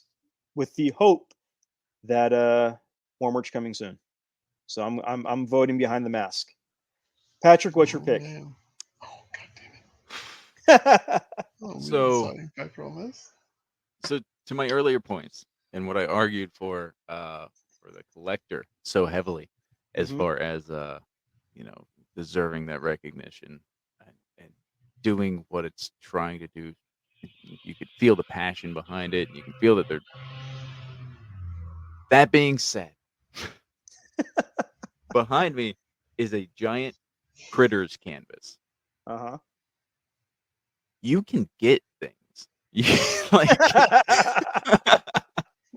with the hope that more merch coming soon. So I'm voting Behind the Mask. Patrick, what's your Oh, pick? man. Oh god damn it! Oh, So- deciding factor on this. So to my earlier points and what I argued for the collector so heavily, as Mhm. far as deserving that recognition and doing what it's trying to do, you could feel the passion behind it. And you can feel that they're. That being said, behind me is a giant critters canvas. Uh-huh. You can get things. Like,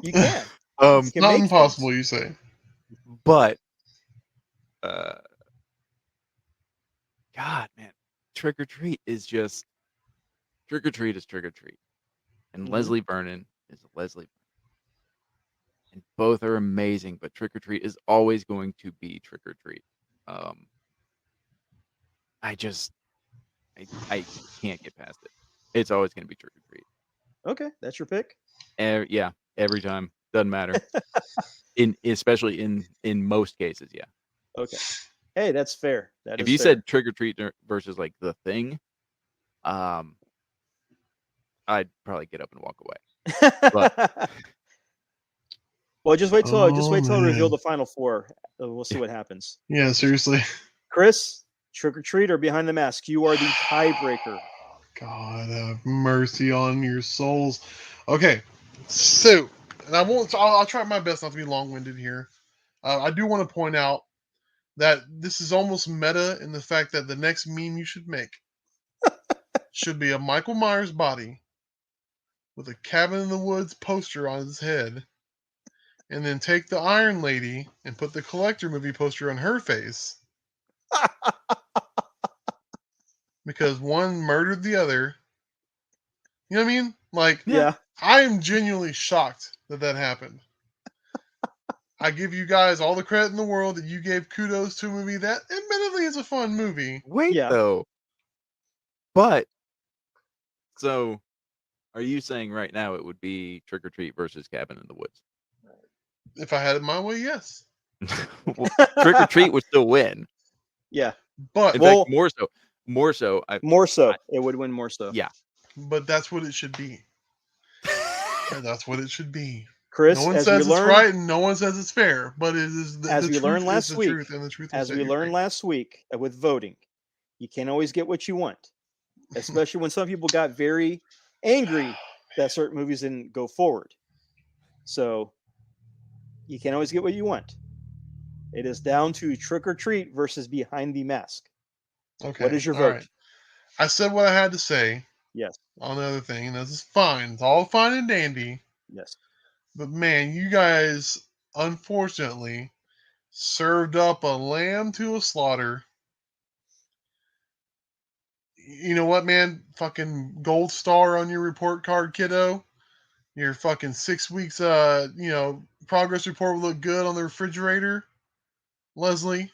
You can. It's can not make impossible, things. you say. but God, man, Trick or Treat is just Trick or Treat is Trick or Treat, and Mhm. Leslie Vernon is Leslie, and both are amazing. But Trick or Treat is always going to be Trick or Treat. I can't get past it. It's always going to be Trick or Treat. Okay, that's your pick. Yeah, every time, doesn't matter. Especially in most cases, yeah. Okay. Hey, that's fair. That If is you fair. said Trick or Treat versus like The Thing, I'd probably get up and walk away. well, just wait till I reveal man. the final four. We'll see what happens. Yeah, seriously. Chris, Trick or Treat or Behind the Mask? You are the tiebreaker. God have mercy on your souls. Okay, so, and I won't. I'll try my best not to be long-winded here. I do want to point out that this is almost meta in the fact that the next meme you should make should be a Michael Myers body with a Cabin in the Woods poster on his head, and then take the Iron Lady and put the Collector movie poster on her face because one murdered the other. You know what I mean? Like, Yeah. I am genuinely shocked that happened. I give you guys all the credit in the world that you gave kudos to a movie that admittedly is a fun movie. Wait, Yeah. though. But, so, are you saying right now it would be Trick or Treat versus Cabin in the Woods? If I had it my way, yes. Well, Trick or Treat would still win. Yeah. But In Well- fact, more so. More so. It would win more so. Yeah. but that's what it should be. And that's what it should be. Chris, No one as says we it's learned, right and no one says it's fair, but it is the, As the we truth learned is last the week, truth, and the truth will as set we you learned free. last week with voting, you can't always get what you want, especially when some people got very angry that certain movies didn't go forward. So you can't always get what you want. It is down to Trick or Treat versus Behind the Mask. Okay. What is your all vote? right. I said what I had to say Yes. on the other thing, and this is fine. It's all fine and dandy. Yes. But man, you guys unfortunately served up a lamb to a slaughter. You know what, man? Fucking gold star on your report card, kiddo. Your fucking 6 weeks, progress report will look good on the refrigerator, Leslie.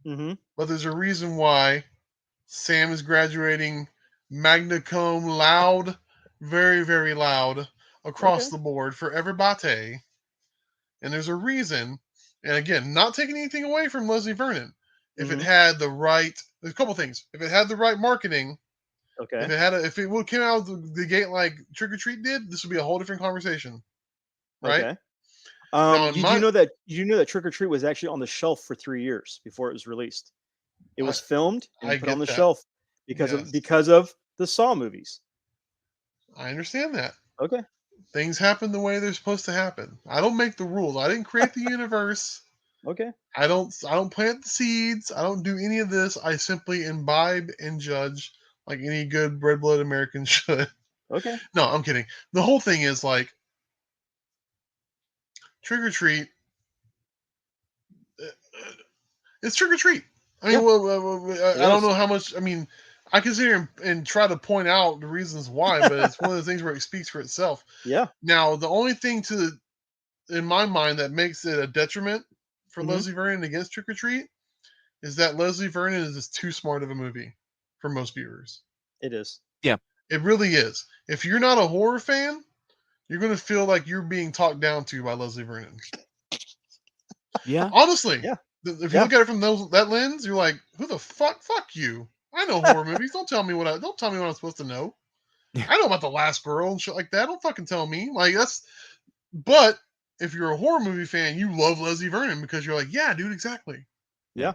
Mm-hmm. But there's a reason why Sam is graduating magna cum laude, very, very loud, across the board for everybody. And there's a reason. And again, not taking anything away from Leslie Vernon. If it Mhm. had the right, there's a couple things. If it had the right marketing, Okay. if it would came out of the gate like Trick or Treat did, this would be a whole different conversation, right? Okay. Now, in Did my- you know that Trick or Treat was actually on the shelf for 3 years before it was released? It was filmed and I put on get the that. shelf because of the Saw movies. I understand that. Okay. Things happen the way they're supposed to happen. I don't make the rules. I didn't create the universe. Okay. I don't plant the seeds. I don't do any of this. I simply imbibe and judge like any good red-blooded American should. Okay. No, I'm kidding. The whole thing is like Trick or Treat. It's Trick or Treat. I mean, Yeah. I don't know how much. I mean, I can sit here and try to point out the reasons why, but it's one of the things where it speaks for itself. Yeah. Now, the only thing in my mind, that makes it a detriment for Mhm. Leslie Vernon against Trick or Treat is that Leslie Vernon is just too smart of a movie for most viewers. It is. It really is. If you're not a horror fan, you're going to feel like you're being talked down to by Leslie Vernon. Yeah. Honestly. Yeah. If you look at it from that lens, you're like, who the fuck? Fuck you. I know horror movies. Don't tell me what I'm supposed to know. I know about The Last Girl and shit like that. Don't fucking tell me. Like, but if you're a horror movie fan, you love Leslie Vernon because you're like, yeah, dude, exactly. Yeah.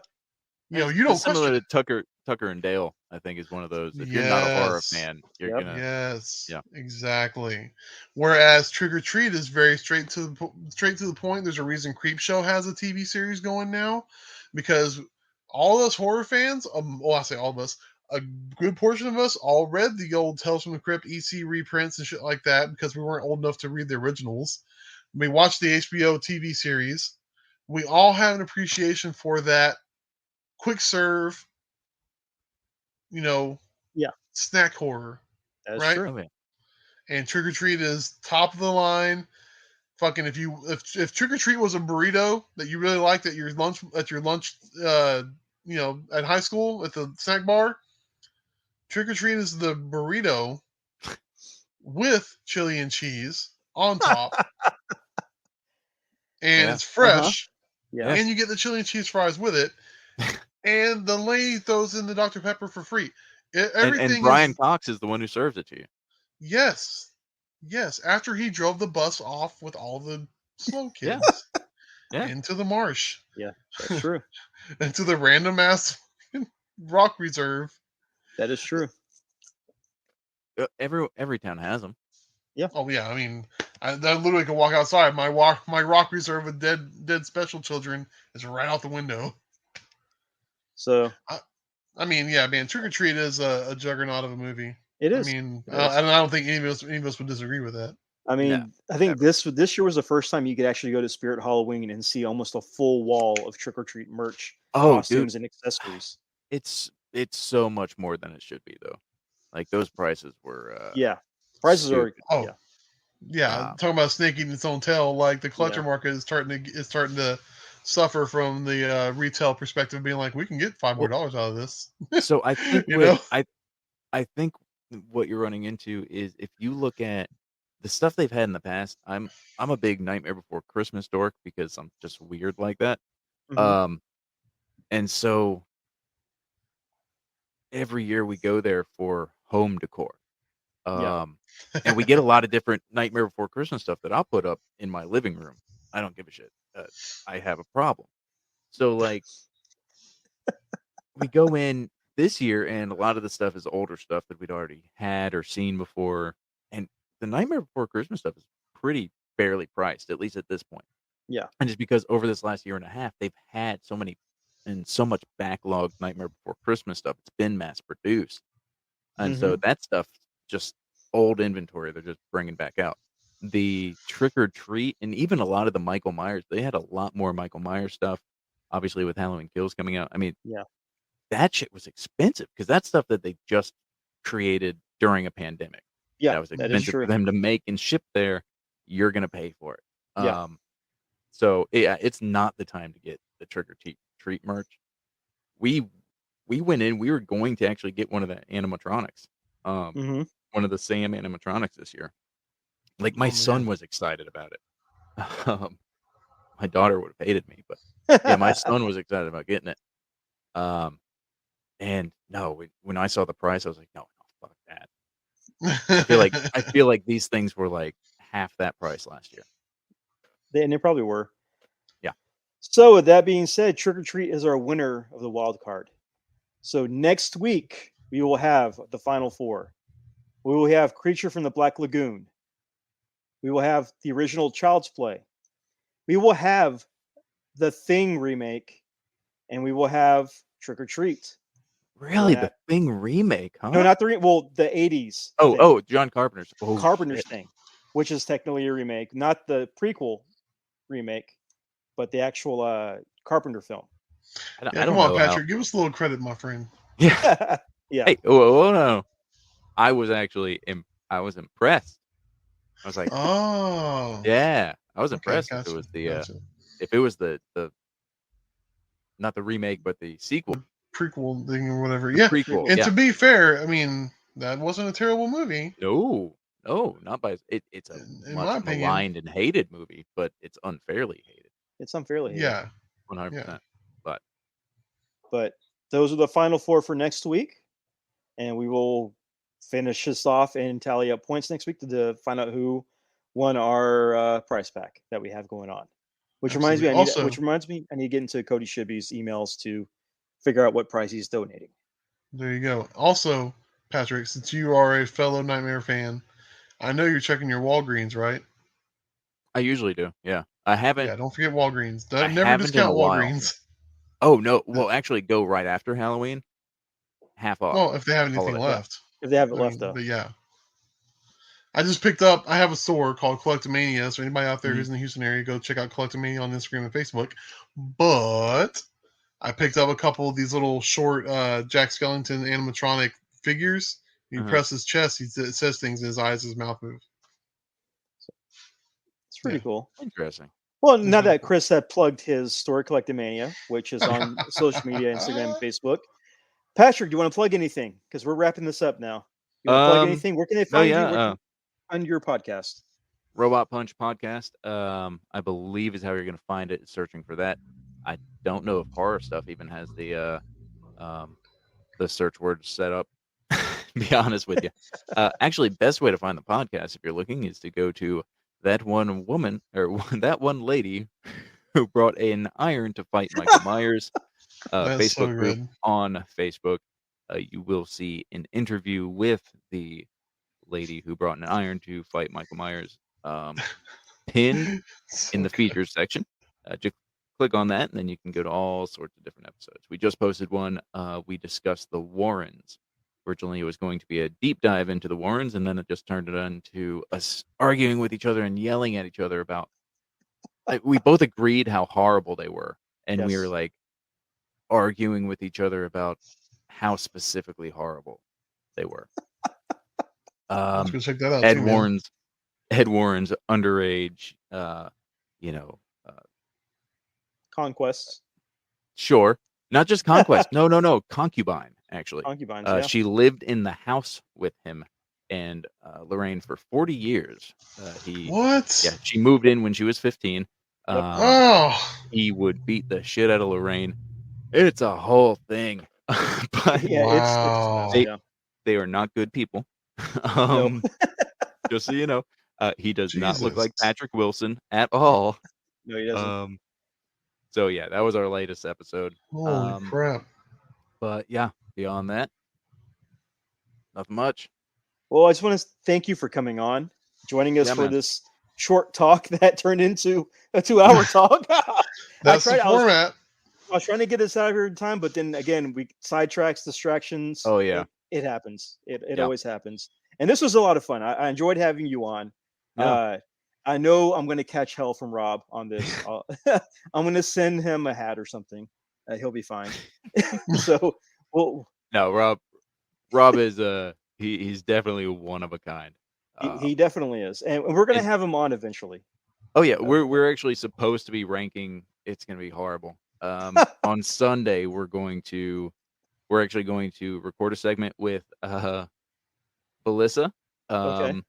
You know, you don't similar question to Tucker and Dale. I think is one of those. If you're not a horror Yes. fan, you're Yep. gonna. Yes. Yeah. Exactly. Whereas Trick or Treat is very straight to the point. There's a reason Creepshow has a TV series going now, because all us horror fans, I say all of us, a good portion of us all read the old Tales from the Crypt EC reprints and shit like that because we weren't old enough to read the originals. We watched the HBO TV series. We all have an appreciation for that quick serve, snack horror. That's Right? true. Oh, yeah. And Trick or Treat is top of the line. Fucking if Trick or Treat was a burrito that you really liked at your lunch at high school at the snack bar, Trick or Treat is the burrito with chili and cheese on top. And Yeah. it's fresh. Yeah. And you get the chili and cheese fries with it. And the lady throws in the Dr. Pepper for free. Everything And Brian Cox is the one who serves it to you. Yes. After he drove the bus off with all the slow Yeah. kids Yeah. into the marsh, Yeah. That's true. into the random ass rock reserve. That is true. Every town has them. Oh yeah, I mean, I literally could walk outside. My rock reserve with dead special children is right out the window. So I mean, yeah, man, Trick or Treat is a juggernaut of a movie. it is. I mean, It is. I don't think any of us would disagree with that. I mean, No, I think never. this year was the first time you could actually go to Spirit Halloween and see almost a full wall of trick or treat merch, Oh, dude, costumes, and accessories. it's so much more than it should be though. Like those prices were Yeah, prices are. stupid. Oh, Yeah, yeah. Um, Talking about snake eating its own tail, like the collector yeah, market is starting to suffer from the retail perspective, being like, we can get $5 more well, out of this. so I think You know? I think what you're running into is if you look at the stuff they've had in the past. I'm a big Nightmare Before Christmas dork because I'm just weird like that. hmm Um, and so every year we go there for home decor. yeah. Um, and we get a lot of different Nightmare Before Christmas stuff that I'll put up in my living room. I don't give a shit. I have a problem. So like we go in this year, and a lot of the stuff is older stuff that we'd already had or seen before. And the Nightmare Before Christmas stuff is pretty fairly priced, at least at this point. Yeah. And just because over this last year and a half, they've had so many and so much backlog Nightmare Before Christmas stuff. It's been mass produced. And so hmm that stuff, just old inventory, they're just bringing back out. The Trick or Treat, and even a lot of the Michael Myers, they had a lot more Michael Myers stuff. Obviously, with Halloween Kills coming out, I mean, Yeah. that shit was expensive because that's stuff that they just created during a pandemic. Yeah. That was That is expensive for true. them to make and ship there. You're gonna pay for it. Yeah. So yeah, it's not the time to get the trick or treat merch. We we went in. We were going to actually get one of the animatronics, um, hmm one of the Sam animatronics this year. Like my Oh son man. was excited about it. Um, my daughter would have hated me, but yeah, my son was excited about getting it. Um, and no, when I saw the price, I was like, no, no, fuck that. I feel like these things were like half that price last year. and they probably were. Yeah. So, with that being said, Trick or Treat is our winner of the wild card. So, next week, we will have the final four. We will have Creature from the Black Lagoon. We will have the original Child's Play. We will have the Thing remake. And we will have Trick or Treat. Really, the That Thing remake, no, huh? not the 80s Oh, Thing, oh, John Carpenter's. Oh Carpenter's shit. Thing, which is technically a remake, not the prequel remake, but the actual Carpenter film. Yeah, I come don't on, know how. Patrick. Give us a little credit, my friend. Yeah. Yeah. Hey, oh no. I was actually I was impressed. I was like, Oh, yeah, I was okay, impressed gotcha, gotcha. if it was the not the remake but the sequel, Prequel thing or whatever. the Yeah, prequel. Prequel. and Yeah. to be fair, I mean that wasn't a terrible movie, No. No, not by it's a in my much opinion. maligned and hated movie, but it's unfairly hated. It's unfairly hated. Yeah, yeah. 100%. But But those are the final four for next week. And we will finish this off and tally up points next week to find out who won our prize pack that we have going on. Which reminds Absolutely. me, Also, I need to get into Cody Shibby's emails to figure out what prize he's donating. there you go. Also, Patrick, since you are a fellow Nightmare fan, I know you're checking your Walgreens, right? I usually do. Yeah. Yeah, don't forget Walgreens. I Never haven't in a discount while. Walgreens. Oh no, well actually go right after Halloween, half off. Well, if they have anything Holiday. Yeah. left. If they have it I left, mean, though. but yeah. I just picked up. I have a store called Collectomania. So anybody out there Mhm. who's in the Houston area, go check out Collectomania on Instagram and Facebook. But I picked up a couple of these little short Jack Skellington animatronic figures. You Uh-huh. press his chest, it says things in his eyes, his mouth moves. It's pretty Yeah. cool. Interesting. Well, It's now really that Chris had plugged his store Collectomania, which is on social media, Instagram, and Facebook. Patrick, do you want to plug anything? Because we're wrapping this up now. You want to plug anything? Where can they No, find you? yeah, Where can on your podcast? Robot Punch podcast. I believe is how you're gonna find it. Searching for that. I don't know if horror stuff even has the search word set up. To be honest with you, actually, best way to find the podcast if you're looking is to go to that one woman or that one lady who brought an iron to fight Michael Myers. That's so Facebook group good. on Facebook. You will see an interview with the lady who brought an iron to fight Michael Myers, pinned So in the good. features section. Just click on that, and then you can go to all sorts of different episodes. We just posted one. We discussed the Warrens Originally, it was going to be a deep dive into the Warrens, and then it just turned it into us arguing with each other and yelling at each other about. We both agreed how horrible they were, and we were Yes. like arguing with each other about how specifically horrible they were. Let's go check that out Ed too, man. Warren's underage, you know, Conquests, sure, not just conquest. No, concubine actually. concubines. Yeah. She lived in the house with him and Lorraine for 40 years. What? Yeah, she moved in when she was 15. Oh, He would beat the shit out of Lorraine. It's a whole thing. But Yeah, wow. it's yeah. they are not good people. No. Just so you know, he does not look like Jesus. Patrick Wilson at all. No, he doesn't. So yeah, that was our latest episode. Holy crap. But yeah, beyond that, nothing much. Well, I just want to thank you for coming on, joining us Yeah, for man. this short talk that turned into a 2-hour talk. That's the I was format. trying to get this out here in time, but then again, we sidetracks, distractions. Oh, yeah. It happens. It Yeah. always happens. And this was a lot of fun. I enjoyed having you on. Yeah. I know I'm going to catch hell from Rob on this. I'm going to send him a hat or something. He'll be fine. So, well, No, Rob is he's definitely one of a kind. he definitely is, and we're going to have him on eventually. Oh yeah, we're actually supposed to be ranking. It's going to be horrible. On Sunday, we're actually going to record a segment with Belissa. Okay.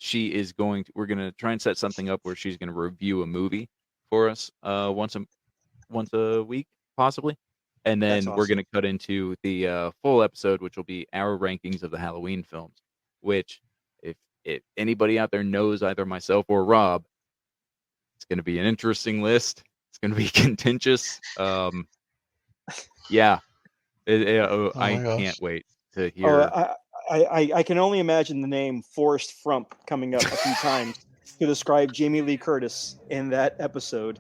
We're going to try and set something up where she's going to review a movie for us once a week possibly, and then That's we're awesome. going to cut into the full episode, which will be our rankings of the Halloween films. Which, if anybody out there knows either myself or Rob, it's going to be an interesting list. It's going to be contentious. Yeah. I gosh. can't wait to hear. I can only imagine the name Forrest Frump coming up a few times to describe Jamie Lee Curtis in that episode.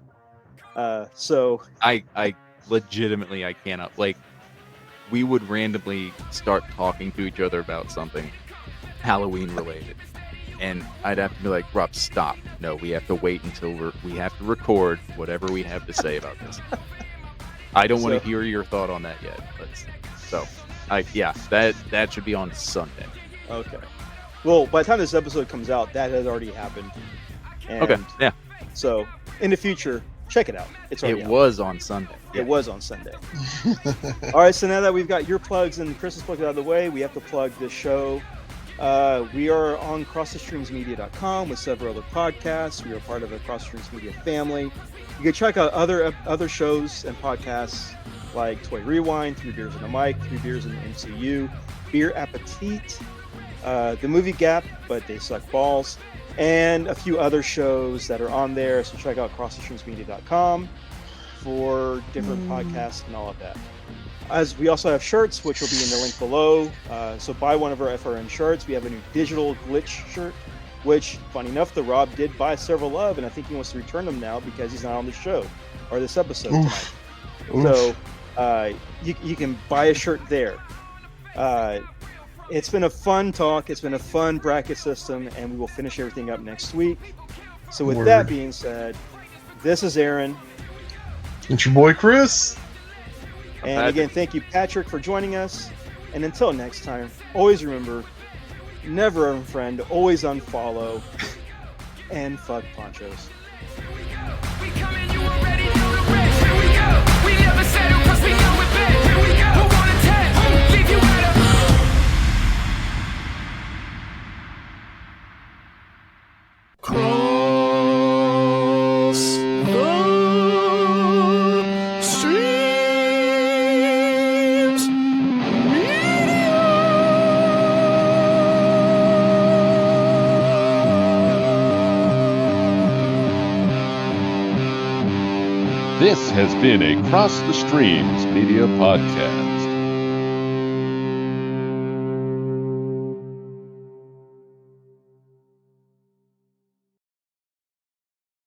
So I legitimately, I cannot. Like, we would randomly start talking to each other about something Halloween related, and I'd have to be like, Rob, stop. No, we have to wait until we have to record whatever we have to say about this. I don't want to hear your thought on that yet. That should be on Sunday. Okay. Well, by the time this episode comes out, that has already happened. And Okay. Yeah. So in the future, check it out. It's already out. Was on Sunday. It was on Sunday. All right. So now that we've got your plugs and Chris's plugs out of the way, we have to plug this show. We are on CrossTheStreamsMedia.com with several other podcasts. We are part of the Cross the Streams Media family. You can check out other shows and podcasts like Toy Rewind, 3 Beers and a Mic, 3 Beers in the MCU, Beer Appetit, The Movie Gap, but they suck balls, and a few other shows that are on there. So check out CrossTheStreamsMedia.com for different podcasts and all of that. As we also have shirts, which will be in the link below. So buy one of our FRN shirts. We have a new digital glitch shirt, which, funny enough, the Rob did buy several of, and I think he wants to return them now because he's not on the show or this episode tonight. So you can buy a shirt there. It's been a fun talk. It's been a fun bracket system, and we will finish everything up next week. So with that being said, this is Aaron. It's your boy Chris. And Patrick. again, thank you, Patrick, for joining us. And until next time, always remember, never unfriend, always unfollow, and fuck ponchos. We coming, you already know the rest. Here we go. We never settle 'cause we know it best. Here we go. Who wanna test? Leave you out of. Cross the streams. This has been a Cross the Streams Media Podcast.